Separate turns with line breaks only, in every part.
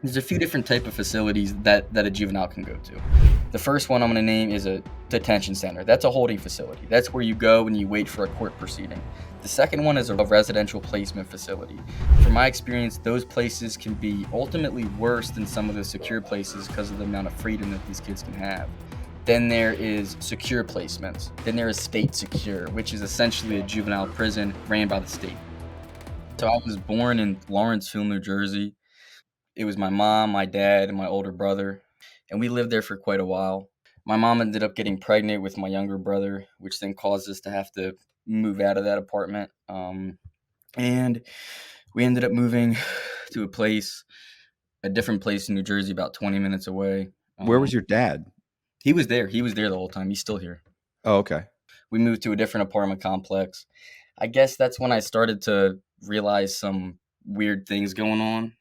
There's a few different type of facilities that a juvenile can go to. The first one I'm going to name is a detention center. That's a holding facility. That's where you go and you wait for a court proceeding. The second one is a residential placement facility. From my experience, those places can be ultimately worse than some of the secure places because of the amount of freedom that these kids can have. Then there is secure placements. Then there is state secure, which is essentially a juvenile prison ran by the state. So I was born in Lawrenceville, New Jersey. It was my mom, my dad, and my older brother, and we lived there for quite a while. My mom ended up getting pregnant with my younger brother, which then caused us to have to move out of that apartment. And we ended up moving to a different place in New Jersey, about 20 minutes away.
Where was your dad?
He was there. He was there the whole time. He's still here.
Oh, okay.
We moved to a different apartment complex. I guess that's when I started to realize some weird things going on.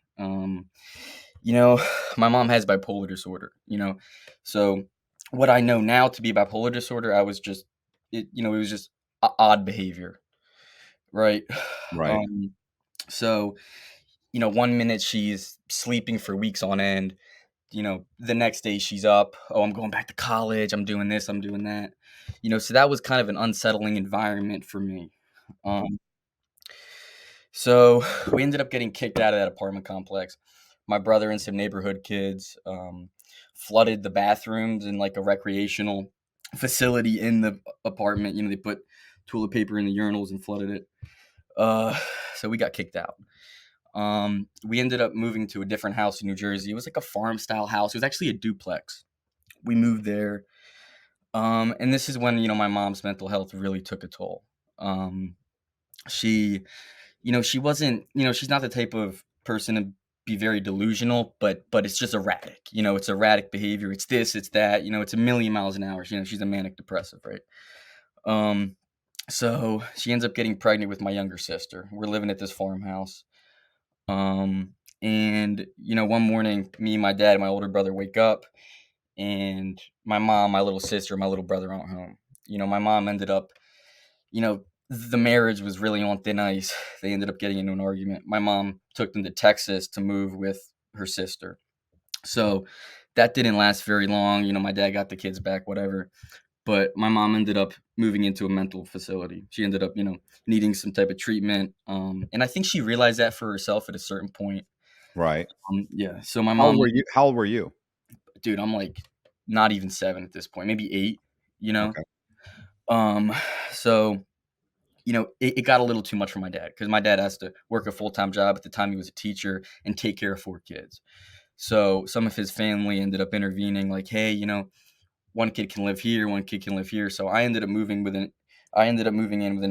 You know, my mom has bipolar disorder, so what I know now to be bipolar disorder, I was just, it was just odd behavior, right?
Right.
Um, so, one minute she's sleeping for weeks on end, the next day she's up, oh, I'm going back to college, I'm doing this, I'm doing that, so that was kind of an unsettling environment for me. Um, So we ended up getting kicked out of that apartment complex. My brother and some neighborhood kids flooded the bathrooms in like a recreational facility in the apartment. They put toilet paper in the urinals and flooded it. So we got kicked out. We ended up moving to a different house in New Jersey. It was like a farm style house. It was actually a duplex. We moved there. And this is when, my mom's mental health really took a toll. She she wasn't, she's not the type of person to be very delusional, but it's just erratic. It's erratic behavior. It's this, it's that. It's a million miles an hour. She's a manic depressive, right? Um, so she ends up getting pregnant with my younger sister. We're living at this farmhouse. And one morning, me, my dad, and my older brother wake up, and my mom, my little sister, my little brother aren't home. My mom ended up, you know, the marriage was really on thin ice. They ended up getting into an argument. My mom took them to Texas to move with her sister. So that didn't last very long. My dad got the kids back, whatever. But my mom ended up moving into a mental facility. She ended up, needing some type of treatment. And I think she realized that for herself at a certain point.
Right.
Yeah. So my
How old
mom,
were you? How old were you?
dude, I'm like not even 7 at this point, maybe 8, you know?
Okay.
Um, so it got a little too much for my dad because my dad has to work a full-time job. At the time, he was a teacher and take care of 4 kids. So some of his family ended up intervening, like, hey, one kid can live here, one kid can live here. So I ended up moving in with an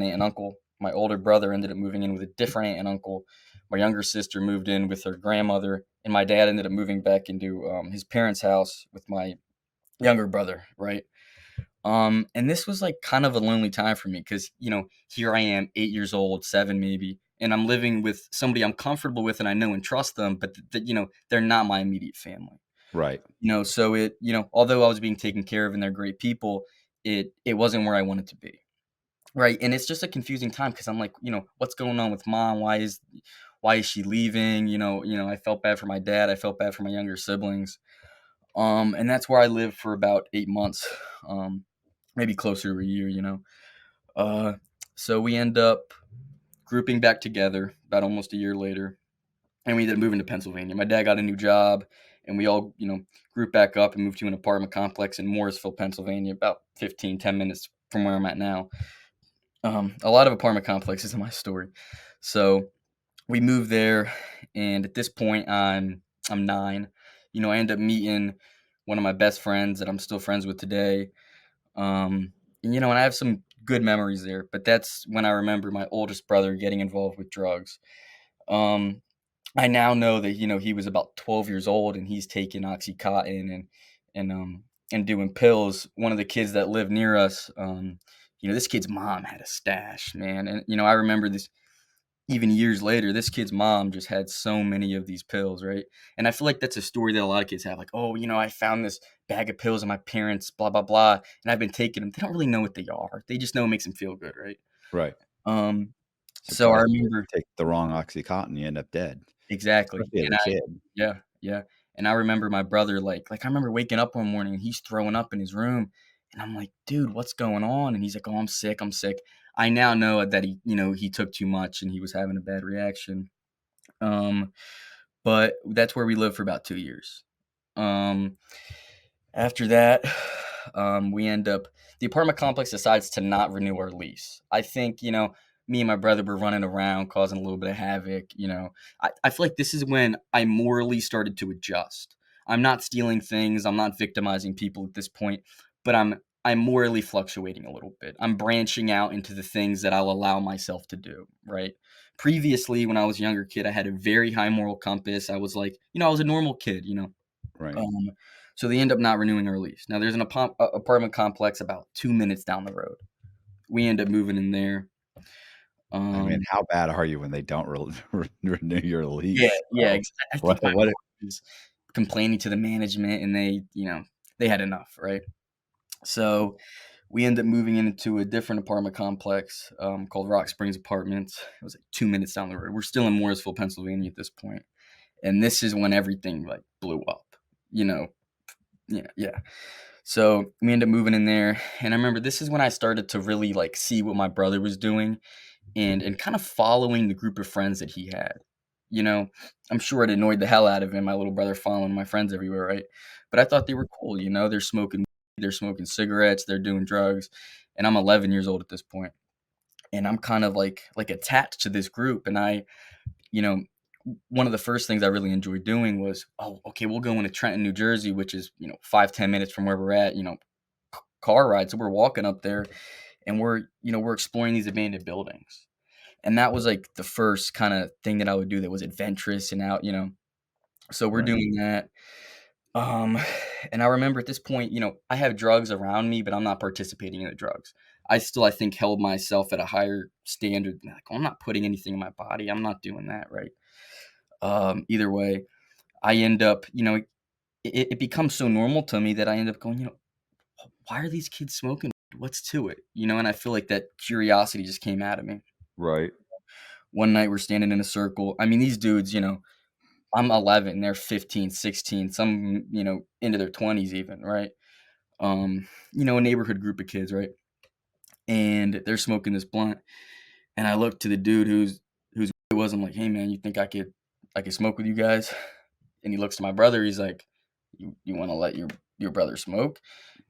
aunt and uncle. My older brother ended up moving in with a different aunt and uncle. My younger sister moved in with her grandmother, and my dad ended up moving back into his parents' house with my younger brother, right? And this was like kind of a lonely time for me because, here I am, 8 years old, 7 maybe, and I'm living with somebody I'm comfortable with and I know and trust them, but they're not my immediate family.
Right.
So although I was being taken care of and they're great people, it wasn't where I wanted to be. Right. And it's just a confusing time because I'm like, what's going on with mom? Why is she leaving? I felt bad for my dad. I felt bad for my younger siblings. And that's where I lived for about 8 months. Maybe closer to a year. Uh, so we end up grouping back together about almost a year later, and we ended up moving to Pennsylvania. My dad got a new job, and we all, grouped back up and moved to an apartment complex in Morrisville, Pennsylvania, about 10 minutes from where I'm at now. A lot of apartment complexes in my story. So we moved there, and at this point, I'm 9. I end up meeting one of my best friends that I'm still friends with today. And I have some good memories there, but that's when I remember my oldest brother getting involved with drugs. Um, I now know that, he was about 12 years old and he's taking Oxycontin and doing pills. One of the kids that lived near us, this kid's mom had a stash, man. And, I remember this even years later, this kid's mom just had so many of these pills, right? And I feel like that's a story that a lot of kids have, like, oh, I found this bag of pills in my parents, blah, blah, blah, and I've been taking them. They don't really know what they are. They just know it makes them feel good, right?
Right.
Um, so I
Surprised you
remember
didn't take the wrong OxyContin, you end up dead,
exactly.
especially as
And
a kid.
yeah. Yeah, and I remember my brother, I remember waking up one morning and he's throwing up in his room, and I'm like, "Dude, what's going on?" And he's like, "Oh, I'm sick, I'm sick." I now know that he took too much and he was having a bad reaction. Um, but that's where we lived for about 2 years. Um, After that, we end up the apartment complex decides to not renew our lease. I think, me and my brother were running around causing a little bit of havoc. I feel like this is when I morally started to adjust. I'm not stealing things, I'm not victimizing people at this point, but I'm morally fluctuating a little bit. I'm branching out into the things that I'll allow myself to do, right? Previously, when I was a younger kid, I had a very high moral compass. I was like, I was a normal kid.
Right.
Um, so they end up not renewing our lease. Now there's an apartment complex about 2 minutes down the road. We end up moving in there.
I mean,
Um,
how bad are you when they don't renew your
yeah,
lease?
yeah,
So,
I think my
what
mom was complaining to the management, and they had enough, right? So we end up moving into a different apartment complex called Rock Springs Apartments. It was like 2 minutes down the road. We're still in Mooresville, Pennsylvania at this point, and this is when everything blew up. You know, yeah, yeah. So we ended up moving in there, and I remember this is when I started to really see what my brother was doing and kind of following the group of friends that he had. You know, I'm sure it annoyed the hell out of him, my little brother following my friends everywhere, right? But I thought they were cool. They're smoking, they're smoking cigarettes, they're doing drugs, and I'm 11 years old at this point, and I'm kind of like attached to this group, and you know, one of the first things I really enjoyed doing was, oh, okay, we'll go into Trenton, New Jersey, which is 5-10 minutes from where we're at. Car ride. So we're walking up there, and we're exploring these abandoned buildings. And that was like the first kind of thing that I would do that was adventurous and out. So we're
right,
doing that. Um, and I remember at this point, I have drugs around me, but I'm not participating in the drugs. I think, held myself at a higher standard. Like, I'm not putting anything in my body. I'm not doing that, right? Either way, I end up, it becomes so normal to me that I end up going, why are these kids smoking? What's to it? And I feel like that curiosity just came out of me.
right,
One night we're standing in a circle. I mean, these dudes, I'm 11, they're 15, 16, some, into their 20s even, right? A neighborhood group of kids, right? And they're smoking this blunt. And I look to the dude who's it was. I'm like, hey man, you think I could smoke with you guys? And he looks to my brother. He's like, you want to let your brother smoke?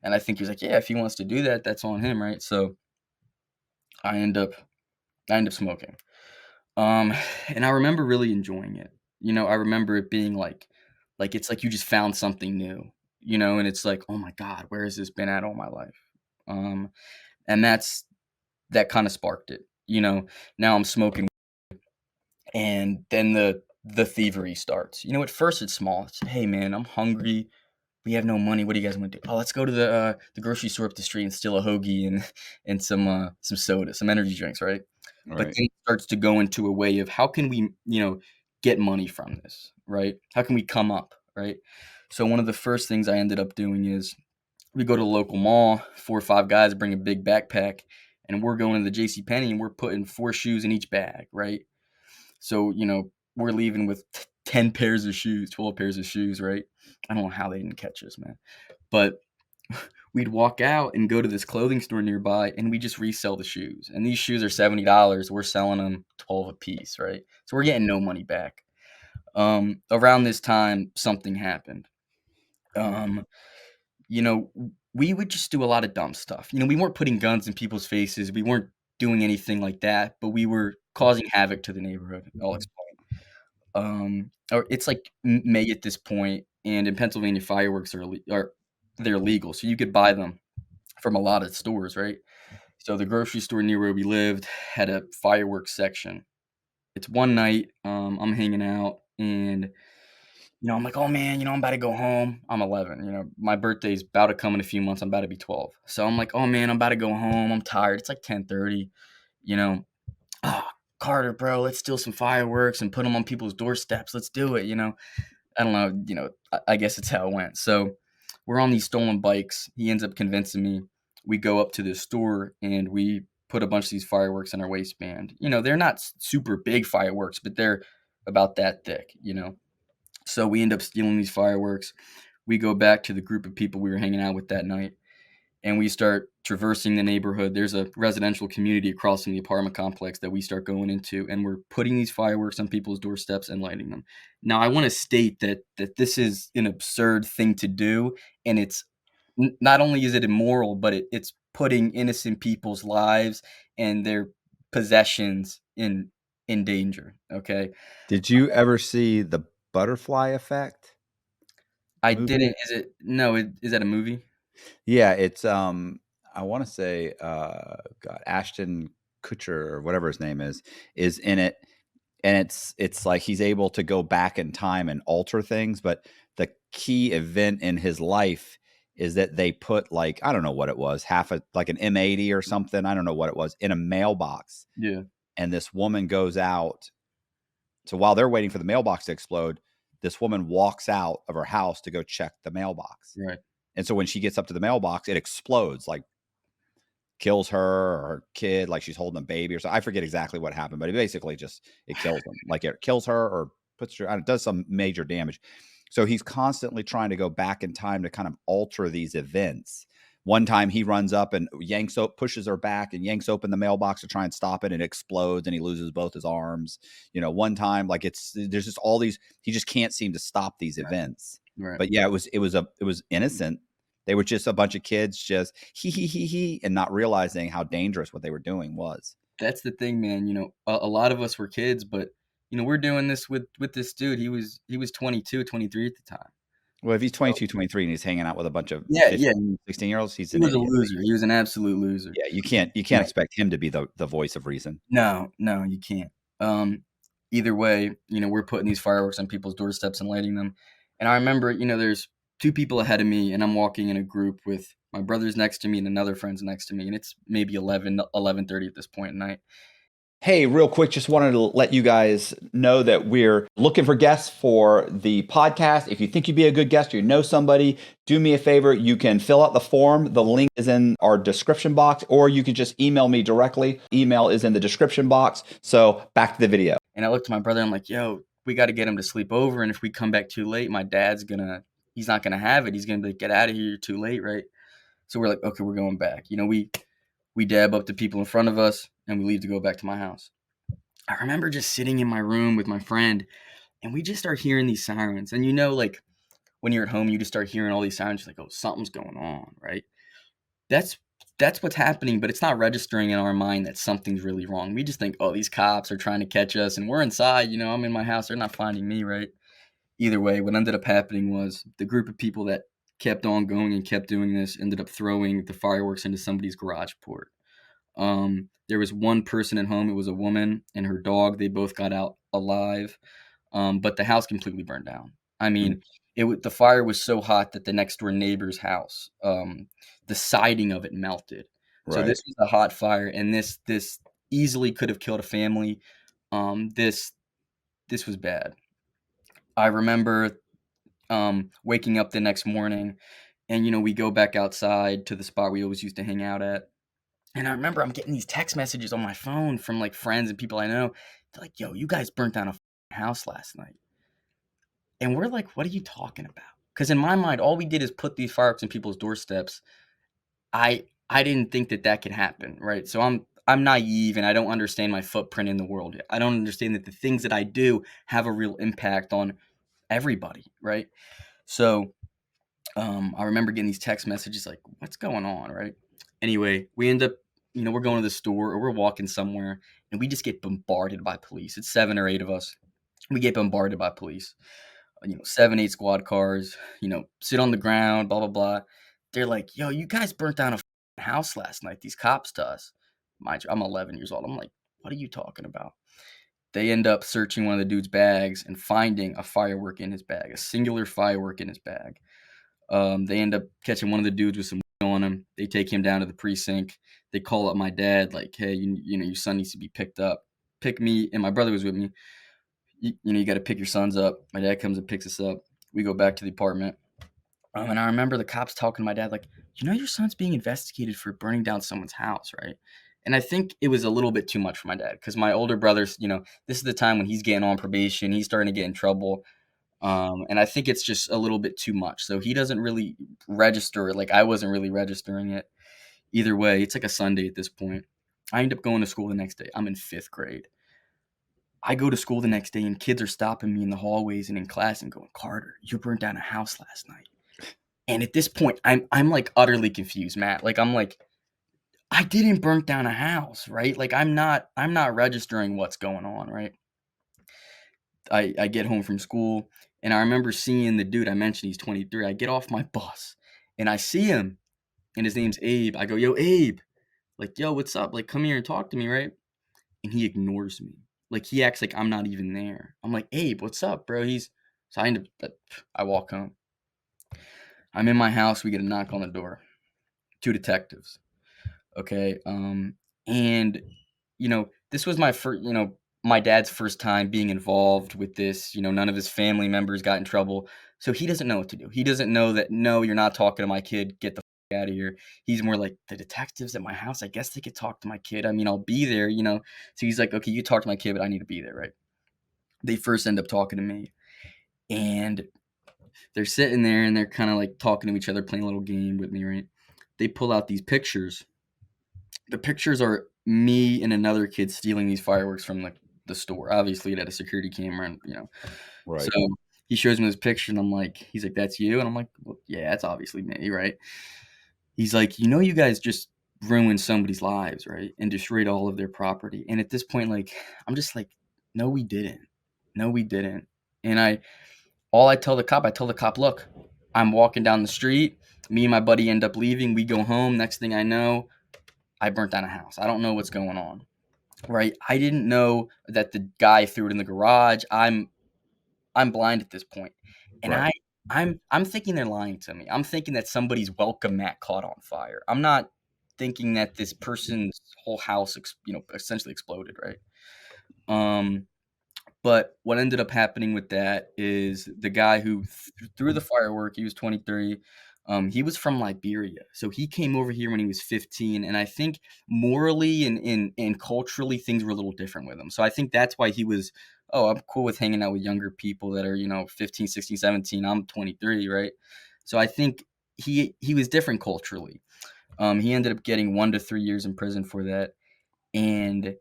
And I think he was like, yeah, if he wants to do that, that's on him, right? So I end up I end up smoking. Um, and I remember really enjoying it. I remember it being like it's like you just found something new, and it's like, oh my God, where has this been at all my life? Um, and that kind of sparked it. Now I'm smoking, and then the thievery starts. At first it's small. It's, hey man, I'm hungry. We have no money. What do you guys want to do? Oh, let's go to the grocery store up the street and steal a hoagie and some soda, some energy drinks, right? But
right,
then it starts to go into a way of how can we, get money from this, right? How can we come up, right? So one of the first things I ended up doing is we go to the local mall, 4 or 5 guys bring a big backpack, and we're going to the J.C. Penney and we're putting 4 shoes in each bag, right? So, we're leaving with 10 pairs of shoes, 12 pairs of shoes, right? I don't know how they didn't catch us, man. But we'd walk out and go to this clothing store nearby and we just resell the shoes. And these shoes are $70. We're selling them 12 a piece, right? So we're getting no money back. Around this time, something happened. Um, you know, we would just do a lot of dumb stuff. We weren't putting guns in people's faces. We weren't doing anything like that, but we were causing havoc to the neighborhood. I'll explain. Or it's like May at this point, and in Pennsylvania, fireworks are they're legal, so you could buy them from a lot of stores, right? So the grocery store near where we lived had a fireworks section. It's one night, I'm hanging out, and I'm like, oh man, I'm about to go home. I'm 11. My birthday's about to come in a few months. I'm about to be 12. So I'm like, oh man, I'm about to go home. I'm tired. It's like 10:30. You know, oh, Carter, bro, let's steal some fireworks and put them on people's doorsteps. Let's do it. I don't know, I guess it's how it went. So we're on these stolen bikes. He ends up convincing me. We go up to this store and we put a bunch of these fireworks in our waistband. They're not super big fireworks, but they're about that thick. So we end up stealing these fireworks. We go back to the group of people we were hanging out with that night, and we start traversing the neighborhood. There's a residential community across from the apartment complex that we start going into, and we're putting these fireworks on people's doorsteps and lighting them. Now, I want to state that this is an absurd thing to do, and it's not only is it immoral, but it's putting innocent people's lives and their possessions in danger. Okay,
Did you ever see The Butterfly Effect
I
movie?
didn't. Is it no? Is that a movie?
Yeah, it's, I wanna say, God, Ashton Kutcher or whatever his name is in it, and it's like he's able to go back in time and alter things, but the key event in his life is that they put, like, I don't know what it was, half a like an M80 or something, I don't know what it was, in a mailbox,
Yeah,
and this woman goes out. So while they're waiting for the mailbox to explode, this woman walks out of her house to go check the mailbox.
right.
And so when she gets up to the mailbox, it explodes, like kills her or her kid, like she's holding a baby or so. I forget exactly what happened, but it basically just it kills them. Like it kills her or puts her, it does some major damage. So he's constantly trying to go back in time to kind of alter these events. One time he runs up and pushes her back and yanks open the mailbox to try and stop it, and it explodes and he loses both his arms. One time, like there's just all these, he just can't seem to stop these
Right,
events.
right.
But yeah, it was innocent. They were just a bunch of kids just he and not realizing how dangerous what they were doing was.
That's the thing, man. A lot of us were kids, but we're doing this with this dude. He was 22, 23 at the time.
Well, if he's
So
22, 23 and he's hanging out with a bunch of
yeah, yeah,
15, 16-year-olds, he's
he
an
was a
idiot.
loser. He was an absolute loser.
Yeah, you can't
Yeah.
expect him to be the voice of reason.
No, no, you can't. Um, Either way, we're putting these fireworks on people's doorsteps and lighting them. And I remember, there's two people ahead of me, and I'm walking in a group with my brother's next to me and another friend's next to me, and it's maybe 11:30 at this point in night.
Hey, real quick, just wanted to let you guys know that we're looking for guests for the podcast. If you think you'd be a good guest or you know somebody, do me a favor. You can fill out the form. The link is in our description box, or you can just email me directly. Email is in the description box. So back to the video.
And I looked to my brother, I'm like, yo, we got to get him to sleep over. And if we come back too late, my dad's he's not going to have it. He's going to be like, get out of here. You're too late, right? So we're like, okay, we're going back. We dab up to people in front of us and we leave to go back to my house. I remember just sitting in my room with my friend and we just start hearing these sirens. And like when you're at home, you just start hearing all these sirens, you're like, oh, something's going on, right? That's that's what's happening, but it's not registering in our mind that something's really wrong. We just think, oh, these cops are trying to catch us and we're inside, I'm in my house, they're not finding me, right? Either way, what ended up happening was the group of people that kept on going and kept doing this ended up throwing the fireworks into somebody's garage port. There was one person at home. It was a woman and her dog. They both got out alive, but the house completely burned down. I
Mm,
mean, the fire was so hot that the next door neighbor's house, the siding of it melted. So
right.
this was a hot fire, and this easily could have killed a family. This was bad. I remember waking up the next morning, and we go back outside to the spot we always used to hang out at. And I remember I'm getting these text messages on my phone from, like, friends and people I know. They're like, "Yo, you guys burnt down a house last night." And we're like, "What are you talking about?" Because in my mind, all we did is put these fireworks on people's doorsteps. I didn't think that could happen, right? So I'm naive, and I don't understand my footprint in the world yet. I don't understand that the things that I do have a real impact on everybody, right? So, I remember getting these text messages like, "What's going on?" Right? Anyway, we end up, we're going to the store or we're walking somewhere, and we just get bombarded by police. It's 7 or 8 of us. We get bombarded by police. 7, 8 squad cars. Sit on the ground. Blah blah blah. They're like, "Yo, you guys burnt down a house last night." These cops to us. Mind you, I'm 11 years old. I'm like, "What are you talking about?" They end up searching one of the dude's bags and finding a firework in his bag, a singular firework in his bag. They end up catching one of the dudes with some on him. They take him down to the precinct. They call up my dad, like, "Hey, your son needs to be picked up. Pick me," and my brother was with me. You got to pick your sons up. My dad comes and picks us up. We go back to the apartment. And I remember the cops talking to my dad, like, your son's being investigated for burning down someone's house, right? And I think it was a little bit too much for my dad because my older brother's, this is the time when he's getting on probation. He's starting to get in trouble. And I think it's just a little bit too much. So he doesn't really register it. Like I wasn't really registering it. Either way, it's like a Sunday at this point. I end up going to school the next day. I'm in 5th grade. I go to school the next day and kids are stopping me in the hallways and in class and going, "Carter, you burned down a house last night." And at this point, I'm like utterly confused, Matt. Like I'm like, I didn't burn down a house, right? Like I'm not registering what's going on, right? I get home from school and I remember seeing the dude I mentioned, he's 23. I get off my bus and I see him and his name's Abe. I go, "Yo, Abe." Like, "Yo, what's up? Like, come here and talk to me, right?" And he ignores me. Like, he acts like I'm not even there. I'm like, "Abe, what's up, bro?" So I end up, I walk home. I'm in my house. We get a knock on the door. 2 detectives. Okay. And, this was my first, my dad's first time being involved with this. None of his family members got in trouble. So he doesn't know what to do. He doesn't know that, no, you're not talking to my kid. Get the out of here. He's more like, the detectives at my house, I guess they could talk to my kid. I mean, I'll be there. So he's like, okay, you talk to my kid, but I need to be there, right? They first end up talking to me. And they're sitting there and they're kind of like talking to each other, playing a little game with me, right? They pull out these pictures. The pictures are me and another kid stealing these fireworks from the store. Obviously, it had a security camera, and. So
Right.
he shows me this picture, and he's like, "That's you," and I'm like, "Well, yeah, that's obviously me, right?" He's like, "You guys just ruined somebody's lives, right, and destroyed all of their property." And at this point, like, I'm just like, "No, we didn't. No, we didn't." And I tell the cop, "Look, I'm walking down the street. Me and my buddy end up leaving. We go home. Next thing I know, I burnt down a house. I don't know what's going on." Right? I didn't know that the guy threw it in the garage. I'm blind at this point. And
Right.
I'm thinking they're lying to me. I'm thinking that somebody's welcome mat caught on fire. I'm not thinking that this person's whole house essentially exploded, right? Um but what ended up happening with that is the guy who threw the firework, he was 23. He was from Liberia. So he came over here when he was 15. And I think morally and culturally, things were a little different with him. So I think that's why he was, oh, I'm cool with hanging out with younger people that are, 15, 16, 17. I'm 23, right? So I think he was different culturally. He ended up getting 1 to 3 years in prison for that. And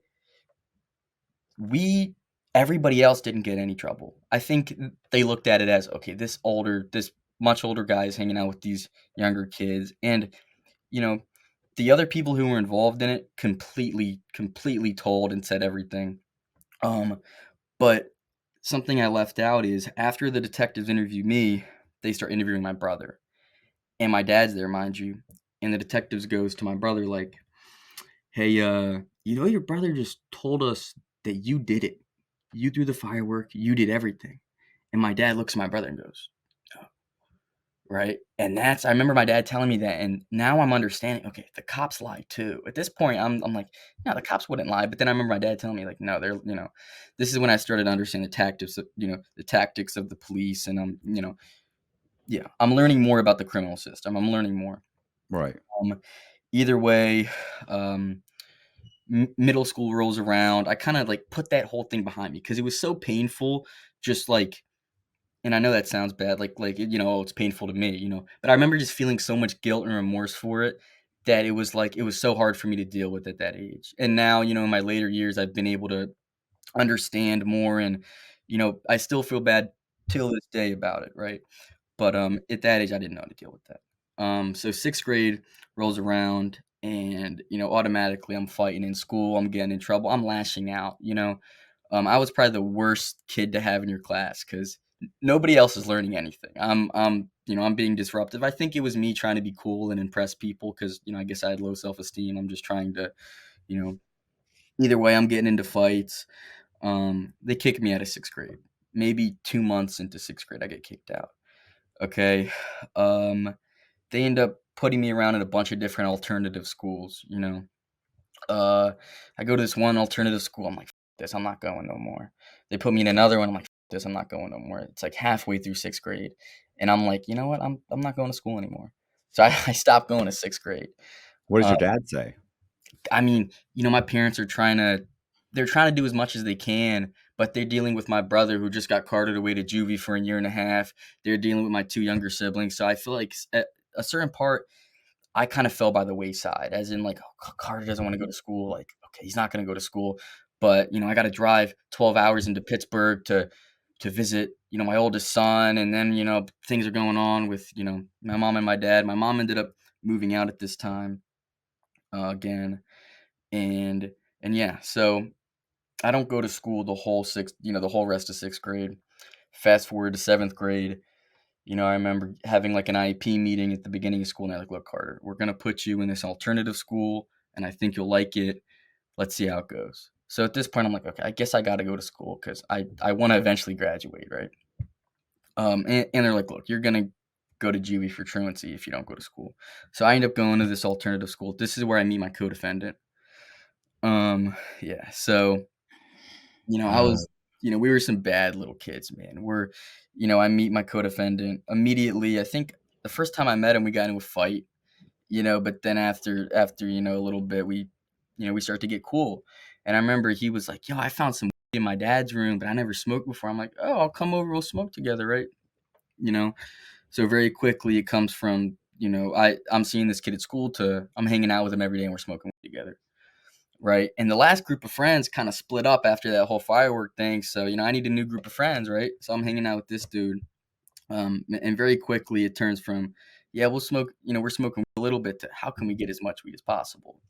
we everybody else didn't get any trouble. I think they looked at it as, okay, this much older guy is hanging out with these younger kids, and you know, the other people who were involved in it completely told and said everything. Um, but something I left out is after the detectives interview me, they start interviewing my brother, and my dad's there, mind you, and the detectives goes to my brother like, "Hey, your brother just told us that you did it. You threw the firework, you did everything." And my dad looks at my brother and goes, "Oh," right? And I remember my dad telling me that, and now I'm understanding, okay, the cops lied too. At this point, I'm like, no, the cops wouldn't lie. But then I remember my dad telling me, like, no, this is when I started to understand the tactics of the police. And yeah, I'm learning more about the criminal system. I'm learning more.
Right.
Um, Either way, um, middle school rolls around. I kind of like put that whole thing behind me because it was so painful. Just like, and I know that sounds bad, oh, it's painful to me, but I remember just feeling so much guilt and remorse for it that it was so hard for me to deal with at that age. And now, in my later years, I've been able to understand more, and I still feel bad till this day about it, right? But at that age, I didn't know how to deal with that. So 6th grade rolls around, and automatically I'm fighting in school. I'm getting in trouble. I'm lashing out. I was probably the worst kid to have in your class because nobody else is learning anything. I'm being disruptive. I think it was me trying to be cool and impress people because I guess I had low self esteem. I'm just trying to, you know. Either way, I'm getting into fights. They kicked me out of 6th grade. Maybe 2 months into 6th grade, I get kicked out. Okay. Um, they end up putting me around in a bunch of different alternative schools. Uh, I go to this one alternative school. I'm like, "F this, I'm not going no more." They put me in another one. I'm like, "F this, I'm not going no more." It's like halfway through 6th grade, and I'm like, you know what? I'm not going to school anymore. So I stopped going to 6th grade.
What does
Uh,
your dad say?
I mean, my parents they're trying to do as much as they can, but they're dealing with my brother who just got carted away to juvie for a year and a half. They're dealing with my two younger siblings. So I feel like at a certain part, I kind of fell by the wayside, as in like, oh, Carter doesn't want to go to school. Like, okay, he's not going to go to school, but I got to drive 12 hours into Pittsburgh to visit, my oldest son, and then things are going on with my mom and my dad. My mom ended up moving out at this time again, and yeah, so I don't go to school the whole the whole rest of sixth grade. Fast forward to seventh grade. I remember having like an IEP meeting at the beginning of school, and they're like, "Look, Carter, we're gonna put you in this alternative school, and I think you'll like it. Let's see how it goes." So at this point, I'm like, "Okay, I guess I got to go to school because I want to eventually graduate, right?" And they're like, "Look, you're gonna go to juvie for truancy if you don't go to school." So I end up going to this alternative school. This is where I meet my co-defendant. Yeah. So I
Uh,
was, we were some bad little kids, man. I meet my co-defendant immediately. I think the first time I met him, we got into a fight, but then after, a little bit, we start to get cool. And I remember he was like, "Yo, I found some weed in my dad's room, but I never smoked before." I'm like, "Oh, I'll come over. We'll smoke together." Right. You know, so very quickly it comes from, I'm seeing this kid at school to I'm hanging out with him every day and we're smoking weed together. Right. And the last group of friends kind of split up after that whole firework thing. So, I need a new group of friends. Right. So I'm hanging out with this dude. And very quickly it turns from, yeah, we'll smoke, we're smoking a little bit to how can we get as much weed as possible.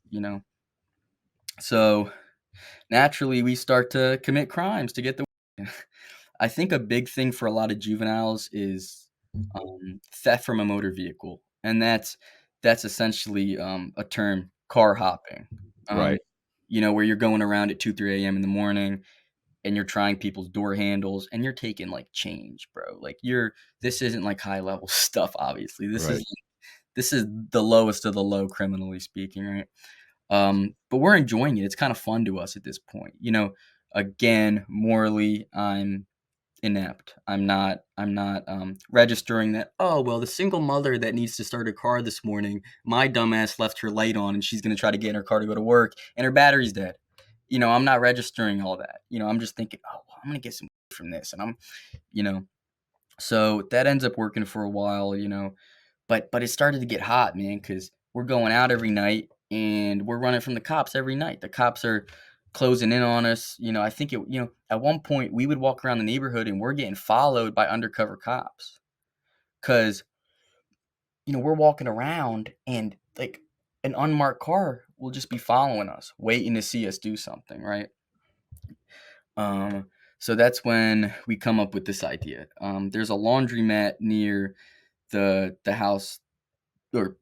So naturally we start to commit crimes to get the weed. I think a big thing for a lot of juveniles is theft from a motor vehicle. And that's essentially a term, car hopping. Um,
right.
where you're going around at 2, 3 a.m. in the morning and you're trying people's door handles and you're taking like change, bro. Like this isn't like high level stuff, obviously.
Right.
This is the lowest of the low, criminally speaking, right? But we're enjoying it. It's kind of fun to us at this point. Again, morally, I'm inept. I'm not registering that, oh well, the single mother that needs to start her car this morning, my dumbass left her light on and she's gonna try to get in her car to go to work and her battery's dead. I'm not registering all that. I'm just thinking, oh well, I'm gonna get some from this. And I'm you know so that ends up working for a while. But it started to get hot, man, because we're going out every night and we're running from the cops every night. The cops are closing in on us. I think at one point we would walk around the neighborhood and we're getting followed by undercover cops because we're walking around and like an unmarked car will just be following us, waiting to see us do something, right? Um, so that's when we come up with this idea. There's a laundromat near the house or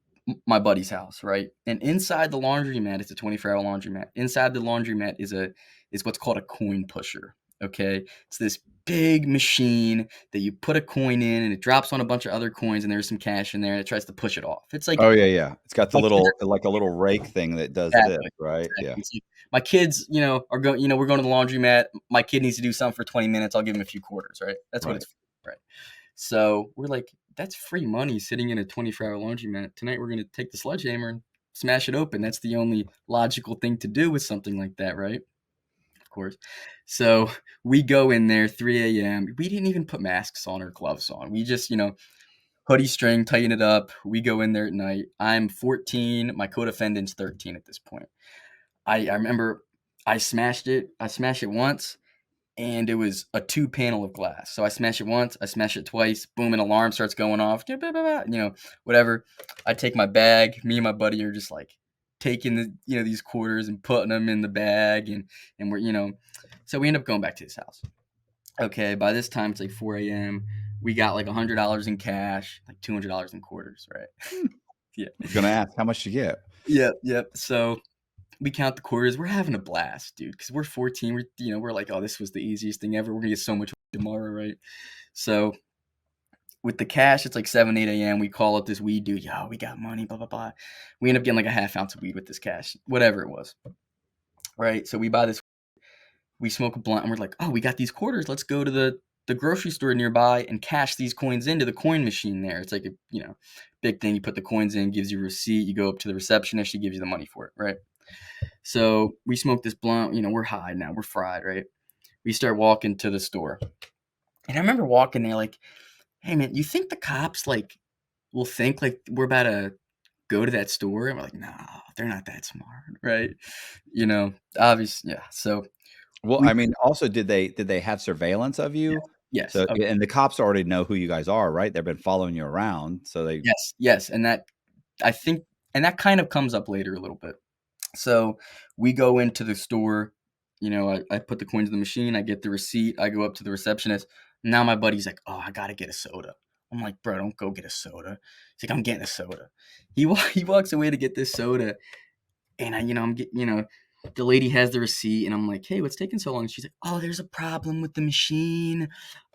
my buddy's house, right? And inside the laundromat, it's a 24-hour laundromat. Inside the laundromat is what's called a coin pusher. Okay, it's this big machine that you put a coin in, and it drops on a bunch of other coins, and there's some cash in there, and it tries to push it off. It's like
Oh yeah, yeah. It's got the
my kids
little like a little rake thing that does this,
exactly,
right? Yeah.
exactly. It's like my kids, are going. We're going to the laundromat. My kid needs to do something for 20 minutes. I'll give him a few quarters, right? That's what
Right.
it's for, right? So we're like, that's free money sitting in a 24-hour laundromat. Tonight we're gonna take the sledgehammer and smash it open. That's the only logical thing to do with something like that, right? Of course. So we go in there 3 a.m. We didn't even put masks on or gloves on. We just, hoodie string, tighten it up. We go in there at night. I'm 14. My co-defendant's 13 at this point. I remember I smashed it. I smashed it once and it was a 2 panel of glass. So I smash it once, I smash it twice, boom, an alarm starts going off, whatever. I take my bag. Me and my buddy are just like taking these quarters and putting them in the bag, and we're. So we end up going back to his house. Okay, by this time it's like 4 a.m. We got like $100 in cash, like $200 in quarters, right? Yeah.
I was gonna ask how much you get.
Yep, yep. So we count the quarters. We're having a blast, dude, because we're 14. We're like, oh, this was the easiest thing ever. We're gonna get so much tomorrow, right? So with the cash, it's like 7, 8 a.m. We call up this weed dude. Yo, we got money, blah, blah, blah. We end up getting like a half ounce of weed with this cash, whatever it was, right? So we buy this, we smoke a blunt, and we're like, oh, we got these quarters. Let's go to the grocery store nearby and cash these coins into the coin machine there. It's like a, big thing. You put the coins in, gives you a receipt. You go up to the receptionist, she gives you the money for it, right? So we smoke this blunt. We're high now. We're fried, right? We start walking to the store. And I remember walking there like, "Hey, man, you think the cops, like, will think, like, we're about to go to that store?" And we're like, "No, they're not that smart," right? Obviously, yeah. So
Well,
we
I mean, also, did they have surveillance of
yes,
you?
yes,
So and the cops already know who you guys are, right? They've been following you around, so they
yes, yes, and that I think and that kind of comes up later a little bit. So we go into the store, I put the coins in the machine, I get the receipt, I go up to the receptionist. Now my buddy's like, "Oh, I gotta get a soda." I'm like, "Bro, don't go get a soda." He's like, "I'm getting a soda." He walks away to get this soda, and the lady has the receipt, and I'm like, "Hey, what's taking so long?" She's like, "Oh, there's a problem with the machine.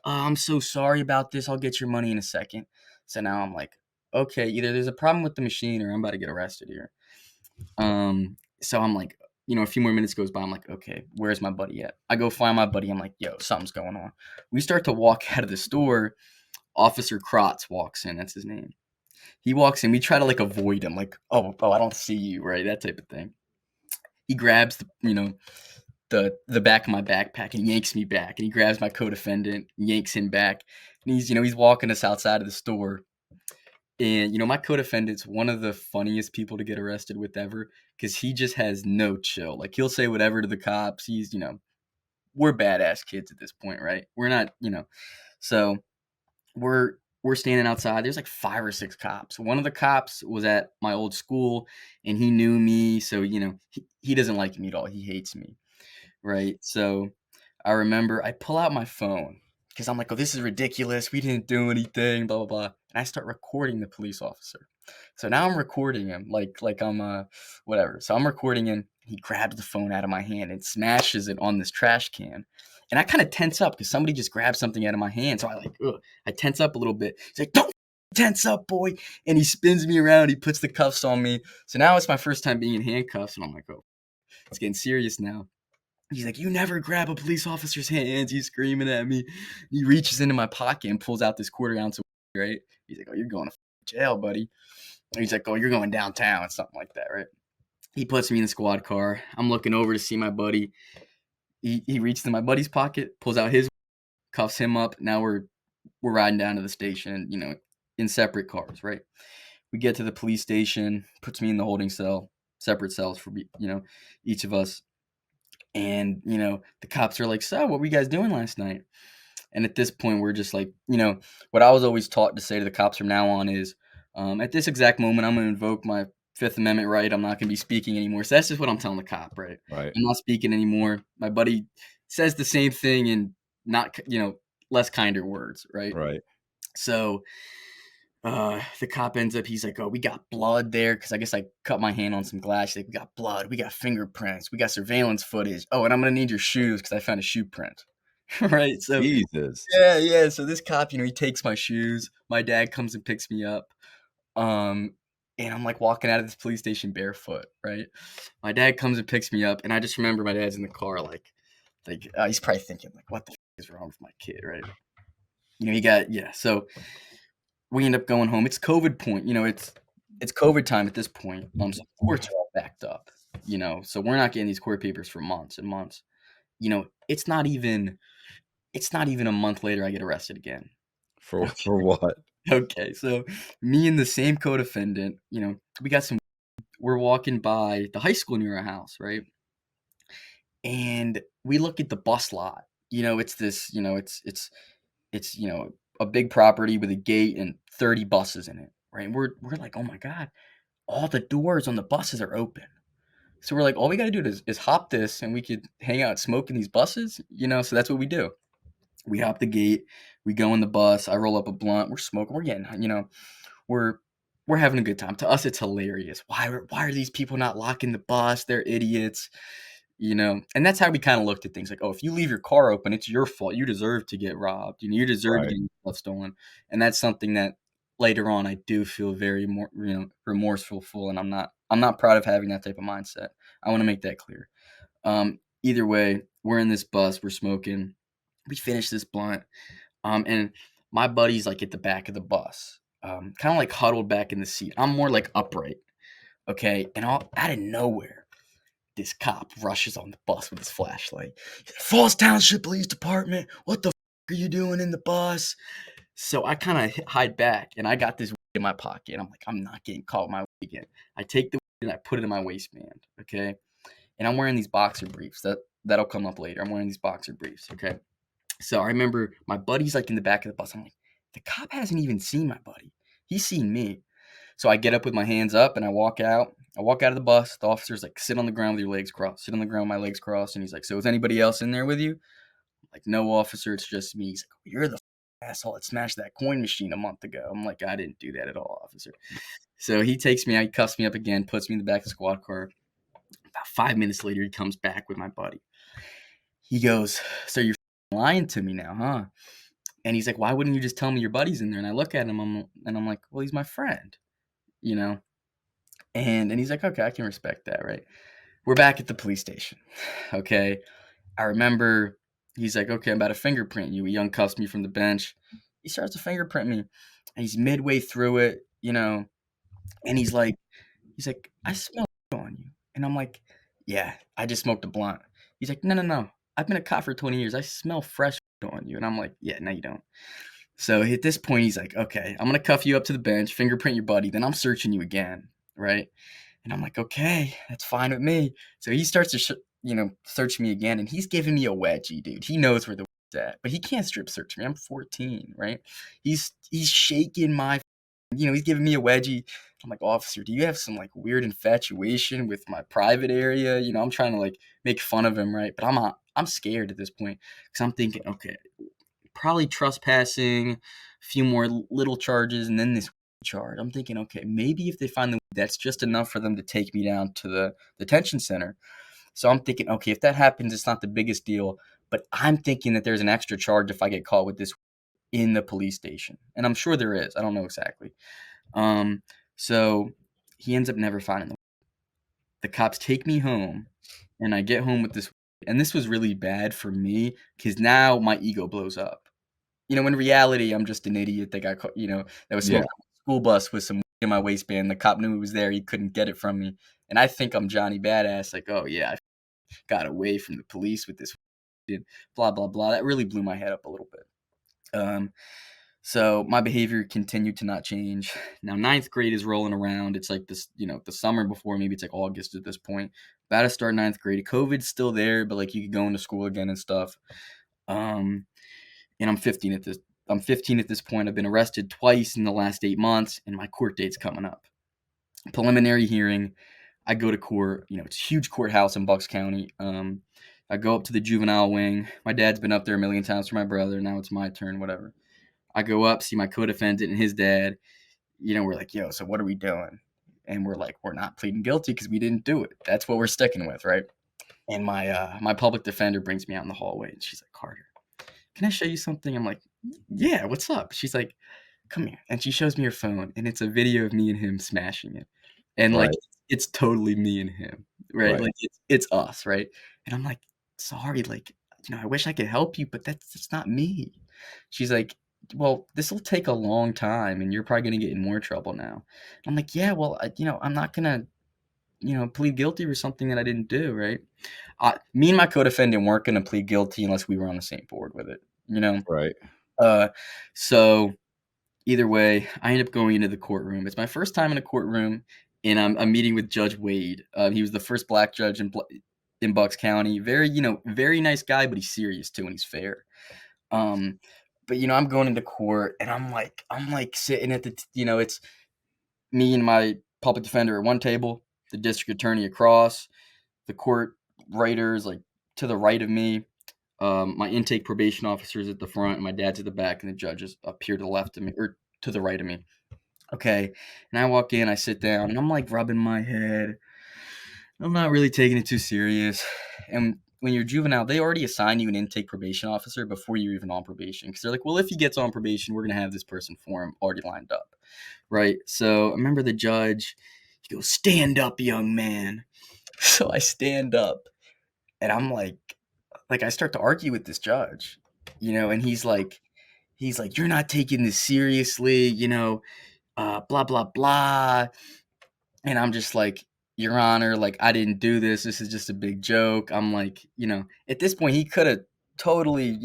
I'm so sorry about this. I'll get your money in a second." So now I'm like, "Okay, either there's a problem with the machine, or I'm about to get arrested here." So I'm like, a few more minutes goes by. I'm like, "Okay, where's my buddy at?" I go find my buddy. I'm like, "Yo, something's going on." We start to walk out of the store. Officer Kratz walks in. That's his name. He walks in. We try to like avoid him, like, "Oh, I don't see you," right? That type of thing. He grabs the back of my backpack and yanks me back, and he grabs my co-defendant, yanks him back, and he's walking us outside of the store. And my co-defendant's one of the funniest people to get arrested with ever, because he just has no chill. Like, he'll say whatever to the cops. We're badass kids at this point, right? We're not, so we're standing outside. There's like 5 or 6 cops. One of the cops was at my old school, and he knew me, so he doesn't like me at all. He hates me, right? So I remember I pull out my phone because I'm like, "Oh, this is ridiculous. We didn't do anything, blah blah blah." And I start recording the police officer. So now I'm recording him like I'm whatever. So I'm recording him. He grabs the phone out of my hand and smashes it on this trash can. And I kind of tense up because somebody just grabbed something out of my hand. So I tense up a little bit. He's like, "Don't tense up, boy." And he spins me around. He puts the cuffs on me. So now it's my first time being in handcuffs. And I'm like, "Oh, it's getting serious now." He's like, "You never grab a police officer's hands." He's screaming at me. He reaches into my pocket and pulls out this quarter-ounce of weed, right? He's like, "Oh, you're going to jail, buddy." And he's like, "Oh, you're going downtown," something like that, right? He puts me in the squad car. I'm looking over to see my buddy. He reaches in my buddy's pocket, pulls out his, cuffs him up. Now we're riding down to the station, in separate cars, right? We get to the police station, puts me in the holding cell, separate cells for each of us. And the cops are like, "So, what were you guys doing last night?" And at this point, we're just like, what I was always taught to say to the cops from now on is, at this exact moment, I'm going to invoke my Fifth Amendment right. I'm not going to be speaking anymore. So that's just what I'm telling the cop, right?
right,
I'm not speaking anymore. My buddy says the same thing in not, less kinder words, right?
right.
So the cop ends up, he's like, "Oh, we got blood there," because I guess I cut my hand on some glass. He's like, "We got blood, we got fingerprints, we got surveillance footage. Oh, and I'm gonna need your shoes because I found a shoe print." Right? So
Jesus.
yeah, yeah. So this cop, he takes my shoes. My dad comes and picks me up. Um, and I'm like walking out of this police station barefoot, right? My dad comes and picks me up, and I just remember my dad's in the car, like he's probably thinking, like, "What the is wrong with my kid?" Right? He got yeah. So we end up going home. It's COVID point, it's COVID time at this point. So the courts are all backed up, so we're not getting these court papers for months and months. It's not even a month later I get arrested again.
For what?
Okay, so me and the same co-defendant, we got some we're walking by the high school near our house, right? And we look at the bus lot. It's this, it's a big property with a gate and 30 buses in it, right? And we're like, "Oh my god, all the doors on the buses are open." So we're like, all we got to do is hop this, and we could hang out smoking these buses, So that's what we do. We hop the gate, we go in the bus. I roll up a blunt. We're smoking. We're getting, we're we're having a good time. To us, it's hilarious. Why are these people not locking the bus? They're idiots. And that's how we kind of looked at things, like, "Oh, if you leave your car open, it's your fault. You deserve to get robbed. You deserve to
Right.
get your stuff stolen." And that's something that later on I do feel very more, remorseful for, and I'm not proud of having that type of mindset. I want to make that clear. Either way, we're in this bus, we're smoking, we finish this blunt, and my buddy's like at the back of the bus, kind of like huddled back in the seat. I'm more like upright, okay, and all out of nowhere, This cop rushes on the bus with his flashlight. Falls Township Police Department. What the are you doing in the bus? So I kind of hide back, and I got this in my pocket. I'm like, I'm not getting caught with my weed again. I take the weed and I put it in my waistband. Okay, and I'm wearing these boxer briefs. That'll come up later. I'm wearing these boxer briefs. Okay, so I remember my buddy's like in the back of the bus. I'm like, the cop hasn't even seen my buddy. He's seen me. So I get up with my hands up and I walk out. I walk out of the bus. The officer's like, sit on the ground with your legs crossed. Sit on the ground with my legs crossed. And he's like, so is anybody else in there with you? I'm like, no, officer, it's just me. He's like, oh, you're the asshole that smashed that coin machine a month ago. I'm like, I didn't do that at all, officer. So he takes me out, he cuffs me up again, puts me in the back of the squad car. About 5 minutes later, he comes back with my buddy. He goes, so you're lying to me now, huh? And he's like, why wouldn't you just tell me your buddy's in there? And I look at him and I'm like, well, he's my friend, you know? And he's like, okay, I can respect that, right? We're back at the police station. Okay. I remember he's like, okay, I'm about to fingerprint you. He uncuffs me from the bench. He starts to fingerprint me. And he's midway through it, and he's like, I smell on you. And I'm like, yeah, I just smoked a blunt. He's like, no, no, no. I've been a cop for 20 years. I smell fresh on you. And I'm like, yeah, no, you don't. So at this point, he's like, okay, I'm going to cuff you up to the bench, fingerprint your buddy. Then I'm searching you again. Right. And I'm like, okay, that's fine with me. So he starts to, search me again. And he's giving me a wedgie, dude. He knows where the at, but he can't strip search me. I'm 14, right? He's shaking my, he's giving me a wedgie. I'm like, officer, do you have some like weird infatuation with my private area? I'm trying to like make fun of him, right? But I'm scared at this point because I'm thinking, okay, probably trespassing, a few more little charges, and then this charge. I'm thinking, okay, maybe if they find that's just enough for them to take me down to the detention center. So I'm thinking, okay, if that happens, it's not the biggest deal. But I'm thinking that there's an extra charge if I get caught with this in the police station. And I'm sure there is. I don't know exactly. So he ends up never finding the cops take me home, and I get home with this. And this was really bad for me because now my ego blows up. In reality, I'm just an idiot that got caught, that was
Yeah.
smoking on a school bus with some in my waistband. The cop knew it was there. He couldn't get it from me. And I think I'm Johnny Badass. Like, oh, yeah, I got away from the police with this blah, blah, blah. That really blew my head up a little bit. So my behavior continued to not change. Now, ninth grade is rolling around. It's like this, the summer before, maybe it's like August at this point. About to start ninth grade. COVID's still there, but like you could go into school again and stuff. And I'm 15 at this point. I've been arrested twice in the last 8 months, and my court date's coming up. Preliminary hearing. I go to court. It's a huge courthouse in Bucks County. I go up to the juvenile wing. My dad's been up there a million times for my brother. Now it's my turn, whatever. I go up, see my co-defendant and his dad. We're like, yo, so what are we doing? And we're like, we're not pleading guilty because we didn't do it. That's what we're sticking with, right? And my public defender brings me out in the hallway, and she's like, Carter, can I show you something? I'm like, yeah, what's up? She's like, come here. And she shows me her phone, and it's a video of me and him smashing it. And like,
Right.
it's totally me and him, right?
Right.
Like it's us, right? And I'm like, sorry, like, I wish I could help you, but that's not me. She's like, well, this will take a long time, and you're probably gonna get in more trouble now. I'm like, yeah, well, I'm not gonna, plead guilty for something that I didn't do, right? Me and my co-defendant weren't gonna plead guilty unless we were on the same board with it,
Right.
Uh, so either way, I end up going into the courtroom. It's my first time in a courtroom, and I'm meeting with Judge Wade. He was the first black judge in Bucks County. Very, very nice guy, but he's serious too, and he's fair. But I'm going into court, and I'm like sitting at the, it's me and my public defender at one table, the district attorney across, the court writers like to the right of me. My intake probation officer is at the front, and my dad's at the back, and the judge is up here to the left of me, or to the right of me. Okay, and I walk in, I sit down, and I'm like rubbing my head. I'm not really taking it too serious. And when you're juvenile, they already assign you an intake probation officer before you're even on probation, because they're like, well, if he gets on probation, we're gonna have this person for him already lined up, right? So I remember the judge. He goes, "Stand up, young man." So I stand up, and I'm like I start to argue with this judge, and he's like, you're not taking this seriously, blah, blah, blah. And I'm just like, "Your Honor, like, I didn't do this. This is just a big joke." I'm like, at this point, he coulda totally,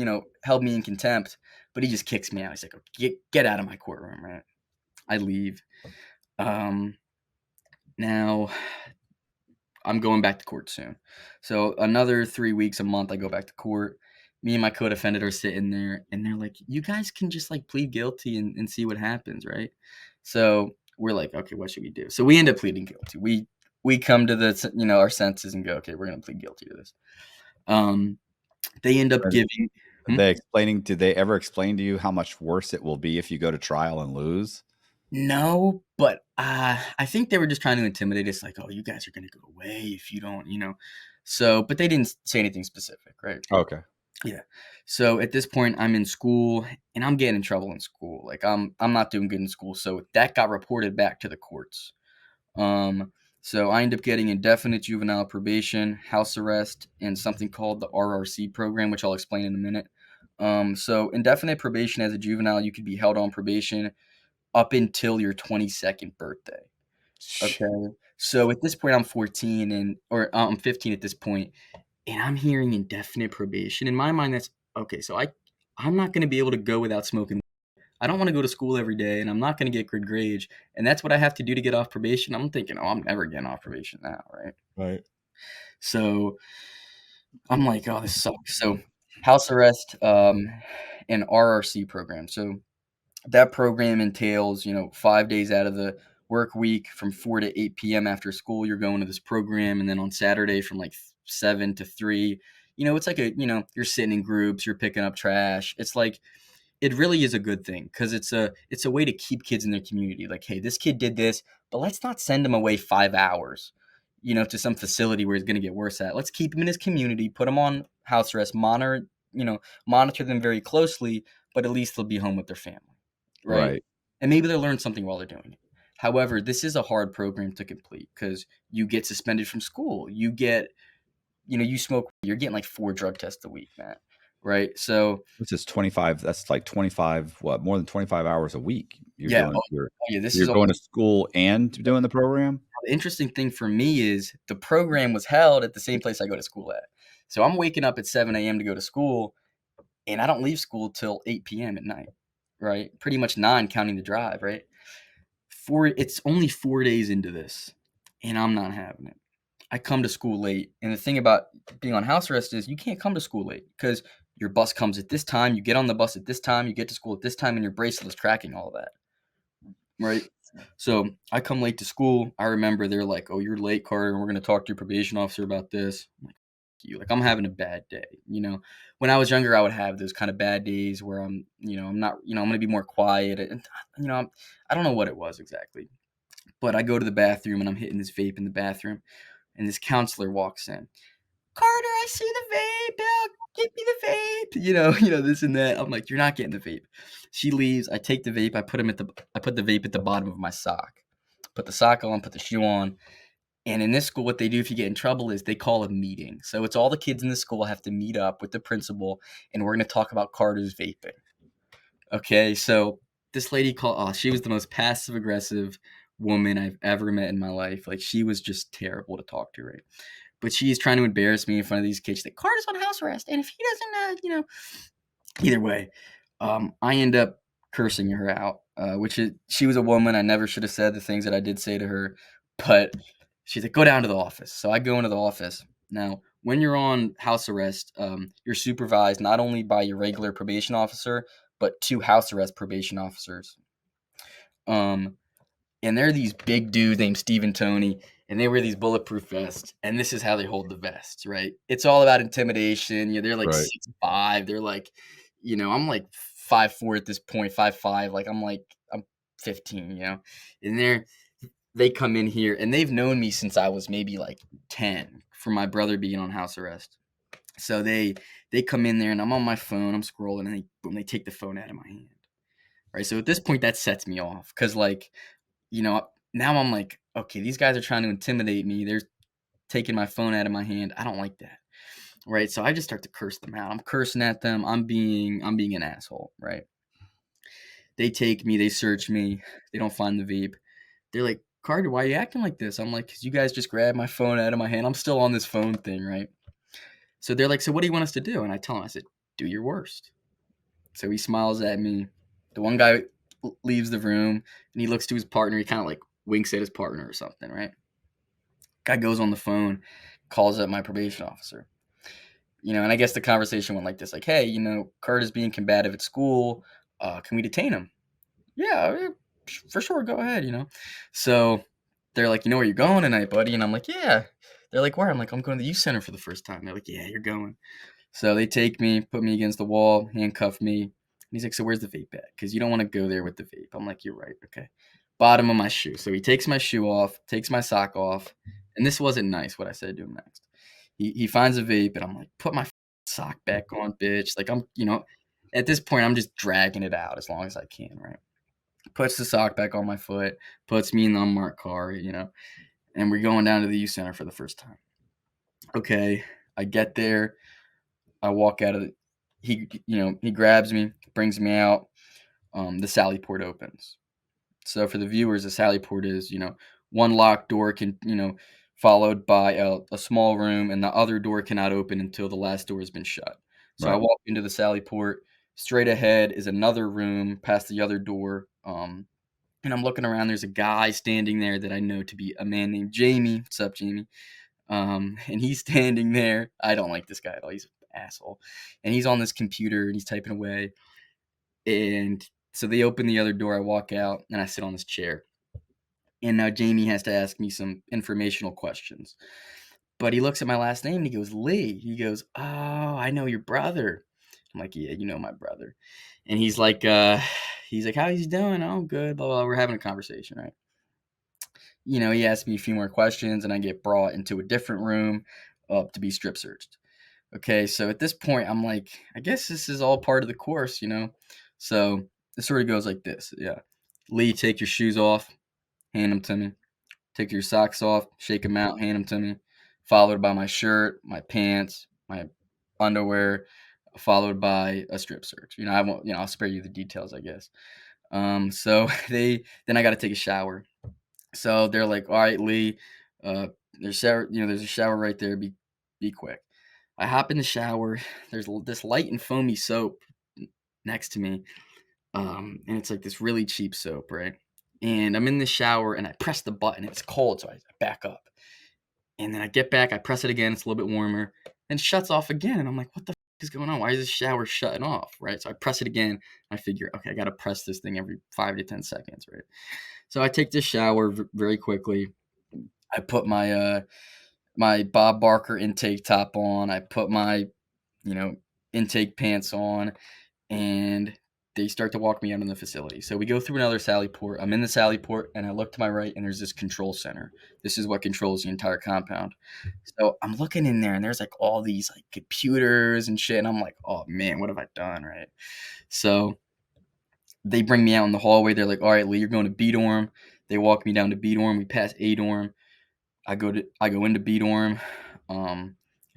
held me in contempt, but he just kicks me out. He's like, "Oh, get out of my courtroom," right? I leave. Um, Now I'm going back to court soon. So another 3 weeks, a month, I go back to court. Me and my co-defendant are sitting there, and they're like, "You guys can just, like, plead guilty and see what happens, right?" So we're like, "Okay, what should we do?" So we end up pleading guilty. We come to our senses and go, "Okay, we're gonna plead guilty to this." Um, they end up
Are
giving
are
Hmm?
they explaining did they ever explain to you how much worse it will be if you go to trial and lose?
No, but, I think they were just trying to intimidate us, like, "Oh, you guys are gonna go away if you don't," So, but they didn't say anything specific, right?
Okay.
Yeah. So at this point, I'm in school and I'm getting in trouble in school. Like I'm not doing good in school. So that got reported back to the courts. Um, so I end up getting indefinite juvenile probation, house arrest, and something called the RRC program, which I'll explain in a minute. So indefinite probation as a juvenile, you could be held on probation up until your 22nd birthday.
Sh
Okay. So at this point, I'm 14 or I'm 15 at this point, and I'm hearing indefinite probation. In my mind, that's okay. So I'm not going to be able to go without smoking. I don't want to go to school every day, and I'm not going to get good grades, and that's what I have to do to get off probation. I'm thinking, oh, I'm never getting off probation now, right?
Right.
So I'm like, oh, this sucks. So house arrest, and RRC program. So that program entails, 5 days out of the work week from 4 to 8 p.m. after school, you're going to this program. And then on Saturday from like 7 to 3, it's like you're sitting in groups, you're picking up trash. It's like, it really is a good thing because it's a way to keep kids in their community. Like, hey, this kid did this, but let's not send him away 5 hours, to some facility where he's going to get worse at. Let's keep him in his community, put him on house arrest, monitor them very closely, but at least they'll be home with their family, right?
Right.
And maybe they'll learn something while they're doing it. However, this is a hard program to complete because you get suspended from school. You smoke, you're getting like 4 drug tests a week, man. Right. So,
This is 25 that's like 25 what, more than 25 hours a week you're
yeah.
doing
Yeah. This
you're
is a
going to school and doing the program?
The interesting thing for me is the program was held at the same place I go to school at. So I'm waking up at 7 a.m. to go to school, and I don't leave school till 8 p.m. at night, right? Pretty much 9 counting the drive, right? It's only 4 days into this, and I'm not having it. I come to school late, and the thing about being on house arrest is you can't come to school late because your bus comes at this time, you get on the bus at this time, you get to school at this time, and your bracelet is tracking all of that, right? So I come late to school. I remember they're like, "Oh, you're late, Carter, and we're gonna talk to your probation officer about this." I'm like, "F you," like I'm having a bad day. When I was younger, I would have those kind of bad days where I'm not, I'm gonna be more quiet, and I don't know what it was exactly, but I go to the bathroom and I'm hitting this vape in the bathroom, and this counselor walks in. Carter, I see the vape. Get me the vape. This and that. I'm like, you're not getting the vape. She leaves. I take the vape. I put the vape at the bottom of my sock. Put the sock on. Put the shoe on. And in this school, what they do if you get in trouble is they call a meeting. So it's all the kids in the school have to meet up with the principal, and we're going to talk about Carter's vaping. Okay, so this lady called. Oh, she was the most passive aggressive woman I've ever met in my life. Like she was just terrible to talk to, right? But she's trying to embarrass me in front of these kids. She's like, Carter's on house arrest, and if he doesn't, either way, I end up cursing her out. Which is she was a woman. I never should have said the things that I did say to her, but she's like, go down to the office. So I go into the office. Now, when you're on house arrest, you're supervised not only by your regular probation officer, but 2 house arrest probation officers. Um, and they're these big dudes named Steve and Tony, and they wear these bulletproof vests, and this is how they hold the vests, right? It's all about intimidation. They're like
Right.
6'5". They're like, I'm like 5'4" at this point, 5'5". Like I'm 15, and they come in here, and they've known me since I was maybe like 10, from my brother being on house arrest. So they come in there, and I'm on my phone, I'm scrolling, and they take the phone out of my hand, right? So at this point, that sets me off because like now I'm like, okay, these guys are trying to intimidate me. They're taking my phone out of my hand. I don't like that. Right. So I just start to curse them out. I'm cursing at them. I'm being an asshole. Right. They take me, they search me, they don't find the vape. They're like, Carter, why are you acting like this? I'm like, because you guys just grabbed my phone out of my hand. I'm still on this phone thing, right? So they're like, so what do you want us to do? And I tell him, I said, do your worst. So he smiles at me. The one guy leaves the room and he looks to his partner. He kind of like winks at his partner or something, right? Guy goes on the phone, calls up my probation officer. And I guess the conversation went like this, like, hey, Kurt is being combative at school. Can we detain him? Yeah, for sure. Go ahead. So they're like, you know where you're going tonight, buddy? And I'm like, yeah. They're like, where? I'm like, I'm going to the youth center for the first time. They're like, yeah, you're going. So they take me, put me against the wall, handcuff me. And he's like, so where's the vape at? Because you don't want to go there with the vape. I'm like, you're right. Okay. Bottom of my shoe. So he takes my shoe off, takes my sock off. And this wasn't nice what I said to him next. He finds a vape and I'm like, put my sock back on, bitch. Like at this point, I'm just dragging it out as long as I can, right? Puts the sock back on my foot, puts me in the unmarked car, and we're going down to the youth center for the first time. Okay. I get there. I walk out of the, he grabs me, brings me out. The Sally port opens. So for the viewers, the Sally port is, one locked door followed by a small room, and the other door cannot open until the last door has been shut. So I
Right.
walk into the Sally port. Straight ahead is another room past the other door. And I'm looking around. There's a guy standing there that I know to be a man named Jamie. What's up, Jamie? And he's standing there. I don't like this guy at all. He's an asshole. And he's on this computer and he's typing away. And so they open the other door. I walk out and I sit on this chair. And now Jamie has to ask me some informational questions. But he looks at my last name and he goes, Lee. He goes, oh, I know your brother. I'm like, yeah, you know my brother. And he's like, how he's doing? Oh, good. Blah, blah. We're having a conversation, right? He asked me a few more questions and I get brought into a different room to be strip searched. Okay, so at this point, I'm like, I guess this is all part of the course. So it sort of goes like this. Yeah. Lee, take your shoes off, hand them to me. Take your socks off, shake them out, hand them to me. Followed by my shirt, my pants, my underwear, followed by a strip search. I won't, I'll spare you the details, I guess. So then I got to take a shower. So they're like, all right, Lee, uh, there's a shower right there. Be quick. I hop in the shower. There's this light and foamy soap next to me, and it's like this really cheap soap, right? And I'm in the shower and I press the button. It's cold, so I back up. And then I get back. I press it again. It's a little bit warmer. Then it shuts off again, and I'm like, what the is going on? Why is this shower shutting off? Right? So I press it again. I figure, okay, I got to press this thing every 5 to 10 seconds, right? So I take this shower very quickly. I put my Bob Barker intake top on. I put my intake pants on, and they start to walk me out in the facility. So we go through another Sally port. I'm in the Sally port, and I look to my right, and there's this control center. This is what controls the entire compound. So I'm looking in there, and there's like all these like computers and shit, and I'm like, oh man, what have I done, right? So they bring me out in the hallway. They're like, all right, Lee, you're going to B dorm. They walk me down to B dorm. We pass A dorm. I go into B dorm, and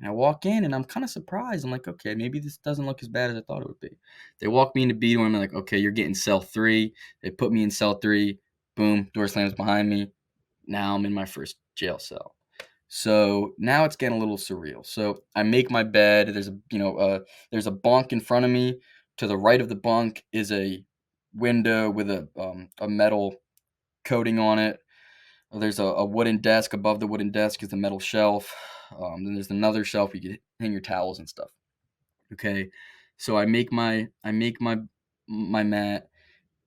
I walk in, and I'm kind of surprised. I'm like, okay, maybe this doesn't look as bad as I thought it would be. They walk me into B dorm. They're like, okay, you're getting cell 3. They put me in cell 3. Boom, door slams behind me. Now I'm in my first jail cell. So now it's getting a little surreal. So I make my bed. There's a bunk in front of me. To the right of the bunk is a window with a metal coating on it. There's a wooden desk. Above the wooden desk is the metal shelf. Then there's another shelf you can hang your towels and stuff. Okay, so I make my mat,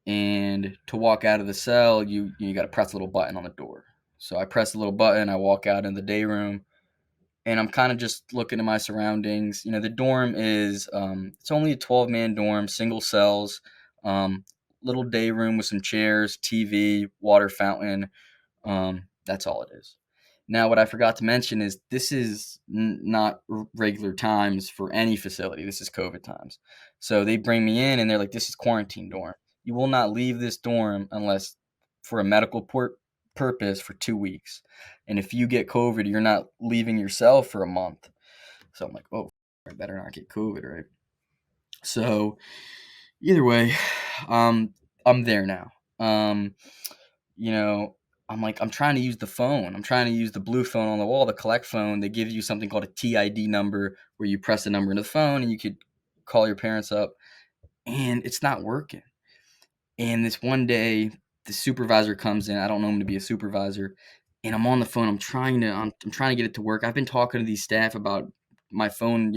and to walk out of the cell, you got to press a little button on the door. So I press a little button. I walk out in the day room, and I'm kind of just looking at my surroundings. The dorm is it's only a 12-man dorm, single cells, um, little day room with some chairs, TV, water fountain. That's all it is. Now, what I forgot to mention is this is not regular times for any facility. This is COVID times. So they bring me in and they're like, this is quarantine dorm. You will not leave this dorm unless for a medical purpose for 2 weeks. And if you get COVID, you're not leaving your cell for a month. So I'm like, oh, I better not get COVID, right? So either way, I'm there now. You know, I'm like, I'm trying to use the phone. I'm trying to use the blue phone on the wall, the collect phone. They give you something called a TID number where you press the number into the phone and you could call your parents up, and it's not working. And this one day, the supervisor comes in. I don't know him to be a supervisor, and I'm on the phone. I'm trying to get it to work. I've been talking to these staff about my phone,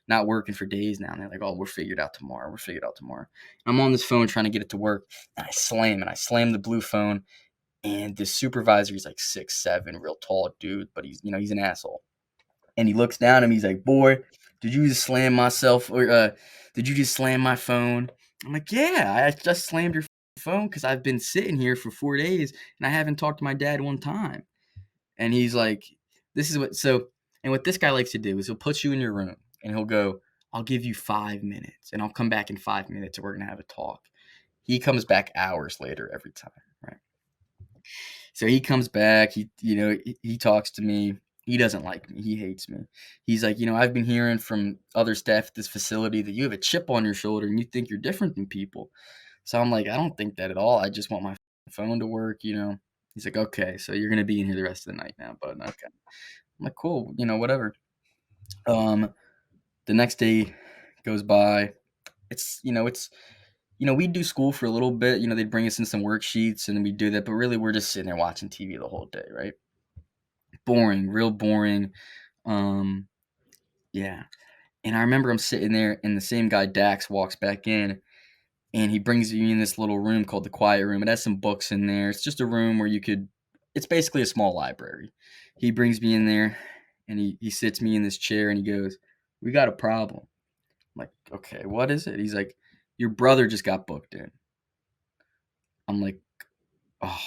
not working for days now. And they're like, "Oh, we'll figure it out tomorrow. We'll figure it out tomorrow." I'm on this phone trying to get it to work, and I slam the blue phone. And the supervisor, he's like 6'7", real tall dude, but he's an asshole. And he looks down at me. He's like, "Boy, did you just slam myself or did you just slam my phone?" I'm like, "Yeah, I just slammed your phone because I've been sitting here for 4 days and I haven't talked to my dad one time." And he's like, "This is what so." And what this guy likes to do is he'll put you in your room and he'll go, "I'll give you 5 minutes and I'll come back in 5 minutes and we're gonna have a talk." He comes back hours later every time, right? So he comes back. He talks to me. He doesn't like me. He hates me. He's like, I've been hearing from other staff at this facility that you have a chip on your shoulder and you think you're different than people. So I'm like, I don't think that at all. I just want my phone to work. He's like, okay, so you're gonna be in here the rest of the night now, but okay. I'm like, cool, whatever. Um, the next day goes by. We'd do school for a little bit. They'd bring us in some worksheets and we do that, but really we're just sitting there watching TV the whole day, right? Boring, real boring. Um, yeah. And I remember I'm sitting there and the same guy, Dax, walks back in and he brings me in this little room called the quiet room. It has some books in there. It's just a room where it's basically a small library. He brings me in there and he sits me in this chair and he goes, "We got a problem." I'm like, "Okay, what is it?" He's like, "Your brother just got booked in." I'm like, oh,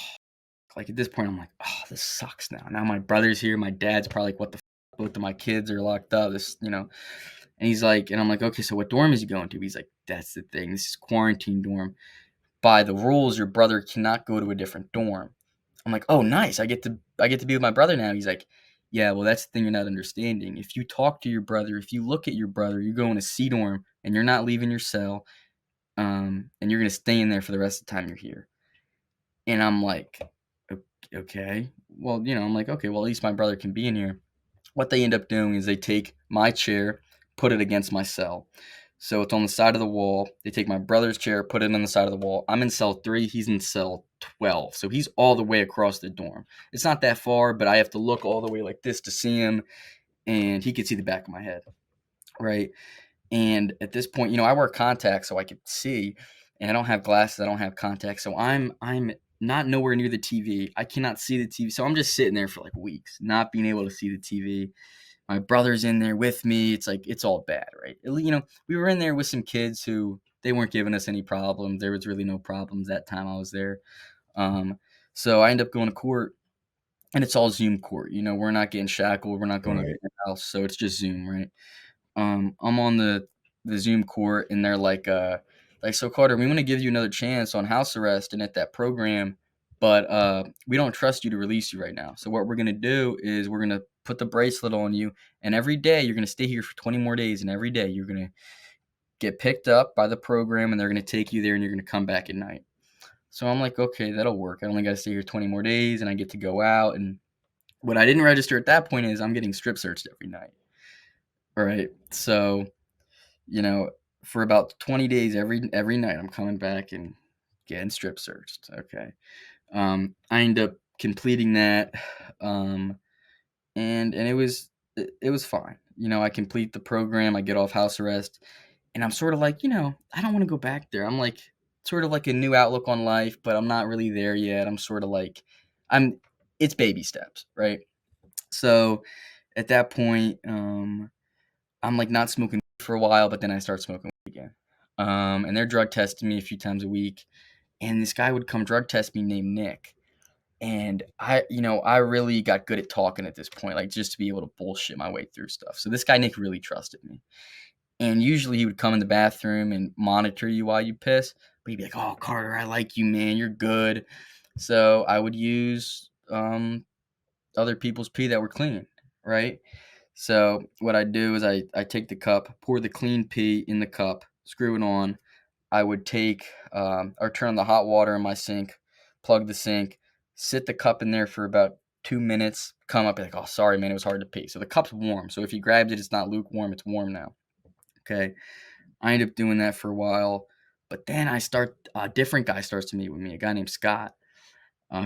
like at this point, I'm like, oh, this sucks now. Now my brother's here. My dad's probably like, what the f-? Both of my kids are locked up. And he's like, and I'm like, okay, so what dorm is he going to? He's like, that's the thing. This is quarantine dorm. By the rules, your brother cannot go to a different dorm. I'm like, oh, nice. I get to be with my brother now. He's like, yeah, well, that's the thing you're not understanding. If you talk to your brother, if you look at your brother, you're going to C dorm and you're not leaving your cell, and you're gonna stay in there for the rest of the time you're here. And I'm like, okay. Well, I'm like, okay, well, at least my brother can be in here. What they end up doing is they take my chair, put it against my cell. So it's on the side of the wall. They take my brother's chair, put it on the side of the wall. I'm in cell 3, he's in cell 12. So he's all the way across the dorm. It's not that far, but I have to look all the way like this to see him, and he can see the back of my head, right? And at this point, I wear contacts so I could see, and I don't have glasses. I don't have contacts, so I'm not nowhere near the TV. I cannot see the TV, so I'm just sitting there for like weeks, not being able to see the TV. My brother's in there with me. It's like it's all bad, right? We were in there with some kids who they weren't giving us any problems. There was really no problems that time I was there. Um, so I end up going to court, and it's all Zoom court. We're not getting shackled. We're not going to
Right.
the house, so it's just Zoom, right? I'm on the Zoom court and they're like, "So Carter, we want to give you another chance on house arrest and at that program, but we don't trust you to release you right now. So what we're gonna do is we're gonna put the bracelet on you, and every day you're gonna stay here for 20 more days, and every day you're gonna get picked up by the program, and they're gonna take you there, and you're gonna come back at night." So I'm like, okay, that'll work. I only got to stay here 20 more days, and I get to go out. And what I didn't register at that point is I'm getting strip searched every night. All right, so you know, for about 20 days every night I'm coming back and getting strip searched. Okay. I end up completing that. Um, and it was fine. I complete the program, I get off house arrest, and I'm sort of like, I don't want to go back there. I'm like sort of like a new outlook on life, but I'm not really there yet. I'm sort of like I'm it's baby steps, right? So at that point, I'm like not smoking for a while, but then I start smoking again. And they're drug testing me a few times a week. And this guy would come drug test me named Nick. And I really got good at talking at this point, like just to be able to bullshit my way through stuff. So this guy Nick really trusted me. And usually he would come in the bathroom and monitor you while you piss. But he'd be like, "Oh, Carter, I like you, man. You're good." So I would use other people's pee that were clean, right? So what I do is I take the cup, pour the clean pee in the cup, screw it on. I would take or turn on the hot water in my sink, plug the sink, sit the cup in there for about 2 minutes, come up, be like, "Oh, sorry, man, it was hard to pee." So the cup's warm. So if you grabbed it, it's not lukewarm, it's warm now. Okay. I end up doing that for a while, but then a different guy starts to meet with me, a guy named Scott,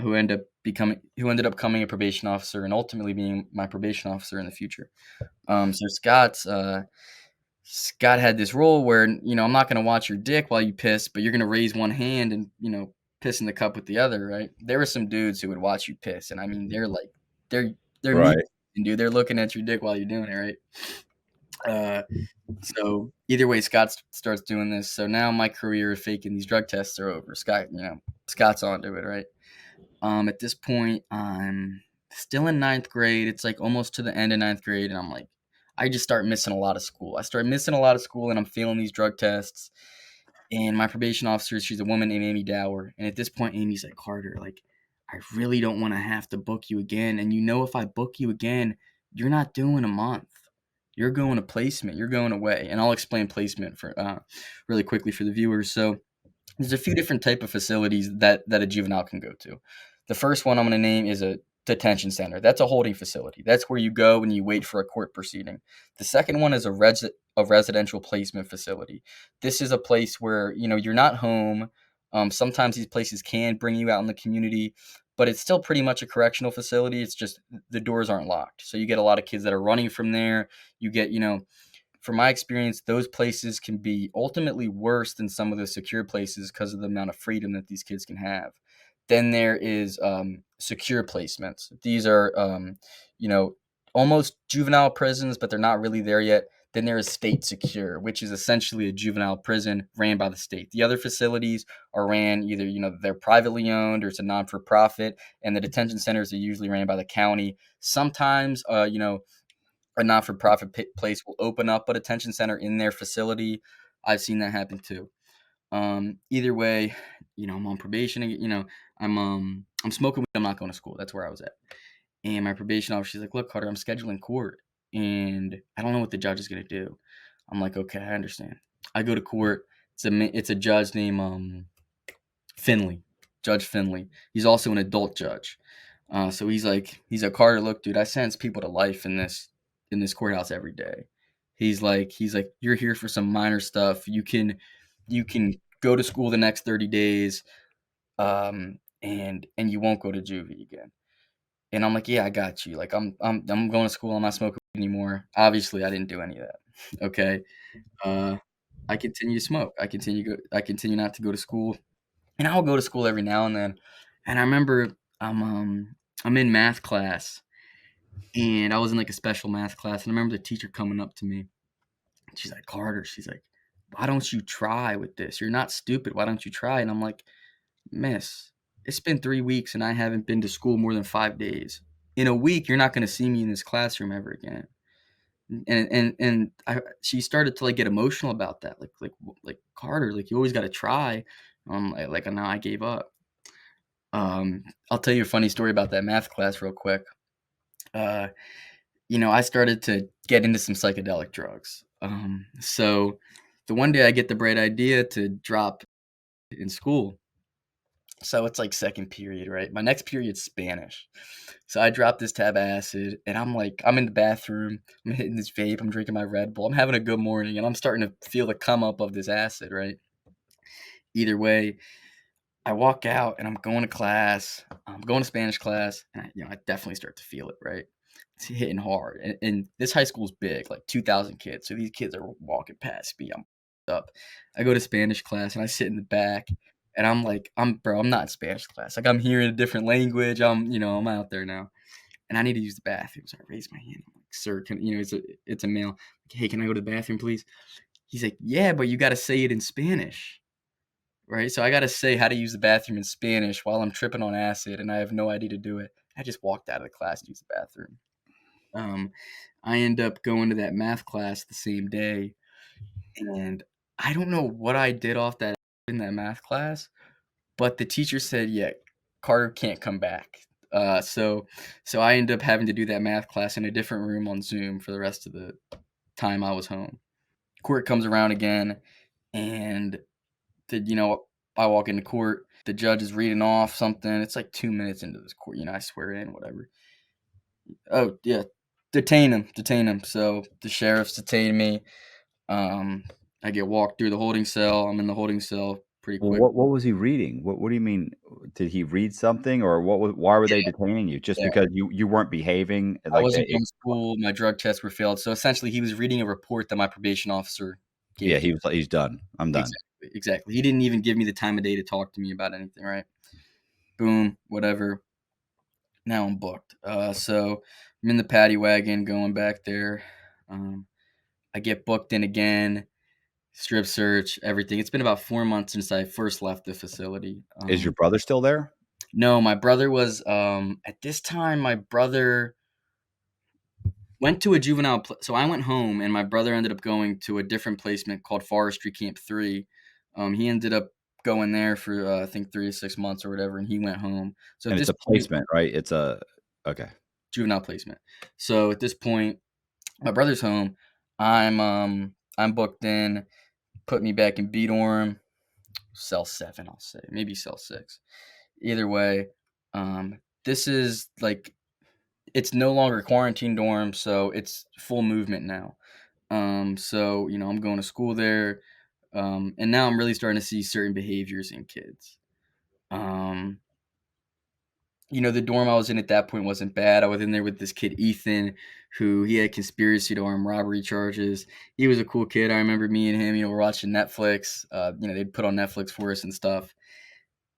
who ended up becoming a probation officer and ultimately being my probation officer in the future. So Scott had this rule where, I'm not gonna watch your dick while you piss, but you're gonna raise one hand and, piss in the cup with the other, right? There were some dudes who would watch you piss, and I mean, they're they're mean,
Right.
dude. They're looking at your dick while you're doing it, right? Uh, so either way, Scott starts doing this. So now my career of faking these drug tests are over. Scott's onto it, right? At this point, I'm still in ninth grade. It's like almost to the end of ninth grade, and I just start missing a lot of school. I start missing a lot of school, and I'm failing these drug tests. And my probation officer, she's a woman named Amy Dower. And at this point, Amy's like, Carter, like, I really don't want to have to book you again. And if I book you again, you're not doing a month. You're going to placement. You're going away. And I'll explain placement for really quickly for the viewers. So there's a few different type of facilities that a juvenile can go to. The first one I'm going to name is a detention center. That's a holding facility. That's where you go and you wait for a court proceeding. The second one is a residential placement facility. This is a place where you're not home. Sometimes these places can bring you out in the community, but it's still pretty much a correctional facility. It's just the doors aren't locked, so you get a lot of kids that are running from there. You get from my experience, those places can be ultimately worse than some of the secure places because of the amount of freedom that these kids can have. Then there is secure placements. These are, almost juvenile prisons, but they're not really there yet. Then there is state secure, which is essentially a juvenile prison ran by the state. The other facilities are ran either, they're privately owned or it's a non-for-profit, and the detention centers are usually ran by the county. Sometimes, a not-for-profit place will open up a detention center in their facility. I've seen that happen too. Either way, I'm on probation. I'm smoking weed. I'm not going to school. That's where I was at. And my probation officer, she's like, "Look, Carter, I'm scheduling court, and I don't know what the judge is gonna do." I'm like, "Okay, I understand." I go to court. It's a judge named Finley, Judge Finley. He's also an adult judge. So he's like, Carter, look, dude, I sentence people to life in this courthouse every day. He's like, you're here for some minor stuff. You can go to school the next 30 days, and you won't go to juvie again. And I'm like, yeah, I got you. Like I'm going to school. I'm not smoking anymore. Obviously, I didn't do any of that. Okay. Uh, I continue to smoke. I continue not to go to school, and I'll go to school every now and then. And I remember I'm in math class, and I was in like a special math class, and I remember the teacher coming up to me. She's like, Carter, she's like, why don't you try with this? You're not stupid. Why don't you try? And I'm like, Miss, it's been 3 weeks and I haven't been to school more than 5 days. In a week, you're not going to see me in this classroom ever again. She started to like get emotional about that. Like Carter, like you always got to try. Now I gave up. I'll tell you a funny story about that math class real quick. Uh, I started to get into some psychedelic drugs. So the one day I get the bright idea to drop in school. So it's like second period, right? My next period's Spanish. So I drop this tab of acid and I'm in the bathroom. I'm hitting this vape. I'm drinking my Red Bull. I'm having a good morning and I'm starting to feel the come up of this acid, right? Either way, I walk out and I'm going to class. I'm going to Spanish class, and I definitely start to feel it, right? It's hitting hard, and this high school's big, like 2,000 kids. So these kids are walking past me. I'm up. I go to Spanish class and I sit in the back, and I'm like, I'm not in Spanish class. Like I'm hearing a different language. I'm out there now, and I need to use the bathroom. So I raise my hand. I'm like, sir, it's a male. Like, hey, can I go to the bathroom, please? He's like, yeah, but you got to say it in Spanish. Right? So I gotta say how to use the bathroom in Spanish while I'm tripping on acid, and I have no idea to do it. I just walked out of the class to use the bathroom. Um, I end up going to that math class the same day, and I don't know what I did off that in that math class, but the teacher said, "Yeah, Carter can't come back." So I ended up having to do that math class in a different room on Zoom for the rest of the time I was home. Court comes around again, and I walk into court. the judge is reading off something. It's like 2 minutes into this court. I swear in, whatever. Oh yeah, detain him. So the sheriff's detained me. Um, I get walked through the holding cell. I'm in the holding cell pretty
Well,
quick.
what was he reading? What do you mean? Did he read something, or why were they detaining you? Just
Yeah,
because you weren't behaving
I
like
wasn't
they?
going to school. My drug tests were failed. So essentially, he was reading a report that my probation officer
Yeah,
gave him.
he's done. I'm done.
Exactly, exactly. He didn't even give me the time of day to talk to me about anything. Right? Boom, whatever. Now I'm booked. So I'm in the paddy wagon going back there. Um, I get booked in again. Strip search, everything. It's been about 4 months since I first left the facility.
Is your brother still there?
No, my brother was at this time. My brother went to a juvenile. So I went home, and my brother ended up going to a different placement called Forestry Camp 3. He ended up going there for I think 3 to 6 months or whatever, and he went home. So at
And it's
this
a
point,
placement, right? It's a okay.
juvenile placement. So at this point, my brother's home. I'm booked in. Put me back in B dorm, cell 7. I'll say maybe cell 6. Either way, this is like it's no longer quarantine dorm, so it's full movement now. So I'm going to school there, and now I'm really starting to see certain behaviors in kids. Um, the dorm I was in at that point wasn't bad. I was in there with this kid Ethan, who he had conspiracy to armed robbery charges. He was a cool kid. I remember me and him, we're watching Netflix. They'd put on Netflix for us and stuff.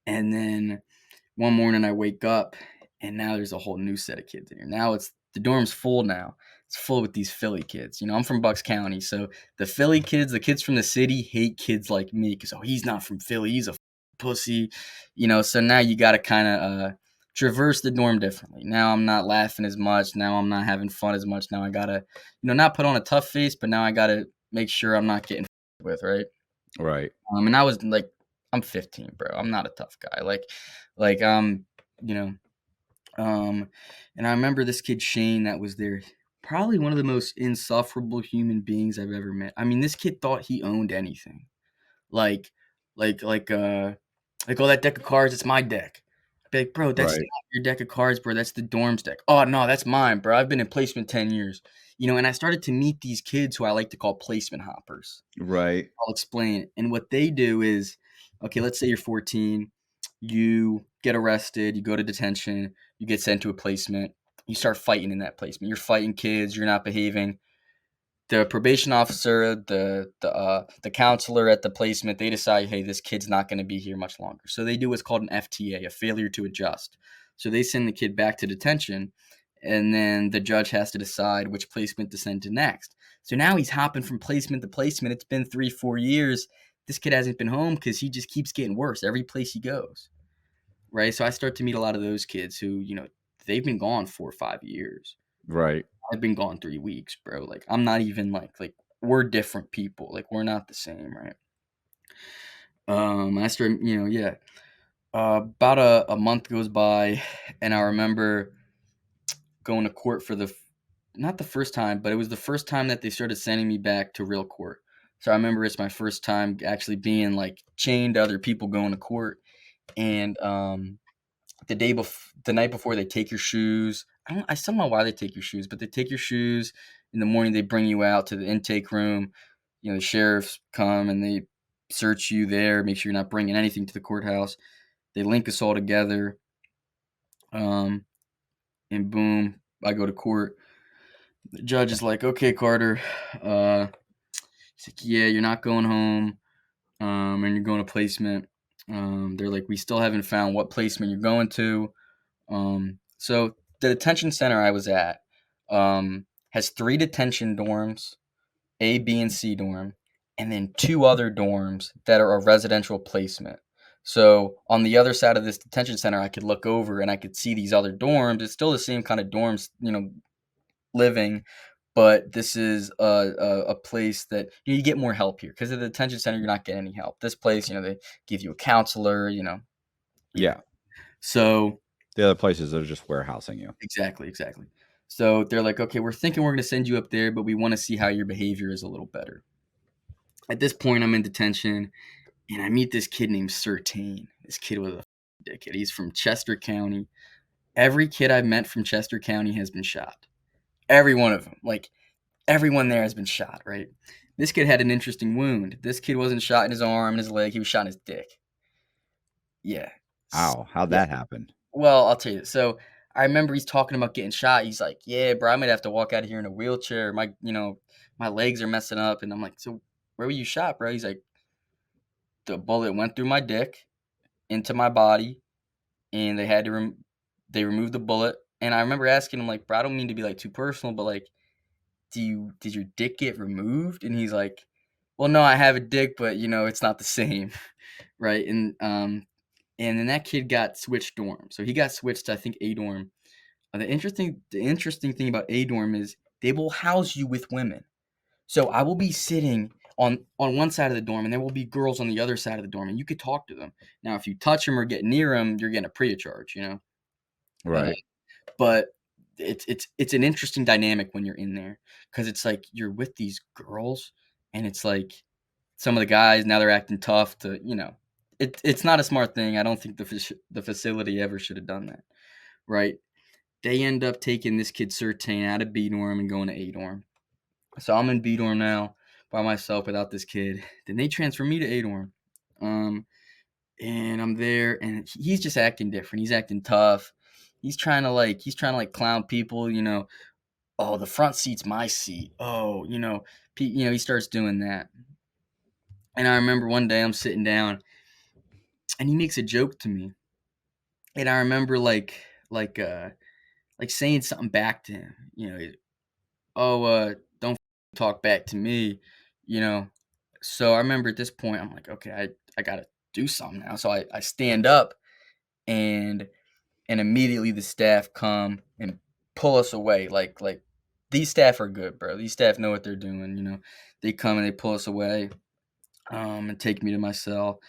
And then one morning I wake up and now there's a whole new set of kids in here. Now the dorm's full now. It's full with these Philly kids. I'm from Bucks County, so the Philly kids, the kids from the city hate kids like me because he's not from Philly, he's a pussy. So now you got to kind of traverse the dorm differently. Now I'm not laughing as much. Now I'm not having fun as much. Now I gotta, not put on a tough face, but now I gotta make sure I'm not getting with, right.
Right.
And I was like, I'm 15, bro. I'm not a tough guy. Like you know, and I remember this kid Shane that was there, probably one of the most insufferable human beings I've ever met. I mean, this kid thought he owned anything. Like, like, like, uh, like, oh, that deck of cards, it's my deck. I'd be like, bro, that's
Right.
not your deck of cards, bro. That's the dorm's deck. Oh no, that's mine, bro. I've been in placement 10 years. And I started to meet these kids who I like to call placement hoppers.
Right.
I'll explain. And what they do is, okay, let's say you're 14, you get arrested, you go to detention, you get sent to a placement, you start fighting in that placement. You're fighting kids, you're not behaving. The probation officer, the counselor at the placement, they decide, hey, this kid's not going to be here much longer. So they do what's called an FTA, a failure to adjust. So they send the kid back to detention, and then the judge has to decide which placement to send to next. So now he's hopping from placement to placement. It's been 3-4 years. This kid hasn't been home because he just keeps getting worse every place he goes. Right. So I start to meet a lot of those kids who, they've been gone 4 or 5 years.
Right.
I've been gone 3 weeks, bro. Like I'm not even like we're different people. Like we're not the same, right? I started, yeah. About a month goes by, and I remember going to court for not the first time, but it was the first time that they started sending me back to real court. So I remember it's my first time actually being like chained to other people going to court, and the night before they take your shoes. I still don't know why they take your shoes, but they take your shoes in the morning. They bring you out to the intake room. The sheriffs come and they search you there, make sure you're not bringing anything to the courthouse. They link us all together, um, and boom, I go to court. The judge is like, "Okay, Carter, uh, he's like, yeah, you're not going home, and you're going to placement." They're like, "We still haven't found what placement you're going to." So the detention center I was at has 3 detention dorms, A, B, and C dorm, and then 2 other dorms that are a residential placement. So on the other side of this detention center, I could look over and I could see these other dorms. It's still the same kind of dorms, living, but this is a place that you get more help here because at the detention center you're not getting any help. This place, they give you a counselor. Yeah.
Yeah.
So
The other places are just warehousing you.
exactly. So they're like, okay, we're thinking we're going to send you up there, but we want to see how your behavior is a little better. At this point, I'm in detention, and I meet this kid named Sertain. This kid was a dickhead. He's from Chester County. Every kid I've met from Chester County has been shot. Every one of them. Like, everyone there has been shot, right? This kid had an interesting wound. This kid wasn't shot in his arm and his leg. He was shot in his dick. Yeah.
Ow, how'd
Yeah.
that happen?
Well, I'll tell you. So I remember he's talking about getting shot. He's like, "Yeah, bro, I might have to walk out of here in a wheelchair. My legs are messing up." And I'm like, "So where were you shot, bro?" He's like, "The bullet went through my dick into my body, and they removed the bullet." And I remember asking him like, "Bro, I don't mean to be like too personal, but like, did your dick get removed?" And he's like, "Well, no, I have a dick, but it's not the same." Right? And then that kid got switched dorm. So he got switched to, I think, A dorm. The interesting thing about A dorm is they will house you with women. So I will be sitting on one side of the dorm, and there will be girls on the other side of the dorm, and you could talk to them. Now, if you touch them or get near them, you're getting a PREA charge, Uh,
Right.
but it's an interesting dynamic when you're in there, because it's like you're with these girls, and it's like some of the guys now they're acting tough to it's not a smart thing. I don't think the facility ever should have done that, right? They end up taking this kid Sertain out of B dorm and going to A dorm. So I'm in B dorm now by myself without this kid. Then they transfer me to A dorm. Um, and I'm there, and he's just acting different. He's acting tough. He's trying to like clown people. Oh, the front seat's my seat. Oh, he starts doing that. And I remember one day I'm sitting down, and he makes a joke to me, and I remember like uh like saying something back to him. Oh, don't talk back to me, you know. So I remember at this point, I'm like, okay, I gotta do something now. So I stand up, and immediately the staff come and pull us away. Like these staff are good, bro. These staff know what they're doing. They come and they pull us away, and take me to my cell.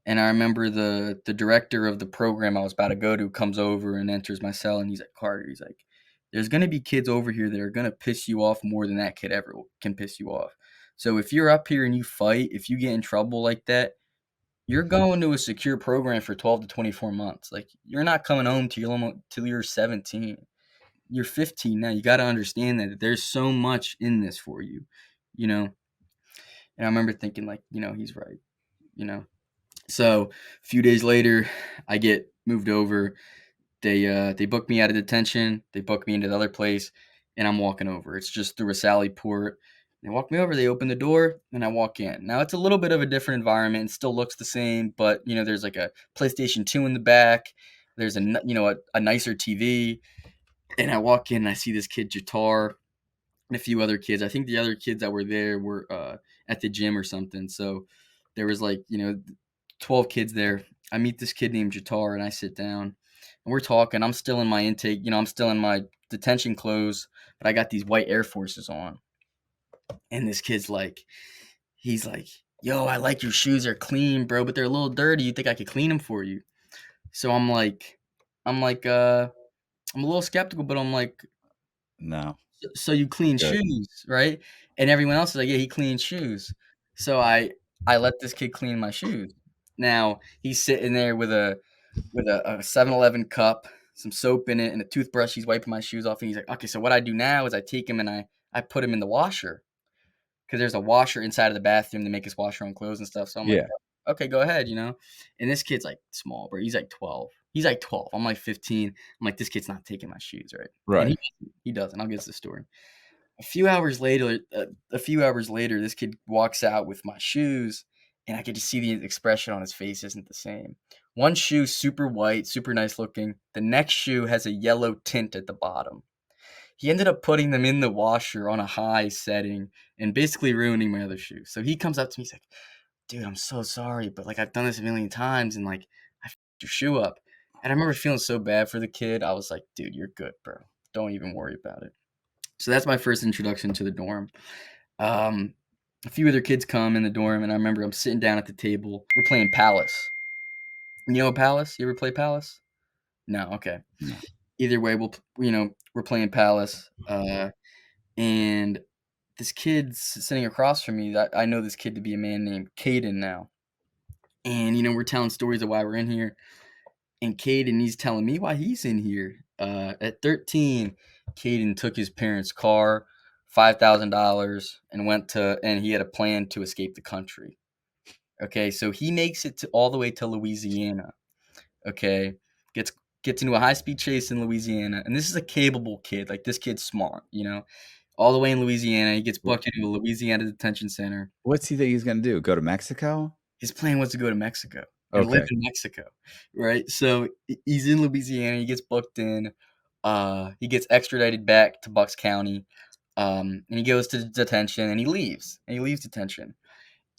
And I remember the director of the program I was about to go to comes over and enters my cell, and he's like, Carter, he's like, there's gonna be kids over here that are gonna piss you off more than that kid ever can piss you off. So if you're up here and you fight, if you get in trouble like that, you're going to a secure program for 12 to 24 months. Like, you're not coming home till you're 17. You're 15 now. You got to understand that there's so much in this for you, you know. And I remember thinking like, he's right, you know. So a few days later, I get moved over. They book me out of detention. They book me into the other place, and I'm walking over. It's just through a Sally port. They walk me over. They open the door, and I walk in. Now it's a little bit of a different environment. It still looks the same, but there's like a PlayStation 2 in the back. There's a nicer TV, and I walk in and I see this kid Jatar and a few other kids. I think the other kids that were there were at the gym or something. So there was 12 kids there. I meet this kid named Jatar, and I sit down and we're talking. I'm still in my intake, I'm still in my detention clothes, but I got these white Air Forces on. And this kid's like, he's like, yo, I like your shoes. They're clean, bro, but they're a little dirty. You think I could clean them for you? So I'm a little skeptical, but I'm like,
No.
so you clean
Good.
shoes, right? And everyone else is like, yeah, he cleans shoes. So I let this kid clean my shoes. Now he's sitting there with a 7-Eleven cup, some soap in it, and a toothbrush. He's wiping my shoes off, and he's like, okay, so what I do now is I take him and I put him in the washer, because there's a washer inside of the bathroom to make us wash our own clothes and stuff. So I'm like,
Yeah.
okay, go ahead. And this kid's like small, bro. He's like 12. He's like 12. I'm like 15. I'm like, this kid's not taking my shoes, right? And
Right.
he doesn't. I'll get to the story. A few hours later, this kid walks out with my shoes, and I could just see the expression on his face isn't the same. One shoe super white, super nice looking. The next shoe has a yellow tint at the bottom. He ended up putting them in the washer on a high setting and basically ruining my other shoe. So he comes up to me, he's like, "Dude, I'm so sorry, but like I've done this a million times, and like I fucked your shoe up." And I remember feeling so bad for the kid. I was like, "Dude, you're good, bro. Don't even worry about it." So that's my first introduction to the dorm. Um, a few other kids come in the dorm, and I remember I'm sitting down at the table. We're playing Palace. You know Palace? You ever play Palace? No. Okay.
No.
Either way, we're playing Palace, and this kid's sitting across from me. I know this kid to be a man named Caden now, And, we're telling stories of why we're in here. And Caden, he's telling me why he's in here. At 13, Caden took his parents' car, $5,000, and he had a plan to escape the country. Okay, so he makes it all the way to Louisiana. Okay, gets gets into a high speed chase in Louisiana, and this is a capable kid. Like, this kid's smart. All the way in Louisiana, he gets
Wh-
booked into a Louisiana detention center.
What's he think he's gonna do? Go to Mexico?
His plan was to go to Mexico and live
Okay.
in Mexico, right? So he's in Louisiana. He gets booked in. He gets extradited back to Bucks County, and he goes to detention, and he leaves. And he leaves detention,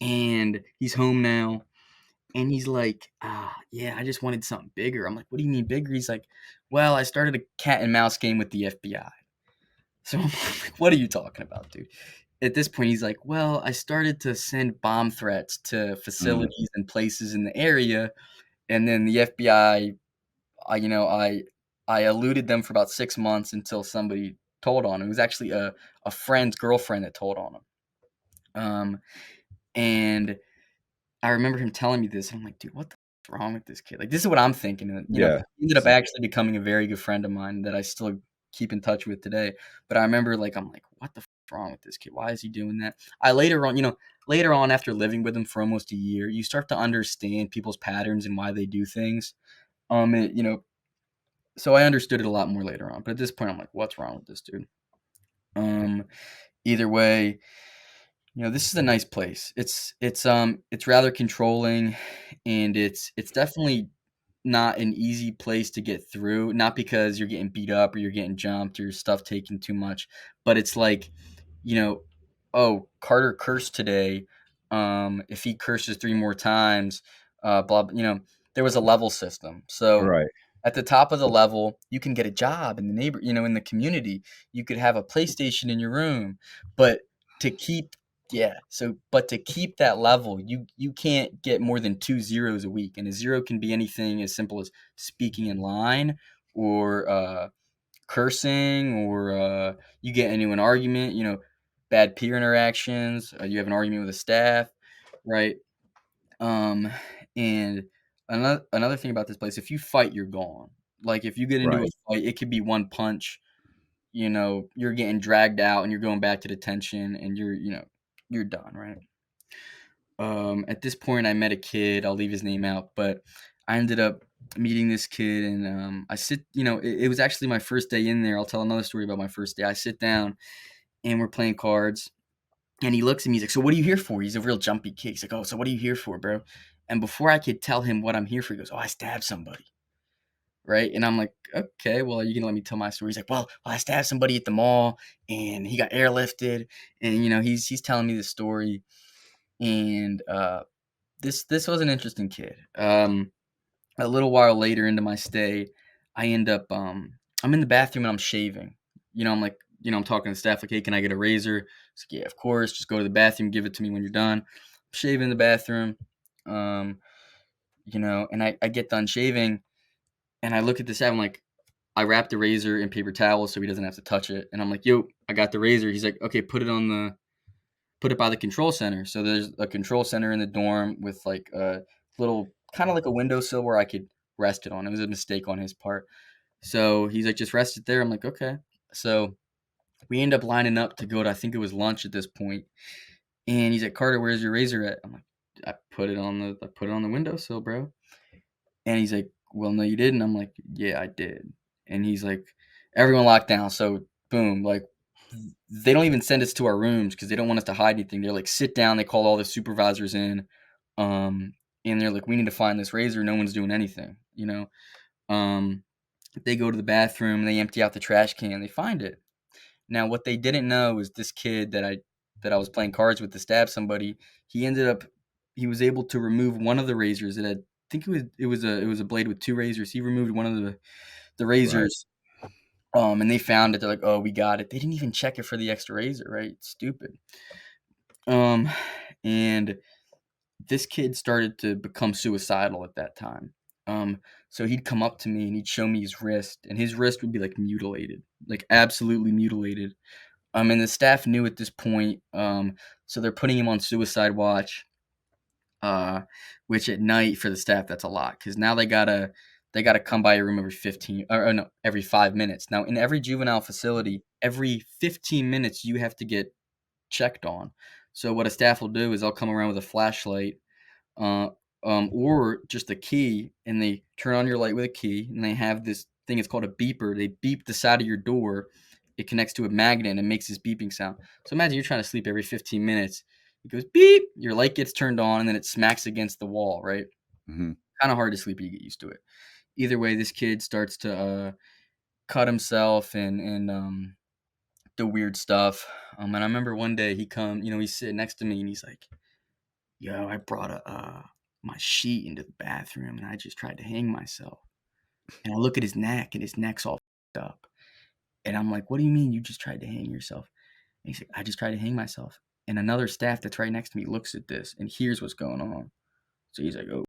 and he's home now. And he's like, yeah, I just wanted something bigger. I'm like, what do you mean bigger? He's like, well, I started a cat and mouse game with the FBI. So I'm like, what are you talking about, dude? At this point, he's like, well, I started to send bomb threats to
Mm,
facilities and places in the area, and then the FBI, I, you know, I eluded them for about 6 months until somebody told on him. It was actually a friend's girlfriend that told on him. And I remember him telling me this, and I'm like, dude, what the f wrong with this kid? Like, this is what I'm thinking, and,
yeah.
he ended up actually becoming a very good friend of mine that I still keep in touch with today. But I remember, like, I'm like, "What the f wrong with this kid? Why is he doing that?" I later on after living with him for almost a year, you start to understand people's patterns and why they do things. And, so I understood it a lot more later on, but at this point, I'm like, "What's wrong with this dude?" Um, Either way, this is a nice place. It's rather controlling, and it's definitely not an easy place to get through, not because you're getting beat up or you're getting jumped or your stuff taken too much, but it's like, you know, "Oh, Carter cursed today. If he curses 3 more times, there was a level system. So,
Right.
at the top of the level, you can get a job in the in the community. You could have a PlayStation in your room, but to keep but to keep that level, you can't get more than 2 zeros a week, and a zero can be anything as simple as speaking in line or, cursing or, you get into an argument, bad peer interactions, you have an argument with a staff, right? Um, and another thing about this place, if you fight, you're gone. Like, if you get into a
Right.
fight, it could be one punch, you're getting dragged out and you're going back to detention and you're done, right? At this point, I met a kid. I'll leave his name out, but I ended up meeting this kid, and it was actually my first day in there. I'll tell another story about my first day. I sit down, and we're playing cards, and he looks at me. He's like, "So what are you here for?" He's a real jumpy kid. He's like, "Oh, so what are you here for, bro?" And before I could tell him what I'm here for, he goes, "Oh, I stabbed somebody." Right? And I'm like, "Okay, well, are you gonna let me tell my story?" He's like, "Well, I stabbed somebody at the mall, and he got airlifted." And he's telling me the story, and this was an interesting kid. A little while later into my stay, I end up I'm in the bathroom and I'm shaving. I'm like, I'm talking to the staff like, "Hey, can I get a razor?" It's like, "Yeah, of course. Just go to the bathroom, give it to me when you're done." I'm shaving in the bathroom. Um, and I get done shaving and I look at the staff. I'm like, I wrapped the razor in paper towel so he doesn't have to touch it. And I'm like, "Yo, I got the razor." He's like, "Okay, put it by the control center." So there's a control center in the dorm with like a little kind of like a windowsill where I could rest it on. It was a mistake on his part. So he's like, "Just rest it there." I'm like, "Okay." So we end up lining up to go to, I think it was lunch at this point. And he's like, "Carter, where's your razor at?" I'm like, I put it on the windowsill, bro." And he's like, "Well, no, you didn't." I'm like, "Yeah, I did." And he's like, "Everyone locked down." So boom, like they don't even send us to our rooms because they don't want us to hide anything. They're like, "Sit down." They call all the supervisors in, um, and they're like, "We need to find this razor." No one's doing anything, Um, they go to the bathroom. They empty out the trash can. They find it. Now, what they didn't know is this kid that I was playing cards with to stab somebody. He ended up he was able to remove one of the razors. I think it was a blade with two razors. He removed one of the
Right.
razors, and they found it. They're like, "Oh, we got it." They didn't even check it for the extra razor, right? Stupid. Um, and this kid started to become suicidal at that time. So he'd come up to me and he'd show me his wrist, and his wrist would be like mutilated, like absolutely mutilated. And the staff knew at this point, so they're putting him on suicide watch. uh, which at night for the staff, that's a lot because now they gotta come by your room every 15 or no, every 5 minutes. Now in every juvenile facility, every 15 minutes you have to get checked on. So what a staff will do is they'll come around with a flashlight, uh, or just a key, and they turn on your light with a key, and they have this thing. It's called a beeper. They beep the side of your door. It connects to a magnet and makes this beeping sound. So imagine you're trying to sleep every 15 minutes. It goes beep. Your light gets turned on, and then it smacks against the wall. Right?
Mhm.
Kind of hard to sleep. You get used to it. Either way, this kid starts to cut himself and do weird stuff. And I remember one day he come, he's sitting next to me and he's like, "Yo, I brought my sheet into the bathroom and I just tried to hang myself." And I look at his neck and his neck's all fucked up. And I'm like, "What do you mean you just tried to hang yourself?" And he's like, "I just tried to hang myself." And another staff that's right next to me looks at this and hears what's going on. So he's like, "Oh."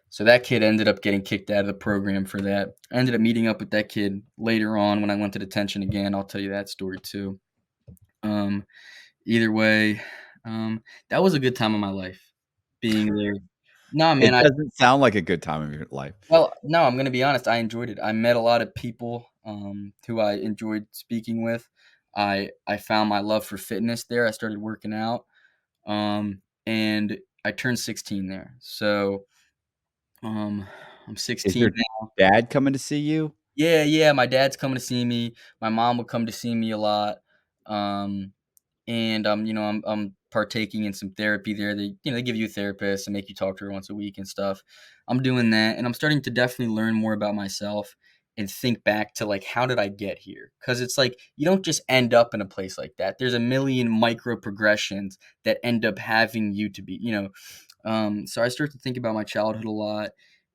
So that kid ended up getting kicked out of the program for that. I ended up meeting up with that kid later on when I went to detention again. I'll tell you that story too. Um, Either way, that was a good time of my life being there. No, man,
It doesn't sound like a good time of your life.
no, I'm gonna be honest, I enjoyed it. I met a lot of people, who I enjoyed speaking with. I found my love for fitness there. I started working out, and I turned 16 there. So, um, I'm
Is
16
your
now.
dad coming to see you?
Yeah, yeah, my dad's coming to see me. My mom would come to see me a lot. Um and I'm partaking in some therapy there. They give you a therapist and make you talk to her once a week and stuff. I'm doing that, and I'm starting to definitely learn more about myself and think back to like how did I get here? Because it's like you don't just end up in a place like that. There's a million micro progressions that end up having you to be, So I start to think about my childhood a lot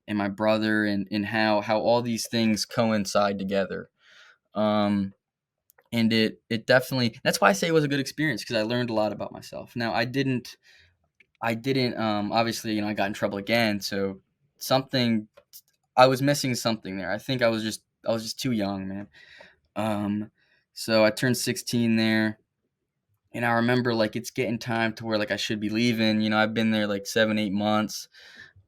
and my brother and how all these things coincide together. Um, and it definitely, that's why I say it was a good experience because I learned a lot about myself. Now I didn't obviously, I got in trouble again, so something I was missing something there. I think I was just too young, man. So I turned 16 there, and I remember like it's getting time to where like I should be leaving. I've been there like 7, 8 months.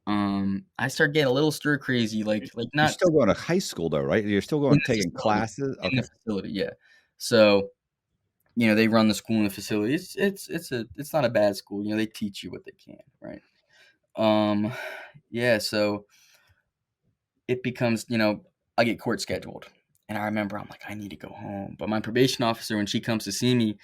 I start getting a little stir crazy, like
You're
not
still going to high school though, right? You're still
in
going
the
taking
facility.
classes?
In the
Okay.
facility, yeah. So they run the school in the facility. It's not a bad school. They teach you what they can, right? Um, yeah. So it becomes, I get court scheduled, and I remember I'm like, I need to go home. But my probation officer, when she comes to see me,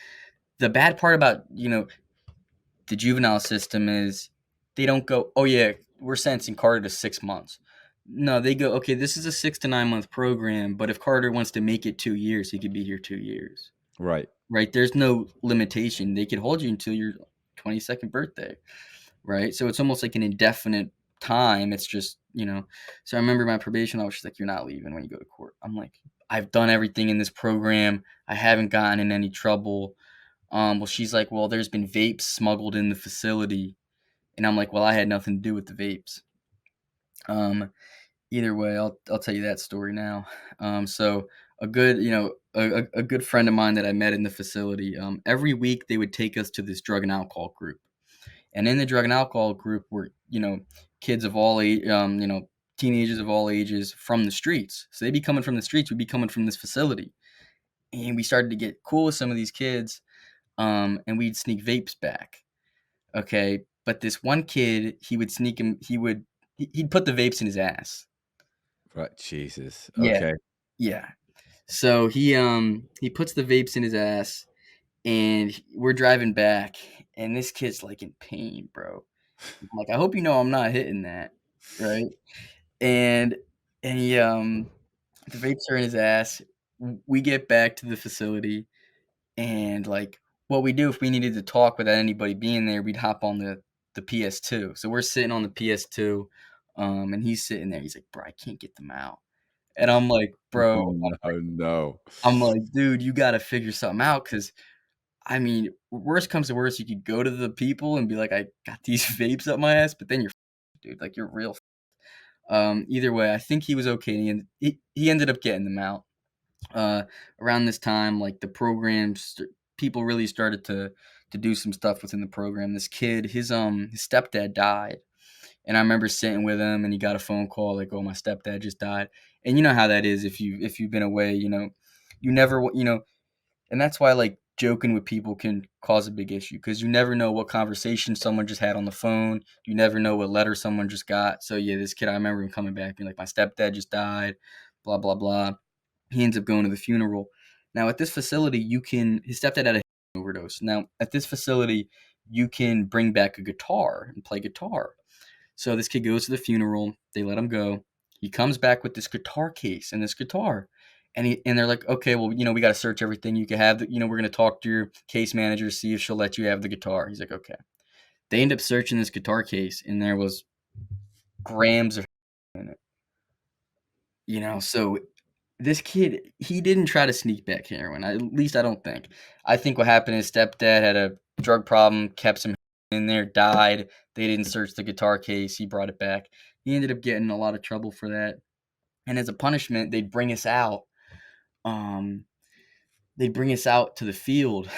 the bad part about the juvenile system is they don't go, oh yeah, we're sentencing Carter to 6 months. No, they go, okay, this is a 6 to 9 month program, but if Carter wants to make it 2 years, he could be here 2 years.
Right.
Right? There's no limitation. They could hold you until your 22nd birthday, right? So it's almost like an indefinite time. It's just, So I remember my probation officer was like, "You're not leaving when you go to court." I'm like, "I've done everything in this program. I haven't gotten in any trouble." Well, she's like, "Well, there's been vapes smuggled in the facility." And I'm like, "Well, I had nothing to do with the vapes." Um, Either way, I'll tell you that story now. So a good a good friend of mine that I met in the facility. Every week they would take us to this drug and alcohol group, and in the drug and alcohol group were kids of all age, teenagers of all ages from the streets. So they'd be coming from the streets, we'd be coming from this facility, and we started to get cool with some of these kids, and we'd sneak vapes back. Okay, but this one kid, he would sneak him. He'd put the vapes in his ass.
Right. Jesus.
Yeah,
Okay.
yeah. So he puts the vapes in his ass, and we're driving back, and this kid's like in pain, bro. I'm like, I hope you know I'm not hitting that, right? And and the vapes are in his ass. We get back to the facility, and like what we do if we needed to talk without anybody being there, we'd hop on the PS2. So we're sitting on the PS2, and he's sitting there. He's like, "Bro, I can't get them out," and I'm like, "Bro,"
Oh, no, no.
I'm like, "Dude, you got to figure something out because." I mean, worst comes to worst, you could go to the people and be like, "I got these vapes up my ass," but then you're dude, like, you're real. Either way, I think he was okay, and he ended up getting them out. Around this time, like, the programs, people really started to to do some stuff within the program. This kid, his stepdad died, and I remember sitting with him, and he got a phone call like, "Oh, my stepdad just died." And you know how that is if you've been away, you never and that's why like joking with people can cause a big issue because you never know what conversation someone just had on the phone. You never know what letter someone just got. So yeah, this kid, I remember him coming back being like, "My stepdad just died," blah blah blah. He ends up going to the funeral. Now at this facility, his stepdad had a overdose. Now at this facility, you can bring back a guitar and play guitar. So this kid goes to the funeral. They let him go. He comes back with this guitar case and this guitar. And they're like, "Okay, well, we got to search everything. You can have we're going to talk to your case manager, see if she'll let you have the guitar." He's like, "Okay." They end up searching this guitar case, and there was grams of in it. So this kid, he didn't try to sneak back heroin. At least I don't think. I think what happened is stepdad had a drug problem, kept some in there, died. They didn't search the guitar case. He brought it back. He ended up getting a lot of trouble for that. And as a punishment, they'd bring us out. Um, they'd bring us out to the field,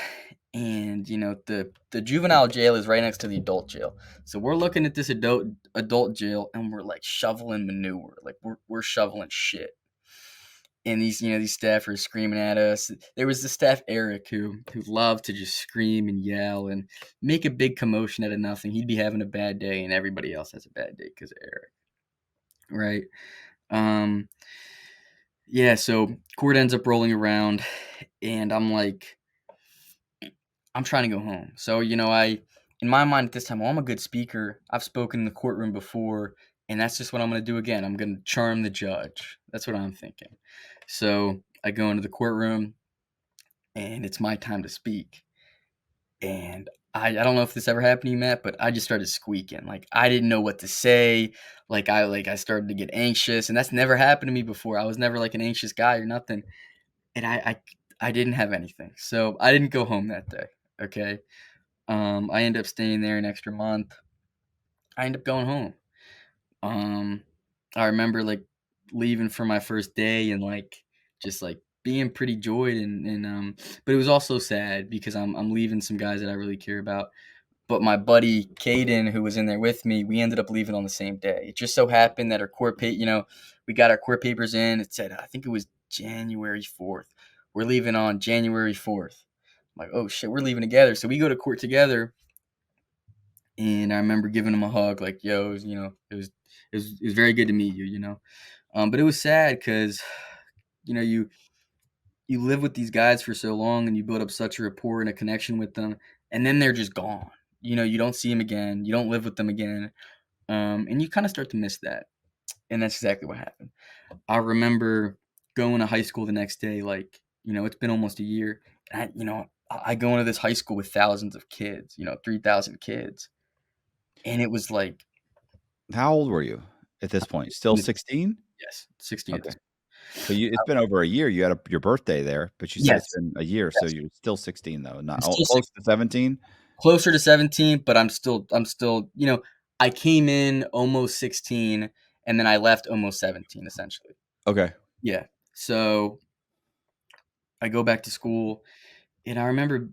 and the juvenile jail is right next to the adult jail. So we're looking at this adult jail, and we're like shoveling manure, like we're shoveling shit. And these staff are screaming at us. There was the staff Eric who loved to just scream and yell and make a big commotion out of nothing. He'd be having a bad day, and everybody else has a bad day because of Eric, right? Um, yeah. So court ends up rolling around, and I'm trying to go home. So in my mind at this time, well, I'm a good speaker. I've spoken in the courtroom before, and that's just what I'm going to do again. I'm going to charm the judge. That's what I'm thinking. So I go into the courtroom, and it's my time to speak. And I don't know if this ever happened to you, Matt, but I just started squeaking. Like I didn't know what to say. I started to get anxious, and that's never happened to me before. I was never like an anxious guy or nothing, and I didn't have anything, so I didn't go home that day. Okay, I end up staying there an extra month. I end up going home. Um, I remember like leaving for my first day and like just like being pretty joyed and but it was also sad because I'm leaving some guys that I really care about. But my buddy Caden, who was in there with me, we ended up leaving on the same day. It just so happened that our we got our court papers in. It said, I think it was January 4th. We're leaving on January 4th. I'm like, oh shit, we're leaving together. So we go to court together. And I remember giving him a hug, like, yo, it was very good to meet you. But it was sad because, you live with these guys for so long and you build up such a rapport and a connection with them, and then they're just gone. You don't see them again. You don't live with them again. And you kind of start to miss that. And that's exactly what happened. I remember going to high school the next day, like, it's been almost a year. And I go into this high school with thousands of kids, 3,000 kids. And it was like,
How old were you at this point? Still 16?
yes, 16 at
Okay.
this.
So it's been over a year. You had your birthday there, but you said it's
Yes,
been a year, so
yes.
you're still 16 though, not
It's still
close to 17?
closer to 17, but I'm still, I came in almost 16 and then I left almost 17 essentially.
Okay.
Yeah. So I go back to school and I remember,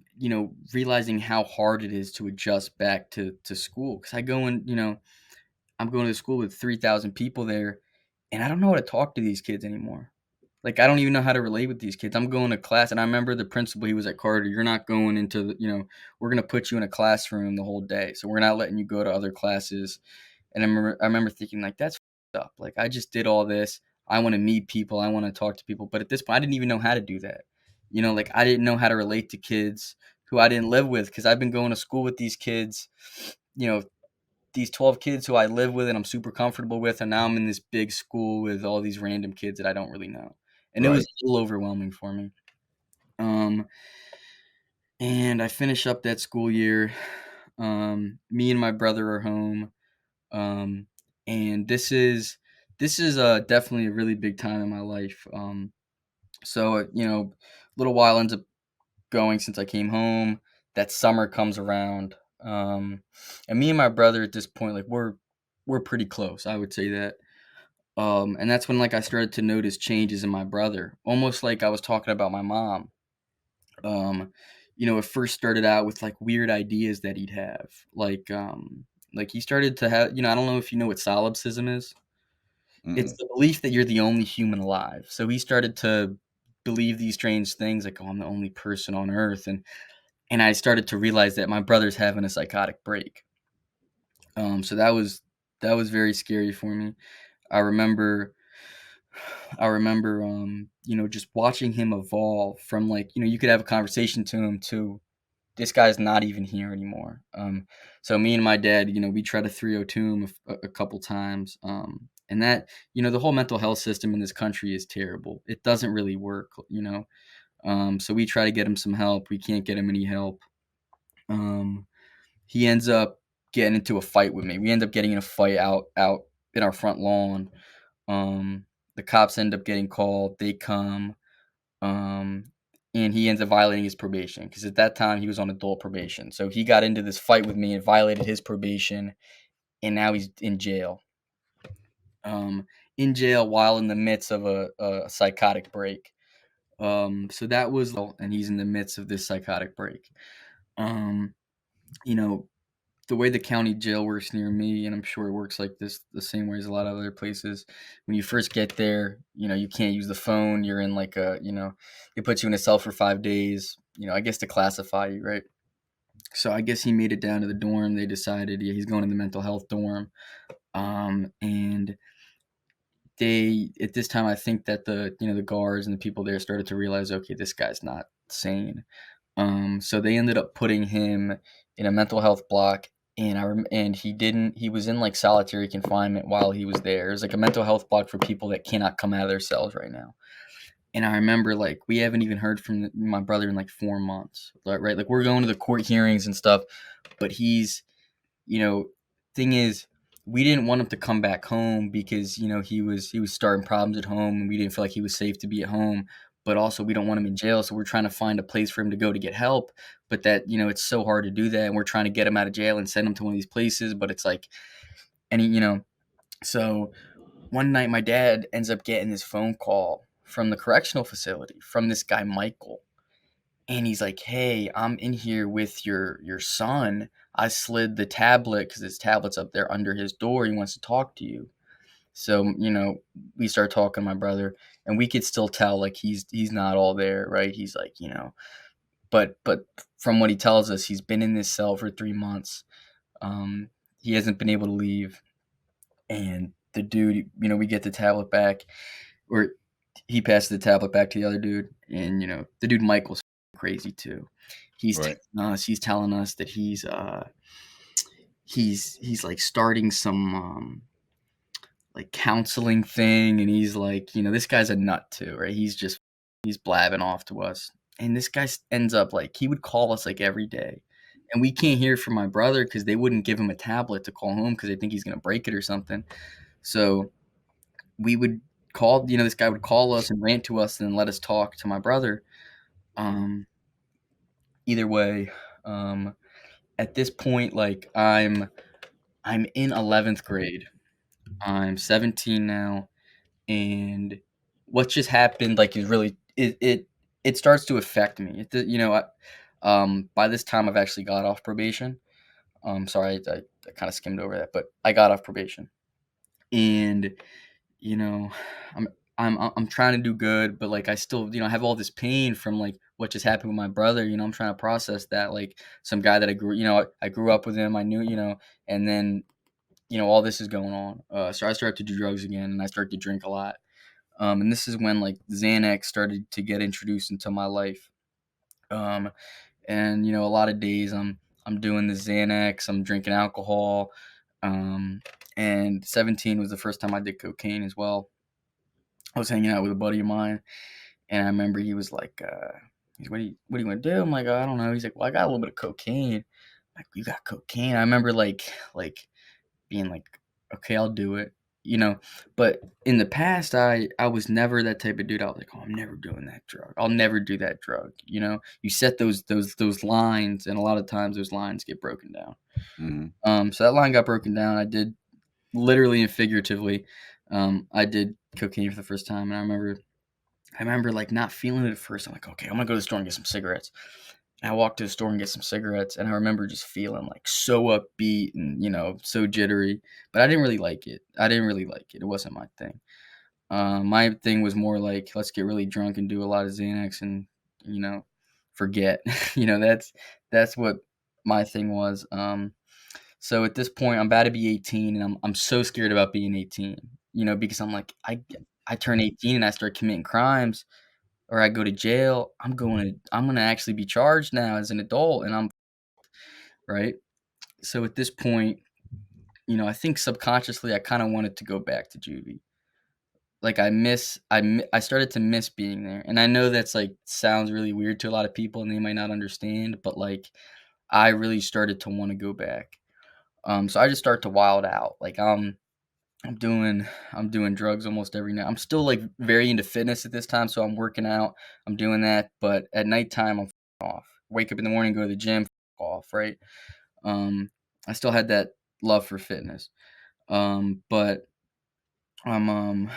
realizing how hard it is to adjust back to school cuz I go in, I'm going to school with 3,000 people there and I don't know how to talk to these kids anymore. Like, I don't even know how to relate with these kids. I'm going to class, and I remember the principal, he was like, "Carter, you're not going into we're gonna put you in a classroom the whole day, so we're not letting you go to other classes." And I remember thinking, like, "That's f***ed up. Like, I just did all this. I wanna meet people. I wanna talk to people." But at this point, I didn't even know how to do that. Like, I didn't know how to relate to kids who I didn't live with because 'cause I've been going to school with these kids, you know, these 12 kids who I live with and I'm super comfortable with, and now I'm in this big school with all these random kids that I don't really know. And it was
Right.
a little overwhelming for me. Um, and I finish up that school year. Me and my brother are home. Um, and this is definitely a really big time in my life. So a little while ends up going since I came home. That summer comes around. And me and my brother at this point, like we're pretty close. I would say that. And that's when like I started to notice changes in my brother, almost like I was talking about my mom. Um, it first started out with like weird ideas that he'd have. Like he started to have, I don't know if you know what solipsism is. It's
Mm-mm.
the belief that you're the only human alive. So he started to believe these strange things like, oh, I'm the only person on earth. And I started to realize that my brother's having a psychotic break. So that was very scary for me. I remember just watching him evolve from like, you could have a conversation to him to this guy's not even here anymore. So me and my dad, we tried to 302 him a couple times. And that, the whole mental health system in this country is terrible. It doesn't really work. So we try to get him some help. We can't get him any help. Um, he ends up getting into a fight with me. We end up getting in a fight out in our front lawn. Um, the cops end up getting called. They come. Um, and he ends up violating his probation because at that time he was on adult probation. So he got into this fight with me and violated his probation, and now he's in jail. In jail while in the midst of a psychotic break. So that was, and he's in the midst of this psychotic break. Um, you know, the way the county jail works near me, and I'm sure it works like this the same way as a lot of other places. When you first get there, you can't use the phone. You're in like they put you in a cell for 5 days. I guess to classify you, right? So I guess he made it down to the dorm. They decided, yeah, he's going to the mental health dorm. And they at this time, I think that the guards and the people there started to realize, okay, this guy's not sane. So they ended up putting him in a mental health block, and he was in like solitary confinement while he was there. It was like a mental health block for people that cannot come out of their cells right now. And I remember like we haven't even heard from my brother in like 4 months, right? Like we're going to the court hearings and stuff, but you know, thing is, we didn't want him to come back home because he was starting problems at home, and we didn't feel like he was safe to be at home. But also, we don't want him in jail, so we're trying to find a place for him to go to get help. But that it's so hard to do that, and we're trying to get him out of jail and send him to one of these places. But it's like, so one night my dad ends up getting this phone call from the correctional facility from this guy Michael, and he's like, "Hey, I'm in here with your son. I slid the tablet because his tablet's up there under his door. He wants to talk to you." So we start talking to my brother, and we could still tell like he's not all there, right? He's like, but from what he tells us, he's been in this cell for 3 months. Um, he hasn't been able to leave, and the dude, we get the tablet back, or he passes the tablet back to the other dude, and the dude Michael's crazy too.
Right.
He's telling us that he's like starting some like counseling thing, and he's like, this guy's a nut too, right? He's blabbing off to us, and this guy ends up like he would call us like every day, and we can't hear from my brother because they wouldn't give him a tablet to call home because they think he's gonna break it or something. So we would call, this guy would call us and rant to us and then let us talk to my brother. Um, Either way, um, at this point, like I'm in 11th grade. I'm 17 now, and what just happened like is really it starts to affect me. By this time I've actually got off probation. Sorry, I kind of skimmed over that, but I got off probation, and you know, I'm I'm trying to do good, but like I still have all this pain from like what just happened with my brother. I'm trying to process that, like some guy that I grew up with him. I knew, and then all this is going on. So I started to do drugs again, and I started to drink a lot. And this is when like Xanax started to get introduced into my life. Um, and a lot of days I'm doing the Xanax, I'm drinking alcohol. Um, and 17 was the first time I did cocaine as well. I was hanging out with a buddy of mine, and I remember he was like, what do you want to do? I'm like, I don't know. He's like, well, I got a little bit of cocaine. I'm like, you got cocaine? I remember like being like, okay, I'll do it. You know, but in the past, I was never that type of dude. I was like, oh, I'm never doing that drug. I'll never do that drug. You set those lines, and a lot of times those lines get broken down.
Mhm.
So that line got broken down. I did literally and figuratively. I did cocaine for the first time, and I remember like not feeling it at first. I'm like, okay, I'm gonna go to the store and get some cigarettes. And I walked to the store and get some cigarettes, and I remember just feeling, like, so upbeat and, so jittery, but I didn't really like it. I didn't really like it. It wasn't my thing. My thing was more like, let's get really drunk and do a lot of Xanax and, you know, forget. That's what my thing was. So at this point, I'm about to be 18, and I'm so scared about being 18, because I'm like, I turn 18 and I start committing crimes, or I go to jail. I'm gonna actually be charged now as an adult, and I'm right. So at this point, I think subconsciously I kind of wanted to go back to juvie. Like I started to miss being there, and I know that's like sounds really weird to a lot of people, and they might not understand, but like I really started to want to go back. So I just start to wild out. Like I'm doing I'm doing drugs almost every night. I'm still like very into fitness at this time, so I'm working out. I'm doing that, but at nighttime I'm off. Wake up in the morning, go to the gym, off. Right. Um, I still had that love for fitness. But I'm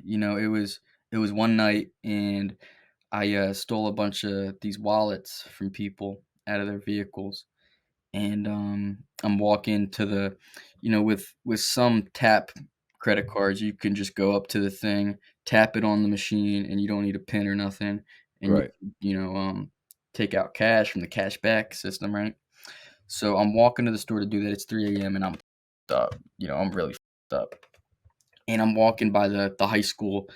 it was one night, and I stole a bunch of these wallets from people out of their vehicles, and I'm walking to the, with some tap credit cards, you can just go up to the thing, tap it on the machine, and you don't need a pin or nothing, and
Right.
take out cash from the cashback system, right? So I'm walking to the store to do that. It's 3 a.m. and I'm up. I'm really up, and I'm walking by the high school,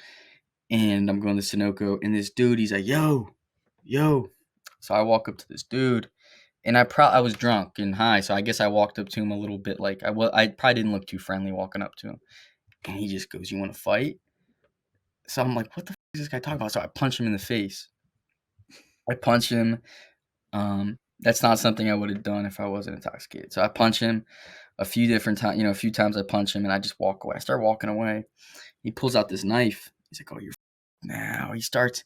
and I'm going to Sunoco, and this dude, he's like, "Yo, yo." So I walk up to this dude, and I was drunk and high, so I guess I walked up to him a little bit like I probably didn't look too friendly walking up to him, and he just goes, "You want to fight?" So I'm like, "What the is this guy talking about?" So I punch him in the face. I punch him. That's not something I would have done if I wasn't intoxicated. So I punch him a few different times. A few times I punch him, and I just walk away. I start walking away. He pulls out this knife. He's like, "Oh, you're now." He starts,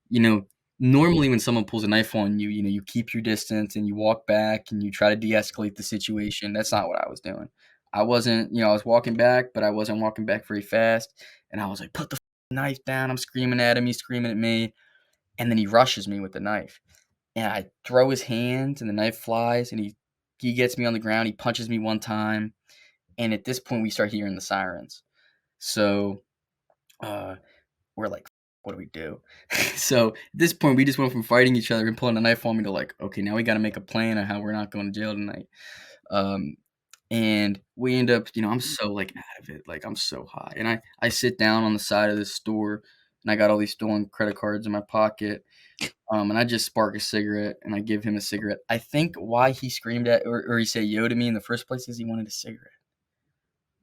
you know, normally when someone pulls a knife on you, you keep your distance and you walk back and you try to de-escalate the situation. That's not what I was doing. I wasn't, I was walking back, but I wasn't walking back very fast. And I was like, put the knife down. I'm screaming at him. He's screaming at me. And then he rushes me with the knife. And I throw his hands and the knife flies and he gets me on the ground. He punches me one time. And at this point, we start hearing the sirens. So, uh, we're like, what do we do? So at this point, we just went from fighting each other and pulling a knife on me to like, okay, now we got to make a plan on how we're not going to jail tonight. Um, and we end up, I'm so like out of it, like I'm so high, and I sit down on the side of this store, and I got all these stolen credit cards in my pocket. And I just spark a cigarette, and I give him a cigarette. I think why he screamed at or he said yo to me in the first place is he wanted a cigarette,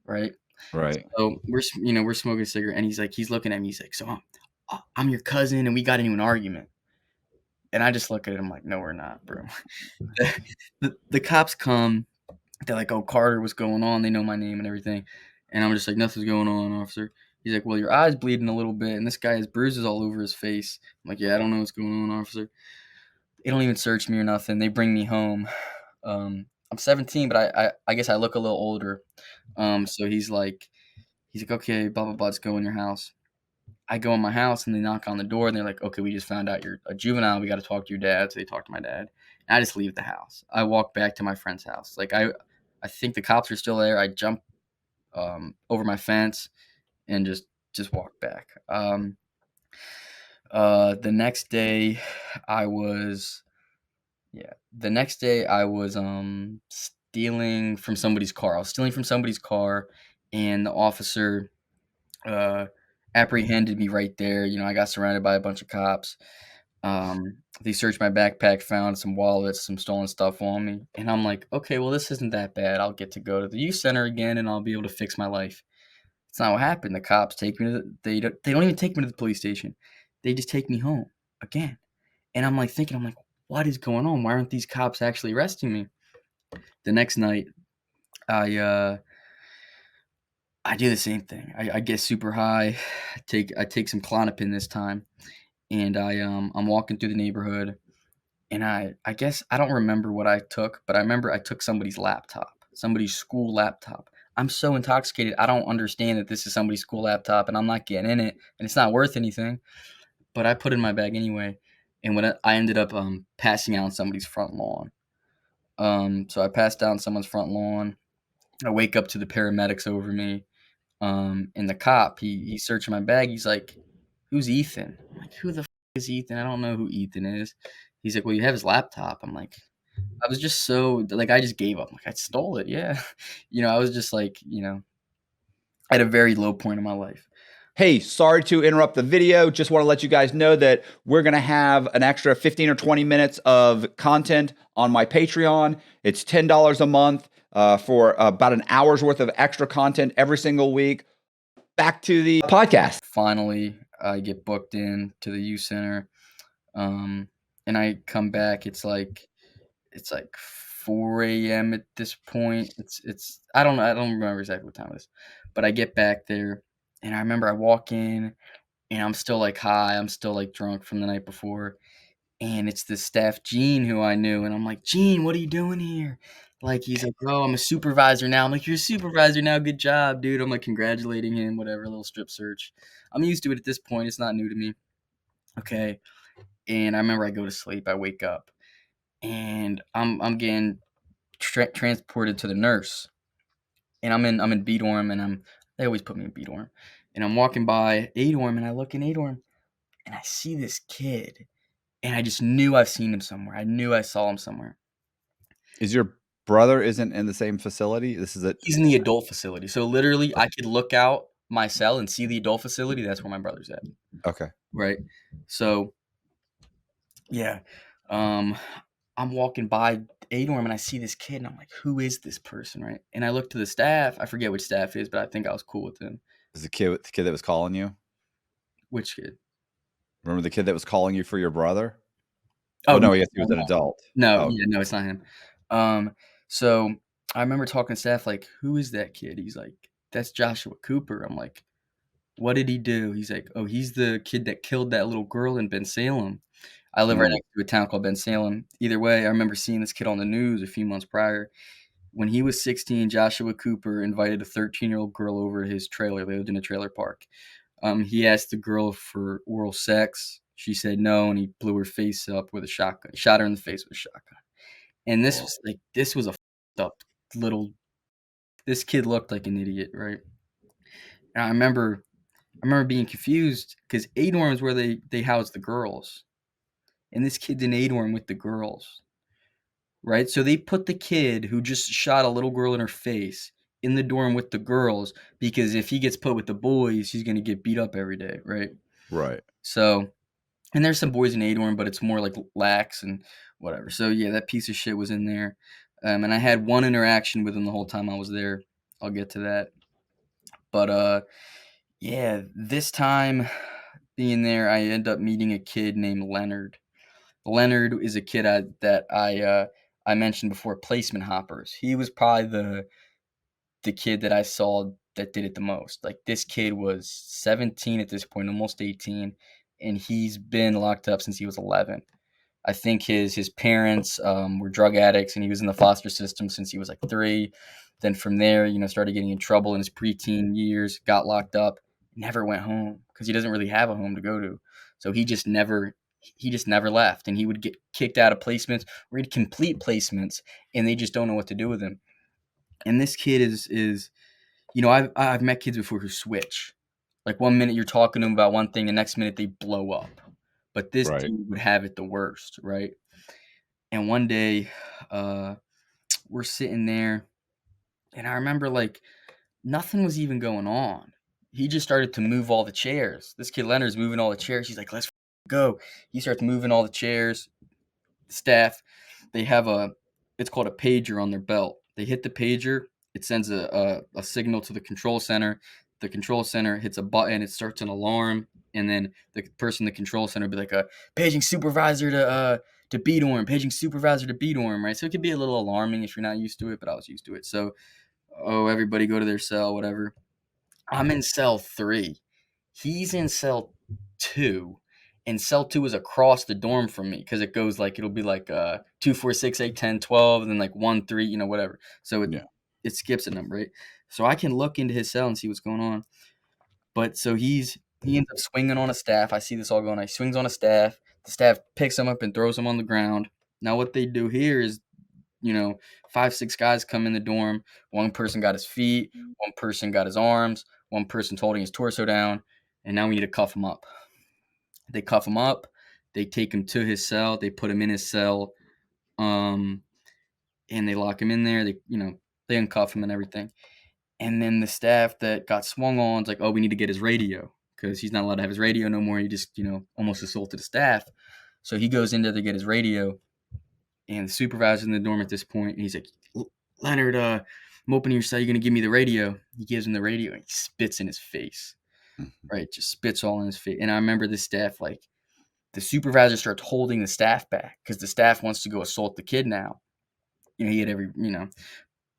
right?
Right.
So we're smoking a cigarette, and he's looking at me. He's like, "So I'm your cousin, and we got into an argument." And I just look at him like, "No, we're not, bro." The cops come. They're like, "Oh, Carter, what's going on?" They know my name and everything, and I'm just like, "Nothing's going on, officer." He's like, "Well, your eye's bleeding a little bit, and this guy has bruises all over his face." I'm like, "Yeah, I don't know what's going on, officer." They don't even search me or nothing. They bring me home. I'm 17, but I guess I look a little older. So he's like, "Okay, blah blah blah, let's go in your house." I go in my house and they knock on the door and they're like, "Okay, we just found out you're a juvenile. We got to talk to your dad." So they talk to my dad. And I just leave the house. I walk back to my friend's house. Like I think the cops are still there. I jump over my fence and just walk back. The next day, I was The next day I was stealing from somebody's car. I was stealing from somebody's car, and the officer uh, apprehended me right there. I got surrounded by a bunch of cops. They searched my backpack, found some wallets, some stolen stuff on me, and I'm like, okay, well, this isn't that bad. I'll get to go to the youth center again, and I'll be able to fix my life. It's not what happened. The cops take me to they don't even take me to the police station. They just take me home again, and I'm like thinking, I'm like, what is going on? Why aren't these cops actually arresting me? The next night, I uh, I do the same thing. I get super high. I take some Klonopin this time, and I'm walking through the neighborhood, and I guess I don't remember what I took, but I remember I took somebody's laptop, somebody's school laptop. I'm so intoxicated, I don't understand that this is somebody's school laptop, and I'm not getting in it, and it's not worth anything. But I put it in my bag anyway, and when I ended up passing out on somebody's front lawn. So I passed out on someone's front lawn. I wake up to the paramedics over me. And the cop, he's searching my bag. He's like, "Who's Ethan?" I'm like, "Who the is Ethan? I don't know who Ethan is." He's like, "Well, you have his laptop." I'm like, I was just so like, I just gave up. Like, I stole it, yeah. I was just like, at a very low point in my life.
Hey, sorry to interrupt the video. Just want to let you guys know that we're going to have an extra 15 or 20 minutes of content on my Patreon. It's $10 a month for about an hour's worth of extra content every single week. Back to the podcast.
Finally, I get booked in to the youth center, and I come back. It's like 4 a.m. at this point. It's I don't know. I don't remember exactly what time it is, but I get back there, and I remember I walk in, and I'm still like high. I'm still like drunk from the night before, and it's the staff Gene who I knew, and I'm like, Gene, what are you doing here? Like, he's like, oh, I'm a supervisor now. I'm like, you're a supervisor now. Good job, dude. I'm like congratulating him. Whatever, a little strip search. I'm used to it at this point. It's not new to me. Okay, and I remember I go to sleep. I wake up, and I'm getting transported to the nurse, and I'm in B dorm, and they always put me in B dorm, and I'm walking by A dorm, and I look in A dorm, and I see this kid, and I just knew I've seen him somewhere. I knew I saw him somewhere.
Is your brother isn't in the same facility? This is it.
He's in the adult facility, so literally I could look out my cell and see the adult facility. That's where my brother's at,
Okay.
right? So yeah, um, I'm walking by A dorm, and I see this kid, and I'm like, who is this person, right? And I look to the staff. I forget which staff it is, but I think I was cool with him.
Is the kid that was calling you?
Which kid?
Remember the kid that was calling you for your brother?
Oh,
Well,
no,
no, yes, he was
no,
an adult.
no,
Oh,
yeah, no, it's not him. So I remember talking to staff, like, "Who is that kid?" He's like, "That's Joshua Cooper." I'm like, "What did he do?" He's like, "Oh, he's the kid that killed that little girl in Bensalem." I live right
mm,
next to a town called Bensalem. Either way, I remember seeing this kid on the news a few months prior. When he was 16, Joshua Cooper invited a 13-year-old girl over to his trailer. They lived in a trailer park. He asked the girl for oral sex. She said no, and he blew her face up with a shotgun. Shot her in the face with a shotgun. And
whoa.
this was a fucked up little. This kid looked like an idiot, right? And I remember being confused because A dorm is where they house the girls, and this kid's in A dorm with the girls, right? So they put the kid who just shot a little girl in her face in the dorm with the girls because if he gets put with the boys, he's gonna get beat up every day, right?
Right.
So, and there's some boys in A dorm, but it's more like lax and whatever. So yeah, that piece of shit was in there, and I had one interaction with him the whole time I was there. I'll get to that, but yeah, this time being there, I end up meeting a kid named Leonard. Leonard is a kid that I mentioned before, placement hoppers. He was probably the kid that I saw that did it the most. Like, this kid was 17 at this point, almost 18, and he's been locked up since he was 11. I think his parents were drug addicts, and he was in the foster system since he was like 3. Then from there, started getting in trouble in his preteen years, got locked up, never went home because he doesn't really have a home to go to. So he just never left, and he would get kicked out of placements or he'd complete placements, and they just don't know what to do with him. And this kid is I've met kids before who switch. Like, one minute you're talking to them about one thing, the next minute they blow up. But this
Right.
dude would have it the worst, right? And one day, uh, we're sitting there, and I remember, like, nothing was even going on. He just started to move all the chairs. This kid Leonard's moving all the chairs. He's like, "Let's go." He starts moving all the chairs. Staff, they have it's called a pager on their belt. They hit the pager, it sends a signal to the control center. The control center hits a button, it starts an alarm, and then the person in the control center will be like, paging supervisor to B dorm, paging supervisor to B dorm, right? So it could be a little alarming if you're not used to it, but I was used to it. So, everybody go to their cell, whatever. I'm in cell 3. He's in cell 2, and cell 2 is across the dorm from me because it goes like it'll be like 2, 4, 6, 8, 10, 12, and then like 1, 3, whatever. So it
Yeah.
it skips a number, right? So I can look into his cell and see what's going on. But so he ends up swinging on a staff. I see this all going on. He swings on a staff. The staff picks him up and throws him on the ground. Now, what they do here is, 5, 6 guys come in the dorm. One person got his feet, one person got his arms, one person's holding his torso down, and now we need to cuff him up. They cuff him up. They take him to his cell. They put him in his cell, and they lock him in there. They uncuff him and everything. And then the staff that got swung on is like, oh, we need to get his radio because he's not allowed to have his radio no more. He just, almost assaulted the staff. So he goes in there to get his radio, and the supervisor's in the dorm at this point, and he's like, Leonard, I'm opening your cell. You're going to give me the radio. He gives him the radio, and he spits in his face, right? Just spits all in his face. And I remember the staff, like, the supervisor starts holding the staff back because the staff wants to go assault the kid now. He had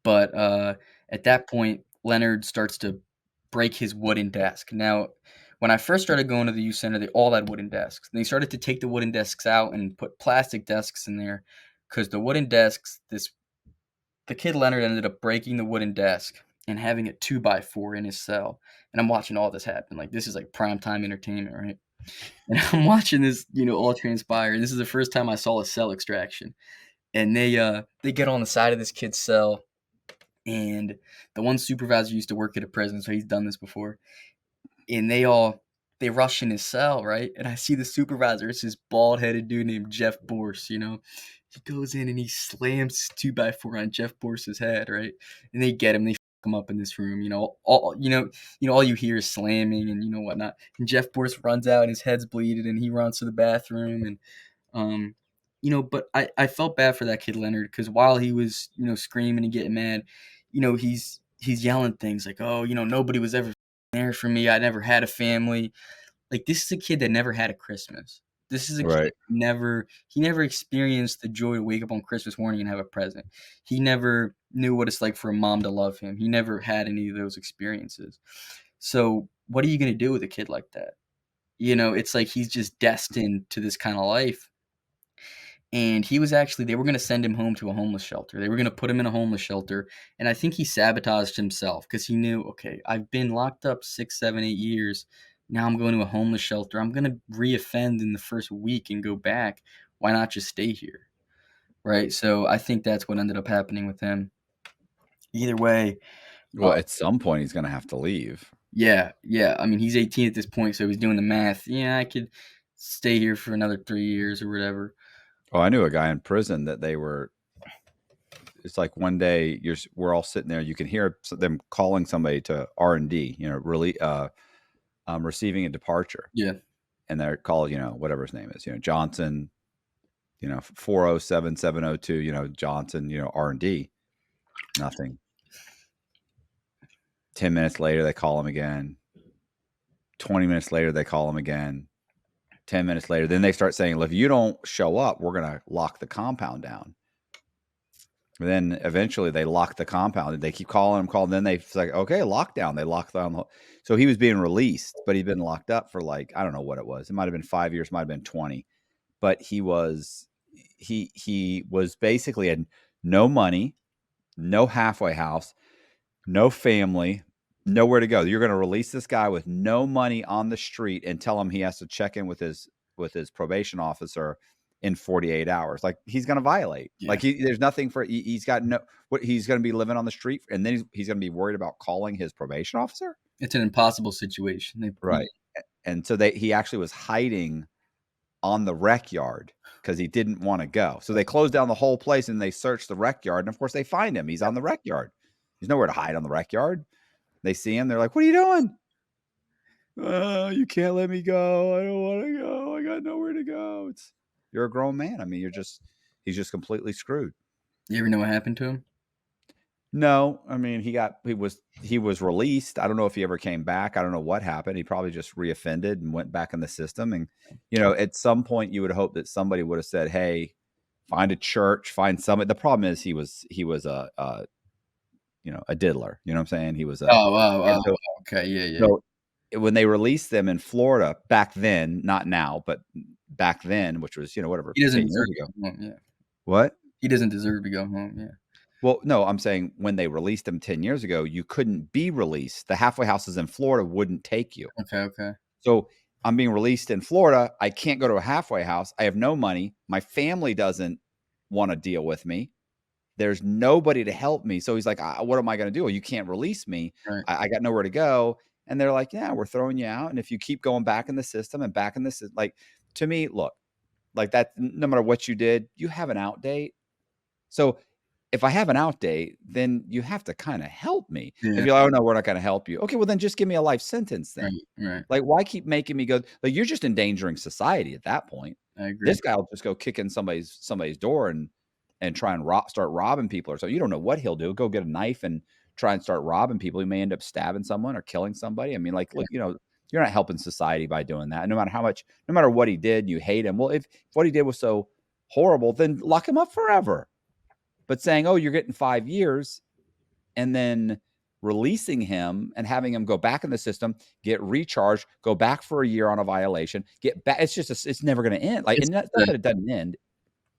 but at that point, Leonard starts to break his wooden desk. Now, when I first started going to the youth center, they all had wooden desks. And they started to take the wooden desks out and put plastic desks in there because the wooden desks, the kid Leonard ended up breaking the wooden desk and having a 2x4 in his cell. And I'm watching all this happen. Like, this is like primetime entertainment, right? And I'm watching this, all transpire. This is the first time I saw a cell extraction. And they get on the side of this kid's cell. And the one supervisor used to work at a prison, so he's done this before. And they rush in his cell, right? And I see the supervisor. It's this bald-headed dude named Jeff Borse, He goes in and he slams 2x4 on Jeff Borse's head, right? And they get him. They fuck him up in this room, all all you hear is slamming and whatnot. And Jeff Borse runs out and his head's bleeding and he runs to the bathroom and but I felt bad for that kid Leonard because while he was screaming and getting mad, he's yelling things like, oh, nobody was ever there for me. I never had a family. Like, this is a kid that never had a Christmas. This is a kid
Right.
he never experienced the joy to wake up on Christmas morning and have a present. He never knew what it's like for a mom to love him. He never had any of those experiences. So what are you going to do with a kid like that? It's like he's just destined to this kind of life. And they were going to send him home to a homeless shelter. They were going to put him in a homeless shelter. And I think he sabotaged himself because he knew, okay, I've been locked up 6, 7, 8 years. Now I'm going to a homeless shelter. I'm going to reoffend in the first week and go back. Why not just stay here? Right. So I think that's what ended up happening with him. Either way.
Well, at some point he's going to have to leave.
Yeah. I mean, he's 18 at this point, so he's doing the math. Yeah, I could stay here for another 3 years or whatever.
Oh, I knew a guy in prison that it's like one day we're all sitting there. You can hear them calling somebody to R&D, really, receiving a departure.
Yeah.
And they're called, whatever his name is, Johnson, 407702, Johnson, R&D, nothing. 10 minutes later, they call him again. 20 minutes later, they call him again. 10 minutes later, then they start saying, well, if you don't show up, we're going to lock the compound down. And then eventually they lock the compound and they keep calling him. Then they like, okay, lockdown. They locked down. So he was being released, but he'd been locked up for like, I don't know what it was. It might've been 5 years, might've been 20, but he was basically had no money, no halfway house, no family, nowhere to go. You're going to release this guy with no money on the street and tell him he has to check in with his probation officer in 48 hours. Like, he's going to violate. Yeah. Like, there's nothing he's got he's going to be living on the street, and then he's going to be worried about calling his probation officer.
It's an impossible situation.
Right. And so he actually was hiding on the rec yard because he didn't want to go. So they closed down the whole place and they searched the rec yard. And of course they find him. He's on the rec yard. There's nowhere to hide on the rec yard. They see him. They're like, what are you doing? You can't let me go. I don't want to go. I got nowhere to go. You're a grown man. I mean, he's just completely screwed.
You ever know what happened to him?
No. I mean, he was released. I don't know if he ever came back. I don't know what happened. He probably just reoffended and went back in the system. And, at some point you would hope that somebody would have said, hey, find a church, find somebody. The problem is he was a diddler. You know what I'm saying? He was
okay. Yeah.
So when they released them in Florida back then, not now, but back then, which was, whatever.
He doesn't deserve to go home. Yeah.
What?
He doesn't deserve to go home. Yeah.
Well, no, I'm saying when they released him 10 years ago, you couldn't be released. The halfway houses in Florida wouldn't take you.
Okay.
So I'm being released in Florida. I can't go to a halfway house. I have no money. My family doesn't want to deal with me. There's nobody to help me. So he's like, what am I going to do? Well, you can't release me.
Right.
I got nowhere to go. And they're like, yeah, we're throwing you out. And if you keep going back in the system and back in this, like, to me, look, like that, no matter what you did, you have an out date. So if I have an out date, then you have to kind of help me. If
Yeah.
you're like, oh no, we're not going to help you. Okay, well then just give me a life sentence
Right.
then.
Right.
Like, why keep making me go? Like, you're just endangering society at that point.
I agree.
This guy will just go kick in somebody's door and try and start robbing people or so. You don't know what he'll do. Go get a knife and try and start robbing people. He may end up stabbing someone or killing somebody. I mean, like,
Yeah.
look, you're not helping society by doing that. No matter how much, no matter what he did, you hate him. Well, if what he did was so horrible, then lock him up forever. But saying, oh, you're getting 5 years and then releasing him and having him go back in the system, get recharged, go back for a year on a violation, get back. It's just, it's never going to end. Like,
It's
and not
the
that it doesn't end.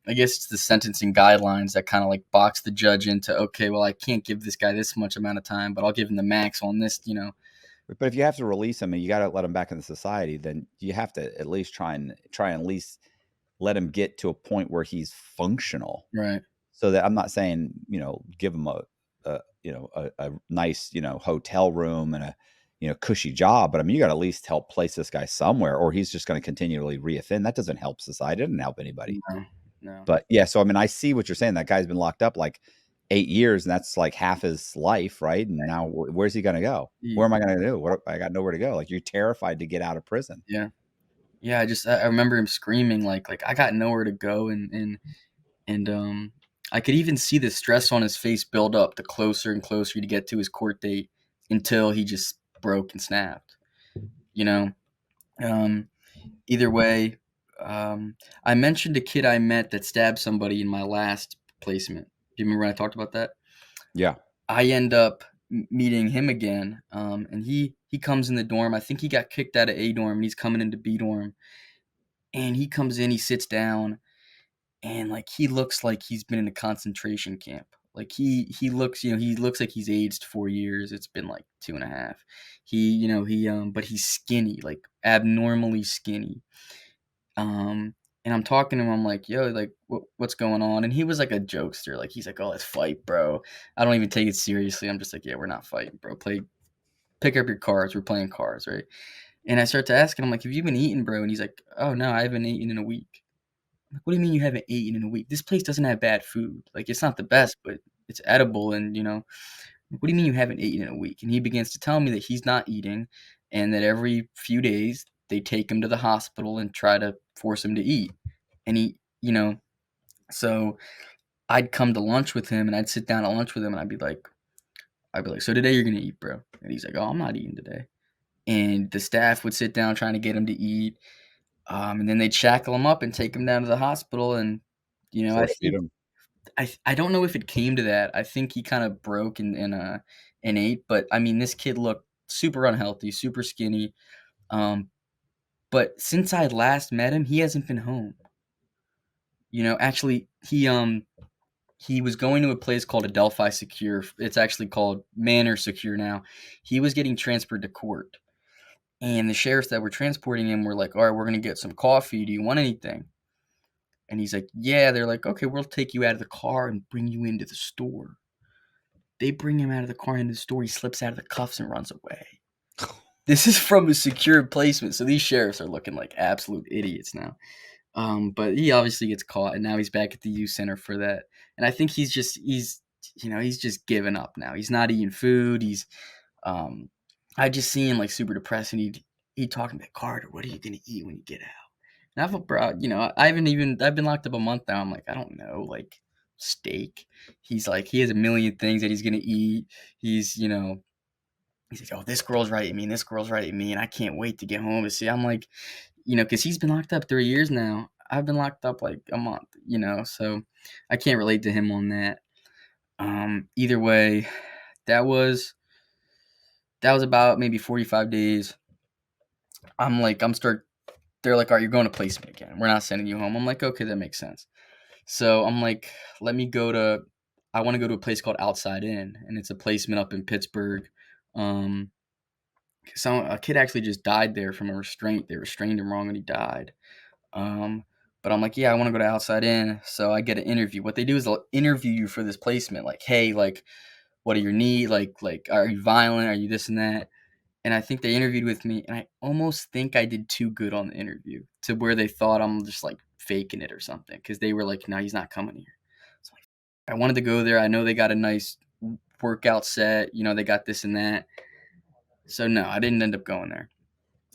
I guess it's the sentencing guidelines that kind of like box the judge into, okay, well, I can't give this guy this much amount of time, but I'll give him the max on this, you know.
But if you have to release him and you got to let him back into society, then you have to at least try and at least let him get to a point where he's functional.
Right.
So that I'm not saying, give him a nice, hotel room and a, cushy job, but I mean, you got to at least help place this guy somewhere, or he's just going to continually reoffend. That doesn't help society. It doesn't help anybody.
No. No.
But yeah, so I mean, I see what you're saying. That guy's been locked up like 8 years, and that's like half his life, right? And now where's he going to go? Where am I going to do? What I got nowhere to go. Like, you're terrified to get out of prison.
Yeah. Yeah. I remember him screaming like I got nowhere to go, and I could even see the stress on his face build up the closer and closer to get to his court date until he just broke and snapped. You know. Um, Either way, I mentioned a kid I met that stabbed somebody in my last placement. Do you remember when I talked about that?
Yeah.
I end up meeting him again, and he comes in the dorm. I think he got kicked out of A dorm, and he's coming into B dorm. And he comes in, he sits down, and like he looks like he's been in a concentration camp. Like he looks, he looks like he's aged 4 years. It's been like 2.5. But he's skinny, like abnormally skinny. And I'm talking to him. I'm like, "Yo, like, what's going on?" And he was like a jokester. Like, he's like, "Oh, let's fight, bro." I don't even take it seriously. I'm just like, "Yeah, we're not fighting, bro. Pick up your cards. We're playing cards, right?" And I start to ask him, I'm like, "Have you been eating, bro?" And he's like, "Oh no, I haven't eaten in a week." I'm like, "What do you mean you haven't eaten in a week? This place doesn't have bad food. Like, it's not the best, but it's edible, and what do you mean you haven't eaten in a week?" And he begins to tell me that he's not eating, and that every few days they take him to the hospital and try to force him to eat. And so I'd come to lunch with him, and I'd sit down at lunch with him, and I'd be like, "So today you're gonna eat, bro?" And he's like, "Oh, I'm not eating today." And the staff would sit down trying to get him to eat, and then they'd shackle him up and take him down to the hospital. And I
Force feed
think
him.
I don't know if it came to that. I think he kind of broke and ate. But I mean, this kid looked super unhealthy, super skinny. Um, but since I last met him, he hasn't been home. Actually, he was going to a place called Adelphi Secure. It's actually called Manor Secure now. He was getting transferred to court, and the sheriffs that were transporting him were like, "All right, we're gonna get some coffee. Do you want anything?" And he's like, "Yeah." They're like, "Okay, we'll take you out of the car and bring you into the store." They bring him out of the car into the store. He slips out of the cuffs and runs away. This is from a secure placement, so these sheriffs are looking like absolute idiots now. But he obviously gets caught, and now he's back at the youth center for that. And I think he's just given up now. He's not eating food. Um, I just see him like super depressed, and he'd talking about, "Carter, what are you gonna eat when you get out?" And I've brought, I've been locked up a month now. I'm like, I don't know, like steak. He's like, he has a million things that he's gonna eat. He's like, "Oh, this girl's writing me, and this girl's writing me, and I can't wait to get home to see." I'm like, because he's been locked up 3 years now. I've been locked up like a month, so I can't relate to him on that. Either way, that was about maybe 45 days. They're like, "All right, you're going to placement again. We're not sending you home." I'm like, "Okay, that makes sense." So I'm like, I want to go to a place called Outside In, and it's a placement up in Pittsburgh. Um, a kid actually just died there from a restraint. They restrained him wrong and he died. Um, but I'm like, yeah, I want to go to outside in. So I get an interview. What they do is they'll interview you for this placement. Like, hey, like, what are your needs? Like, are you violent? Are you this and that? And I think they interviewed with me, and I almost think I did too good on the interview to where they thought I'm just like faking it or something because they were like, no, he's not coming here. So I wanted to go there. I know they got a nice workout set. They got this and that. So no, I didn't end up going there.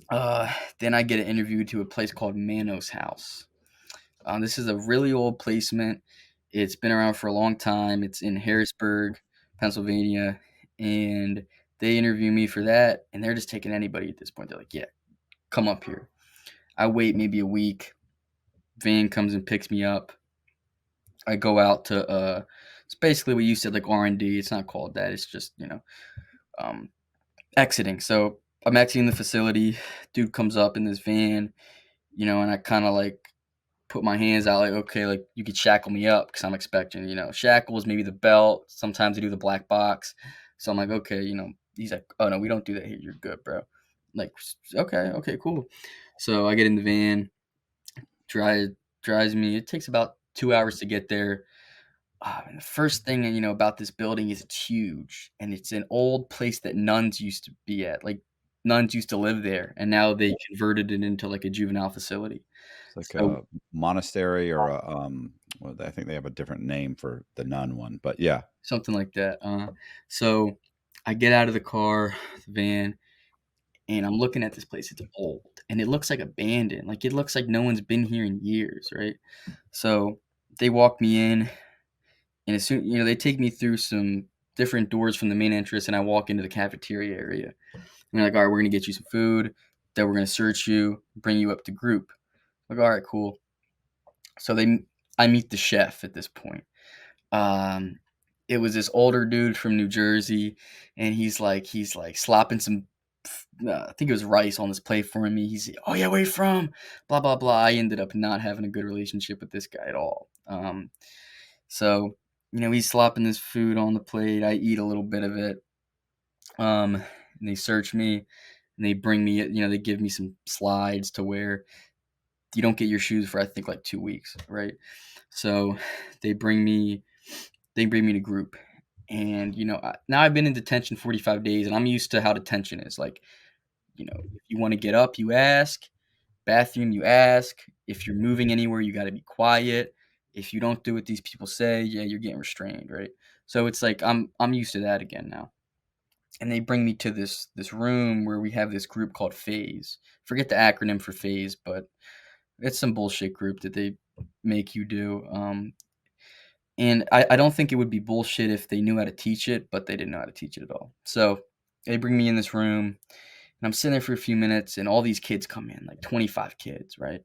Uh, then I get an interview to a place called Manos House. This is a really old placement. It's been around for a long time. It's in Harrisburg, Pennsylvania, and they interview me for that, and they're just taking anybody at this point. They're like, "Yeah, come up here." I wait maybe a week. Van comes and picks me up. I go out to it's basically what you said, like R&D. It's not called that. It's just um, exiting. So I'm exiting the facility. Dude comes up in this van, and I kind of like put my hands out like, okay, like you could shackle me up because I'm expecting, shackles, maybe the belt. Sometimes they do the black box. So I'm like, okay, he's like, oh no, we don't do that here. You're good, bro. Like, okay, cool. So I get in the van, drive, drives me. It takes about 2 hours to get there. And the first thing, about this building is it's huge and it's an old place that nuns used to be at. Like nuns used to live there and now they converted it into like a juvenile facility.
It's like
So
a monastery or a, well, I think they have a different name for the nun one, but yeah.
something like that. So I get out of the car, the van, and I'm looking at this place. It's old and it looks like abandoned. Like it looks like no one's been here in years, right? So they walk me in, and as soon they take me through some different doors from the main entrance, and I walk into the cafeteria area. And they're like, "All right, we're gonna get you some food. Then we're gonna search you, bring you up to group." I'm like, all right, cool. So I meet the chef at this point. Um, it was this older dude from New Jersey, and he's like slopping some, I think it was rice on his plate for me. He's, oh yeah, where you from? Blah blah blah. I ended up not having a good relationship with this guy at all. So he's slopping this food on the plate. I eat a little bit of it. And they search me, and they bring me, they give me some slides to wear. You don't get your shoes for I think like 2 weeks, right? So they bring me to group, and now I've been in detention 45 days, and I'm used to how detention is. Like, if you want to get up, you ask. Bathroom, you ask. If you're moving anywhere, you got to be quiet. If you don't do what these people say, yeah, you're getting restrained, right? So it's like I'm used to that again now. And they bring me to this room where we have this group called Phase. Forget the acronym for Phase, but it's some bullshit group that they make you do. And I don't think it would be bullshit if they knew how to teach it, but they didn't know how to teach it at all. So they bring me in this room, and I'm sitting there for a few minutes, and all these kids come in, like 25 kids, right?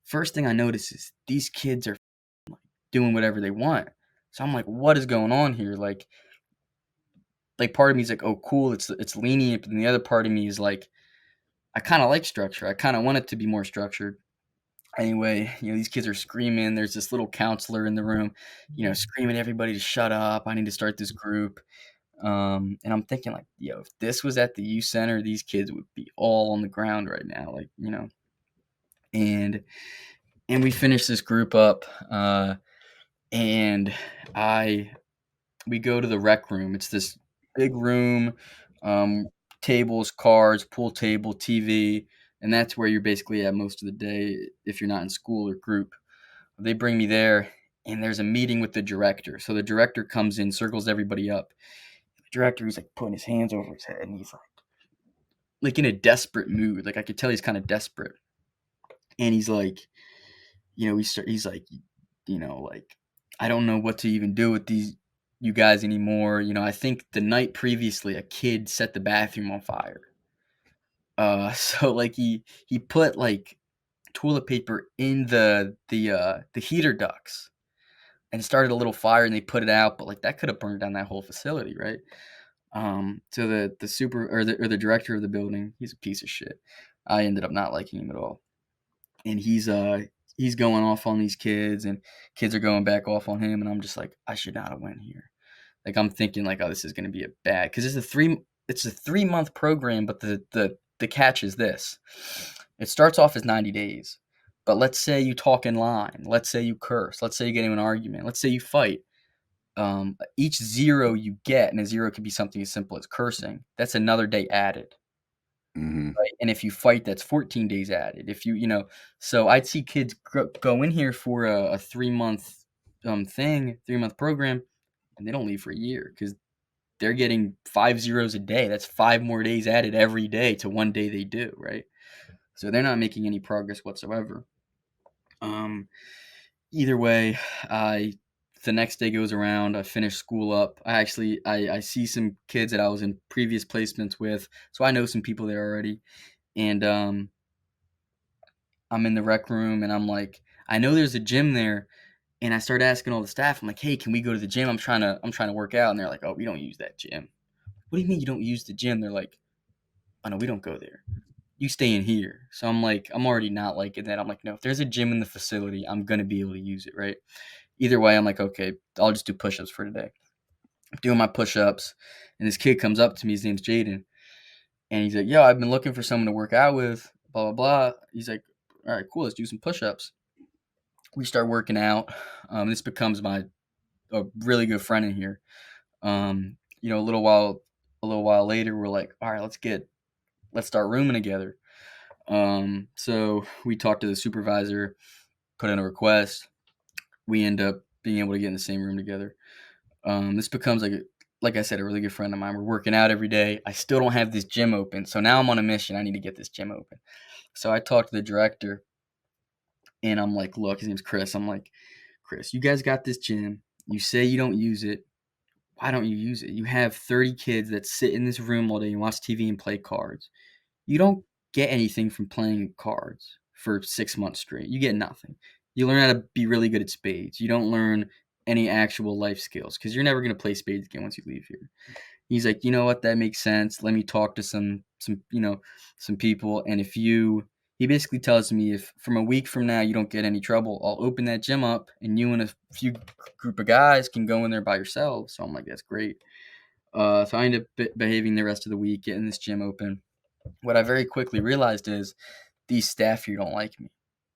First thing I notice is these kids are doing whatever they want. So I'm like, what is going on here? Like part of me is like, oh, cool, it's lenient, but then the other part of me is like, I kind of like structure. I kind of want it to be more structured. Anyway, these kids are screaming. There's this little counselor in the room, screaming at everybody to shut up. I need to start this group. And I'm thinking like, yo, if this was at the youth center, these kids would be all on the ground right now. Like, and we finished this group up. And I we go to the rec room. It's this big room, um, tables, cards, pool table, TV, and that's where you're basically at most of the day if you're not in school or group. They bring me there, and there's a meeting with the director. So the director comes in, circles everybody up. The director, he's like putting his hands over his head, and he's like in a desperate mood. Like I could tell he's kind of desperate, and he's like, he's like, like I don't know what to even do with these you guys anymore. I think the night previously a kid set the bathroom on fire. So like he put like toilet paper in the heater ducts and started a little fire, and they put it out, but like that could have burned down that whole facility, right? So the super or the director of the building, he's a piece of shit. I ended up not liking him at all, and he's going off on these kids, and kids are going back off on him, and I'm just like, I should not have went here. Like I'm thinking like, oh, this is gonna be a bad because it's a it's a 3-month program, but the catch is this. It starts off as 90 days. But let's say you talk in line, let's say you curse, let's say you get into an argument, let's say you fight. Each 0 you get, and a 0 could be something as simple as cursing, that's another day added,
Mhm.
right? And if you fight, that's 14 days added. If so I'd see kids go in here for a 3-month 3-month program, and they don't leave for a year because they're getting 5 zeros a day. That's 5 more days added every day to one day they do, right? So they're not making any progress whatsoever. Um, Either way, I the next day goes around. I finish school up. I see some kids that I was in previous placements with, so I know some people there already. And I'm in the rec room, and I'm like, I know there's a gym there, and I start asking all the staff. I'm like, hey, can we go to the gym? I'm trying to work out, and they're like, oh, we don't use that gym. What do you mean you don't use the gym? They're like, oh no, we don't go there. You stay in here. So I'm like, I'm already not liking that. I'm like, no, if there's a gym in the facility, I'm gonna be able to use it, right? Either way, I'm like, okay, I'll just do push-ups for today. I'm doing my push-ups, and this kid comes up to me. His name's Jaden, and he's like, yo, I've been looking for someone to work out with. Blah blah blah. He's like, all right, cool, let's do some push-ups. We start working out. This becomes a really good friend in here. A little while later, we're like, all right, let's start rooming together. So we talked to the supervisor, put in a request. We end up being able to get in the same room together. This becomes like I said, a really good friend of mine. We're working out every day. I still don't have this gym open, so now I'm on a mission. I need to get this gym open. So I talked to the director, and I'm like, look, his name's Chris. I'm like, Chris, you guys got this gym. You say you don't use it. Why don't you use it? You have 30 kids that sit in this room all day and watch TV and play cards. You don't get anything from playing cards for 6 months straight. You get nothing. You learn how to be really good at spades. You don't learn any actual life skills because you're never going to play spades again once you leave here. He's like, you know what, that makes sense. Let me talk to some people, and if you he basically tells me if from a week from now you don't get any trouble, I'll open that gym up and you and a few group of guys can go in there by yourselves. So I'm like, that's great. So I end up behaving the rest of the week, getting this gym open. What I very quickly realized is these staff here don't like me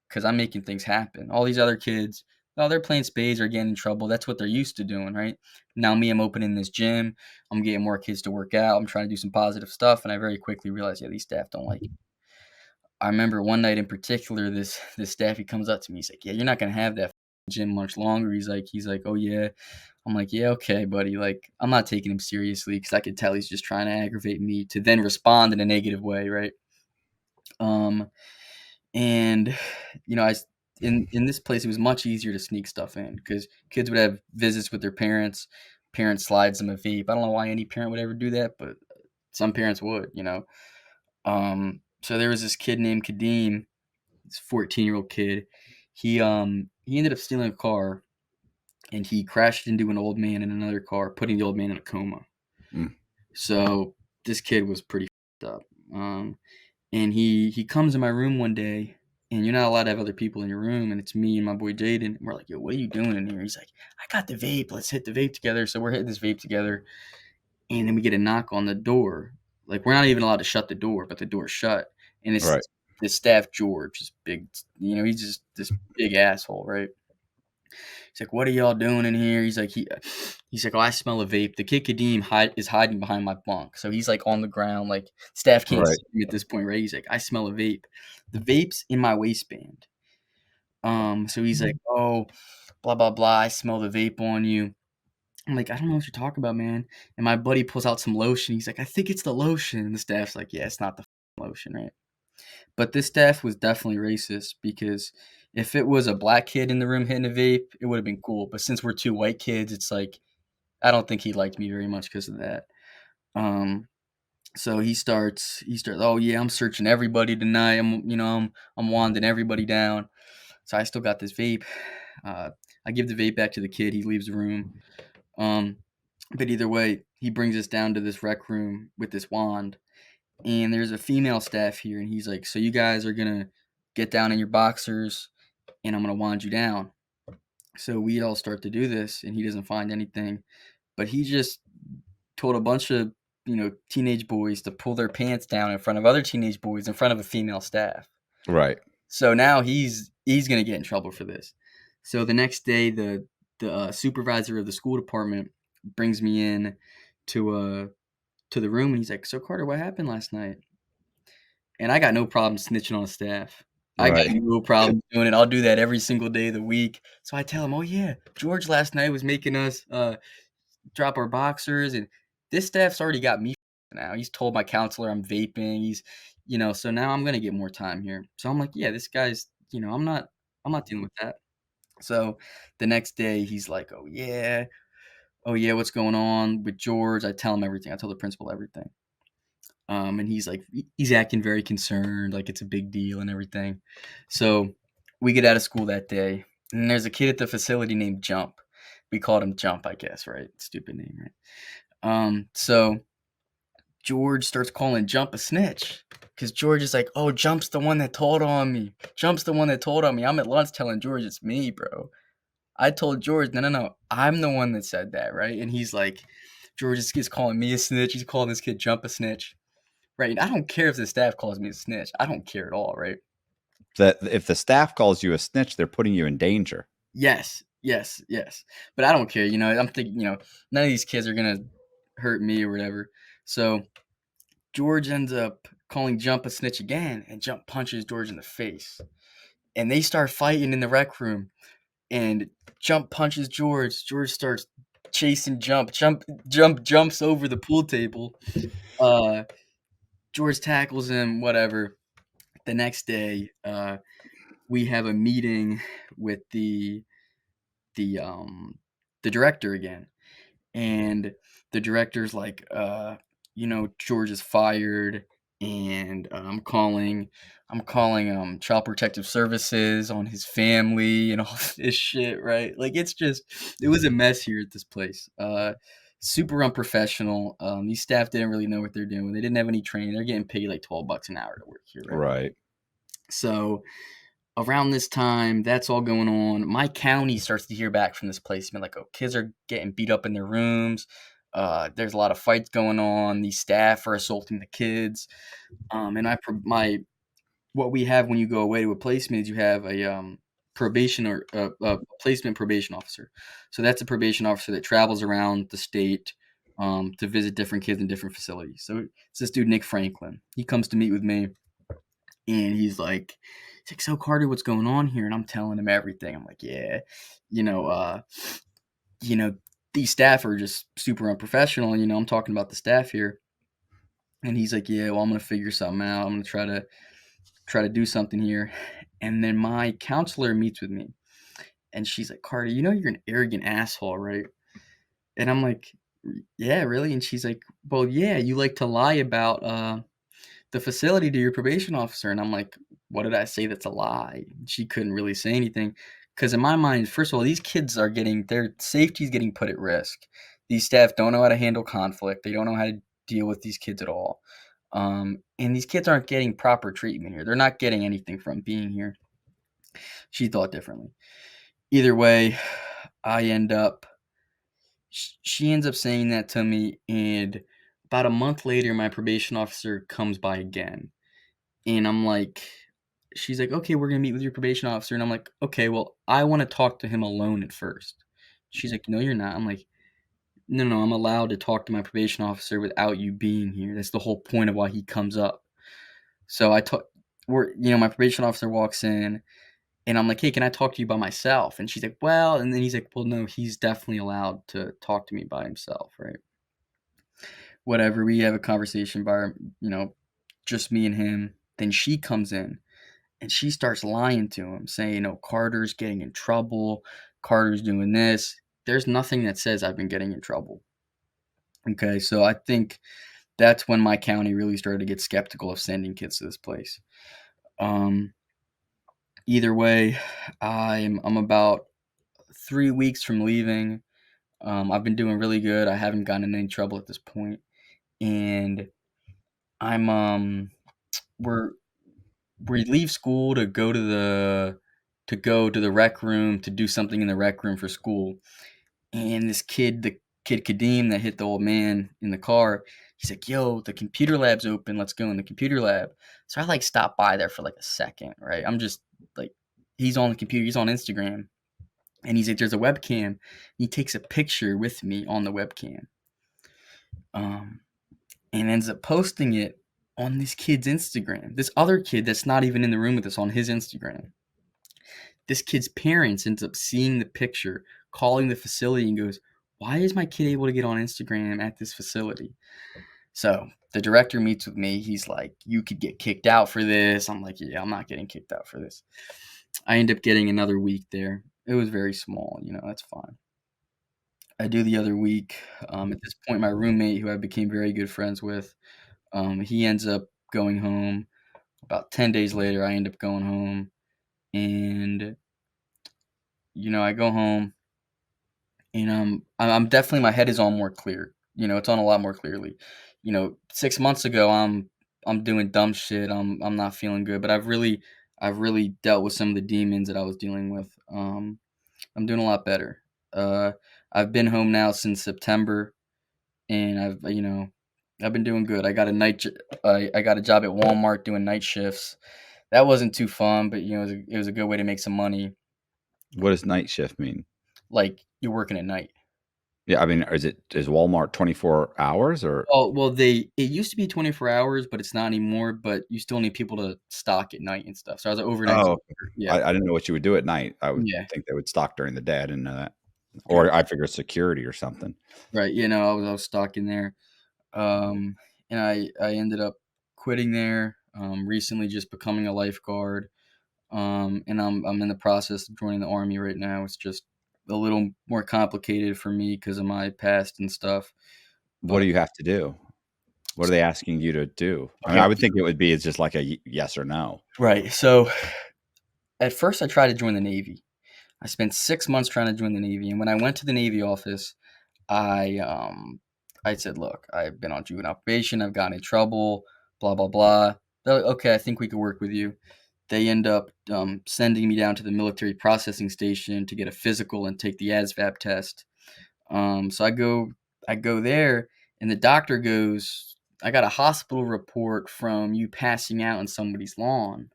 because I'm making things happen. All these other kids, oh, they're playing spades or getting in trouble. That's what they're used to doing, right? Now me, I'm opening this gym. I'm getting more kids to work out. I'm trying to do some positive stuff, and I very quickly realized, yeah, these staff don't like it. I remember one night in particular, this staff, he comes up to me. He's like, yeah, you're not gonna have that gym much longer. He's like, oh yeah. I'm like, yeah, okay, buddy. Like, I'm not taking him seriously because I could tell he's just trying to aggravate me to then respond in a negative way, right? Um, and I in this place it was much easier to sneak stuff in because kids would have visits with their parents. Parents slides them a vape. I don't know why any parent would ever do that, but some parents would. So there was this kid named Kadeem, this 14-year-old kid. He ended up stealing a car, and he crashed into an old man in another car, putting the old man in a coma.
Mm.
So this kid was pretty fucked up. And he comes in my room one day, and you're not allowed to have other people in your room, and it's me and my boy Jaden. And we're like, yo, what are you doing in here? He's like, I got the vape. Let's hit the vape together. So we're hitting this vape together, and then we get a knock on the door. Like, we're not even allowed to shut the door, but the door's shut. And
Right.
this staff George is big. He's just this big asshole, right? He's like, "What are y'all doing in here?" He's like, "Oh, I smell a vape." The kid Kadeem is hiding behind my bunk, so he's like on the ground, like staff can't
Right.
see me at this point, right? He's like, "I smell a vape." The vape's in my waistband. So he's like, "Oh, blah blah blah. I smell the vape on you." I'm like, "I don't know what you're talking about, man." And my buddy pulls out some lotion. He's like, "I think it's the lotion." And the staff's like, "Yeah, it's not the lotion, right?" But this staff was definitely racist because if it was a black kid in the room hitting a vape, it would have been cool. But since we're two white kids, it's like I don't think he liked me very much because of that. Um, so he starts. Oh yeah, I'm searching everybody tonight. I'm wanding everybody down. So I still got this vape. Uh, I give the vape back to the kid. He leaves the room. Um, but either way, he brings us down to this rec room with this wand, and there's a female staff here, and he's like, "So you guys are gonna get down in your boxers, and I'm gonna wand you down." So we all start to do this, and he doesn't find anything, but he just told a bunch of teenage boys to pull their pants down in front of other teenage boys in front of a female staff.
Right.
So now he's gonna get in trouble for this. So the next day, the supervisor of the school department brings me in to the room, and he's like, "So Carter, what happened last night?" And I got no problem snitching on the staff. I got
Right.
no problem doing it. I'll do that every single day of the week. So I tell him, "Oh yeah, George last night was making us drop our boxers, and this staff's already got me now. He's told my counselor I'm vaping. So now I'm gonna get more time here." So I'm like, "Yeah, this guy's, I'm not dealing with that." So the next day he's like, oh yeah, what's going on with George?" I tell him everything. I tell the principal everything. And he's acting very concerned, like it's a big deal and everything. So we get out of school that day, and there's a kid at the facility named Jump. We called him Jump, I guess, right? Stupid name, right? So George starts calling Jump a snitch because George is like, "Oh, Jump's the one that told on me. Jump's the one that told on me." I'm at lunch telling George it's me, bro. I told George, no, no, no, I'm the one that said that, right? And he's like, George is calling me a snitch. He's calling this kid Jump a snitch, right? And I don't care if the staff calls me a snitch. I don't care at all, right?
That if the staff calls you a snitch, they're putting you in danger.
Yes, yes, yes. But I don't care. I'm thinking, none of these kids are gonna hurt me or whatever. So George ends up calling Jump a snitch again, and Jump punches George in the face. And they start fighting in the rec room, and Jump punches George. George starts chasing Jump. Jump jumps over the pool table. Uh, George tackles him, whatever. The next day, we have a meeting with the um the director again, and the director's like, George is fired, and I'm calling child protective services on his family and all this shit, right? Like it was a mess here at this place. Super unprofessional. These staff didn't really know what they're doing. They didn't have any training. They're getting paid like $12 an hour to work here, right?
Right.
So around this time, that's all going on. My county starts to hear back from this placement, like, oh, kids are getting beat up in their rooms. There's a lot of fights going on. These staff are assaulting the kids. And what we have when you go away to a placement is you have a probation or a placement probation officer. So that's a probation officer that travels around the state to visit different kids in different facilities. So it's this dude Nick Franklin. He comes to meet with me, and he's like, "So Carter, what's going on here?" And I'm telling him everything. I'm like, "Yeah, you know, uh, you know, these staff are just super unprofessional. I'm talking about the staff here." And he's like, "Yeah, well, I'm gonna figure something out. I'm gonna try to do something here." And then my counselor meets with me, and she's like, "Carter, you're an arrogant asshole, right?" And I'm like, "Yeah, really?" And she's like, "Well, yeah, you like to lie about the facility to your probation officer." And I'm like, "What did I say that's a lie?" She couldn't really say anything because in my mind, first of all, these kids are getting their safety is getting put at risk. These staff don't know how to handle conflict. They don't know how to deal with these kids at all. And these kids aren't getting proper treatment here. They're not getting anything from being here. She thought differently. Either way, I end up she ends up saying that to me, and about a month later my probation officer comes by again. And I'm like, she's like, "Okay, we're gonna meet with your probation officer." And I'm like, "Okay, well, I want to talk to him alone at first." She's like, "No, you're not." I'm like, "No, no, I'm allowed to talk to my probation officer without you being here. That's the whole point of why he comes up." So my probation officer walks in, and I'm like, "Hey, can I talk to you by myself?" And she's like, "Well," and then he's like, "Well, no, he's definitely allowed to talk to me by himself, right?" Whatever. We have a conversation by, just me and him. Then she comes in, and she starts lying to him, saying, "Oh, Carter's getting in trouble. Carter's doing this." There's nothing that says I've been getting in trouble. Okay, so I think that's when my county really started to get skeptical of sending kids to this place. Um, Either way, I'm about 3 weeks from leaving. I've been doing really good. I haven't gotten in any trouble at this point, and I'm we're we leave school to go to the rec room to do something in the rec room for school. And this kid, kid Kadeem that hit the old man in the car. He's like, "Yo, the computer lab's open. Let's go in the computer lab." So I like stop by there for like a second, right? I'm just like, he's on the computer, he's on Instagram, and he's like, "There's a webcam." He takes a picture with me on the webcam, um, and ends up posting it on this kid's Instagram. This other kid that's not even in the room with us on his Instagram. This kid's parents ends up seeing the picture, calling the facility, and goes, "Why is my kid able to get on Instagram at this facility?" So the director meets with me. He's like, "You could get kicked out for this." I'm like, "Yeah, I'm not getting kicked out for this." I end up getting another week there. It was very small, that's fine. I do the other week. At this point, my roommate, who I became very good friends with, he ends up going home. About 10 days later, I end up going home. And, I go home, and I'm definitely, my head is on more clear. It's on a lot more clearly. 6 months ago, I'm doing dumb shit. I'm not feeling good, but I've really dealt with some of the demons that I was dealing with. I'm doing a lot better. Uh, I've been home now since September, and I've been doing good. I got a job at Walmart doing night shifts. That wasn't too fun, but it was a good way to make some money.
What does night shift mean?
Like, you're working at night.
Yeah, I mean, is Walmart 24 hours or
Oh, well, it used to be 24 hours, but it's not anymore, but you still need people to stock at night and stuff. So I was an overnight
Oh,
stocker. Yeah.
I didn't know what you would do at night. I would
Yeah.
think they would stock during the day. I didn't know that.
Right.
Or I figure security or something.
Right. I was stocking there. Um, and I ended up quitting there, recently, just becoming a lifeguard. And I'm in the process of joining the army right now. It's just a little more complicated for me because of my past and stuff.
What
But
do you have to do? What are they asking you to do? I mean,
okay.
I would think it would be it's just like a yes or no.
Right. So at first I tried to join the Navy. I spent 6 months trying to join the Navy, and when I went to the Navy office, I um I said, "Look, I've been on juvenile probation. I've gotten in trouble. Blah blah blah." They're like, "Okay, I think we could work with you." They end up sending me down to the military processing station to get a physical and take the ASVAB test. So I go there, and the doctor goes, "I got a hospital report from you passing out on somebody's lawn."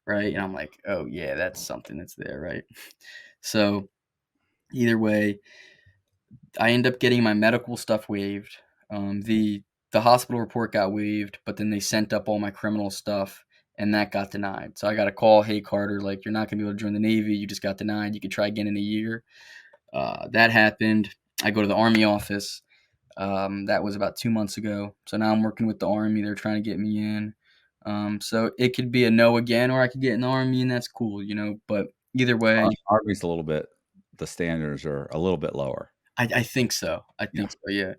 Right? And I'm like, "Oh yeah, that's something that's there, right?" So either way, I end up getting my medical stuff waived. The hospital report got waived, but then they sent up all my criminal stuff, and that got denied. So I got a call, "Hey Carter, like, you're not gonna be able to join the Navy. You just got denied. You could try again in a year." That happened. I go to the Army office. That was about 2 months ago. So now I'm working with the Army. They're trying to get me in. So it could be a no again, or I could get in the Army, and that's cool. But either way,
Army's a little bit the standards are a little bit lower.
I think so. I
Yeah.
think so. Yeah.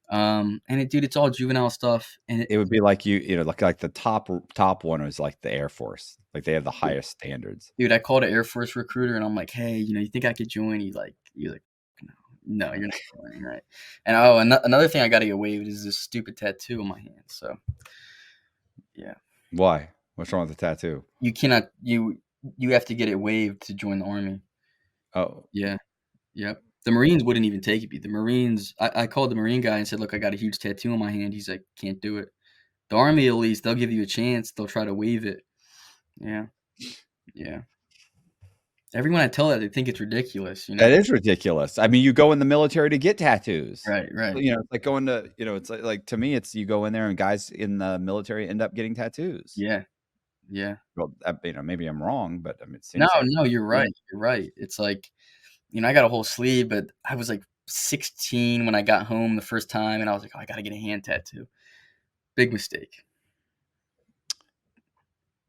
And dude, it's all juvenile stuff, and
It would be like like the top one is like the Air Force. Like they have the highest standards.
dude, I called an Air Force recruiter, and I'm like, "Hey, you think I could join?" He's like, "No, no, you're not joining, right?" And another thing I got to get waived is this stupid tattoo on my hand. So yeah,
Why? What's wrong with the tattoo?
you cannot you have to get it waived to join the Army.
Oh,
Yeah, yep. The Marines wouldn't even take it. The Marines, I called the Marine guy and said, "Look, I got a huge tattoo on my hand." He's like, "Can't do it." The Army, at least, they'll give you a chance. They'll try to waive it. Yeah, yeah. Everyone I tell that, they think it's ridiculous.
that is ridiculous. I mean, you go in the military to get tattoos.
Right, right.
It's like going to, it's like to me, it's you go in there and guys in the military end up getting tattoos.
Yeah, yeah.
Well, maybe I'm wrong, but I mean, it
No,
seems like
no, you're
yeah.
right, you're right. It's like, I got a whole sleeve, but I was, like, 16 when I got home the first time, and I was like, "Oh, I gotta get a hand tattoo." Big mistake.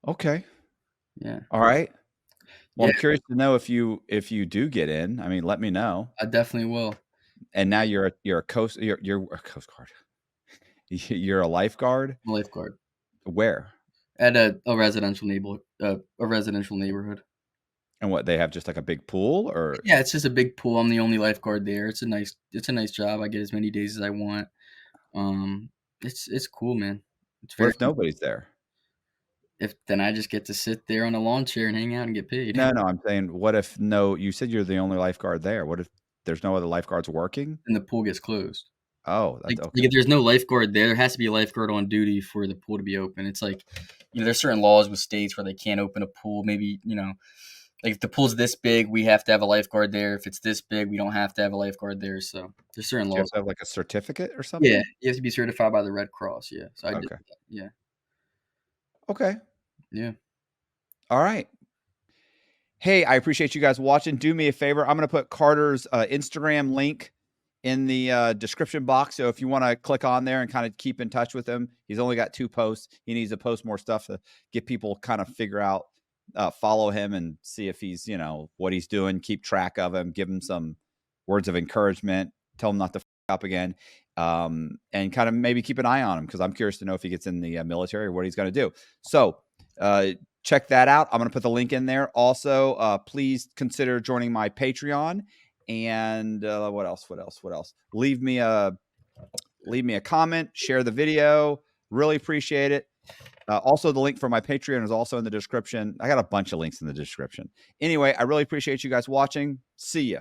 Okay,
Yeah.
all right. Well,
Yeah,
I'm curious to know if you do get in. I mean, let me know.
I definitely will.
And now you're a coast guard. You're a lifeguard.
I'm a lifeguard
Where?
at a residential neighborhood.
And what they have just like a big pool or
Yeah, it's just a big pool. I'm the only lifeguard there. It's a nice job. I get as many days as I want. It's cool, man. It's
what
very
if nobody's there?
if then I just get to sit there on a lawn chair and hang out and get paid.
No, no, I'm saying what if no you said you're the only lifeguard there. What if there's no other lifeguards working?
and the pool gets closed.
Oh, that's
Like,
okay.
if there's no lifeguard there has to be a lifeguard on duty for the pool to be open. It's like, there's certain laws with states where they can't open a pool. Maybe, like if the pool's this big, we have to have a lifeguard there. If it's this big, we don't have to have a lifeguard there. So there's certain
Do you have
laws.
to have like a certificate or
Yeah,
something?
you have to be certified by the Red Cross. Yeah, so I did
Okay.
that. Yeah,
Okay.
yeah.
All right. Hey, I appreciate you guys watching. Do me a favor. I'm going to put Carter's Instagram link in the description box. So if you want to click on there and kind of keep in touch with him, he's only got 2 posts. He needs to post more stuff to get people kind of figure out, follow him and see if he's, what he's doing, keep track of him, give him some words of encouragement, tell him not to f up again, and kind of maybe keep an eye on him because I'm curious to know if he gets in the military or what he's going to do. So, check that out. I'm going to put the link in there. Also, please consider joining my Patreon. And what else? Leave me a comment. Share the video. Really appreciate it. Also, the link for my Patreon is also in the description. I got a bunch of links in the description. Anyway, I really appreciate you guys watching. See ya.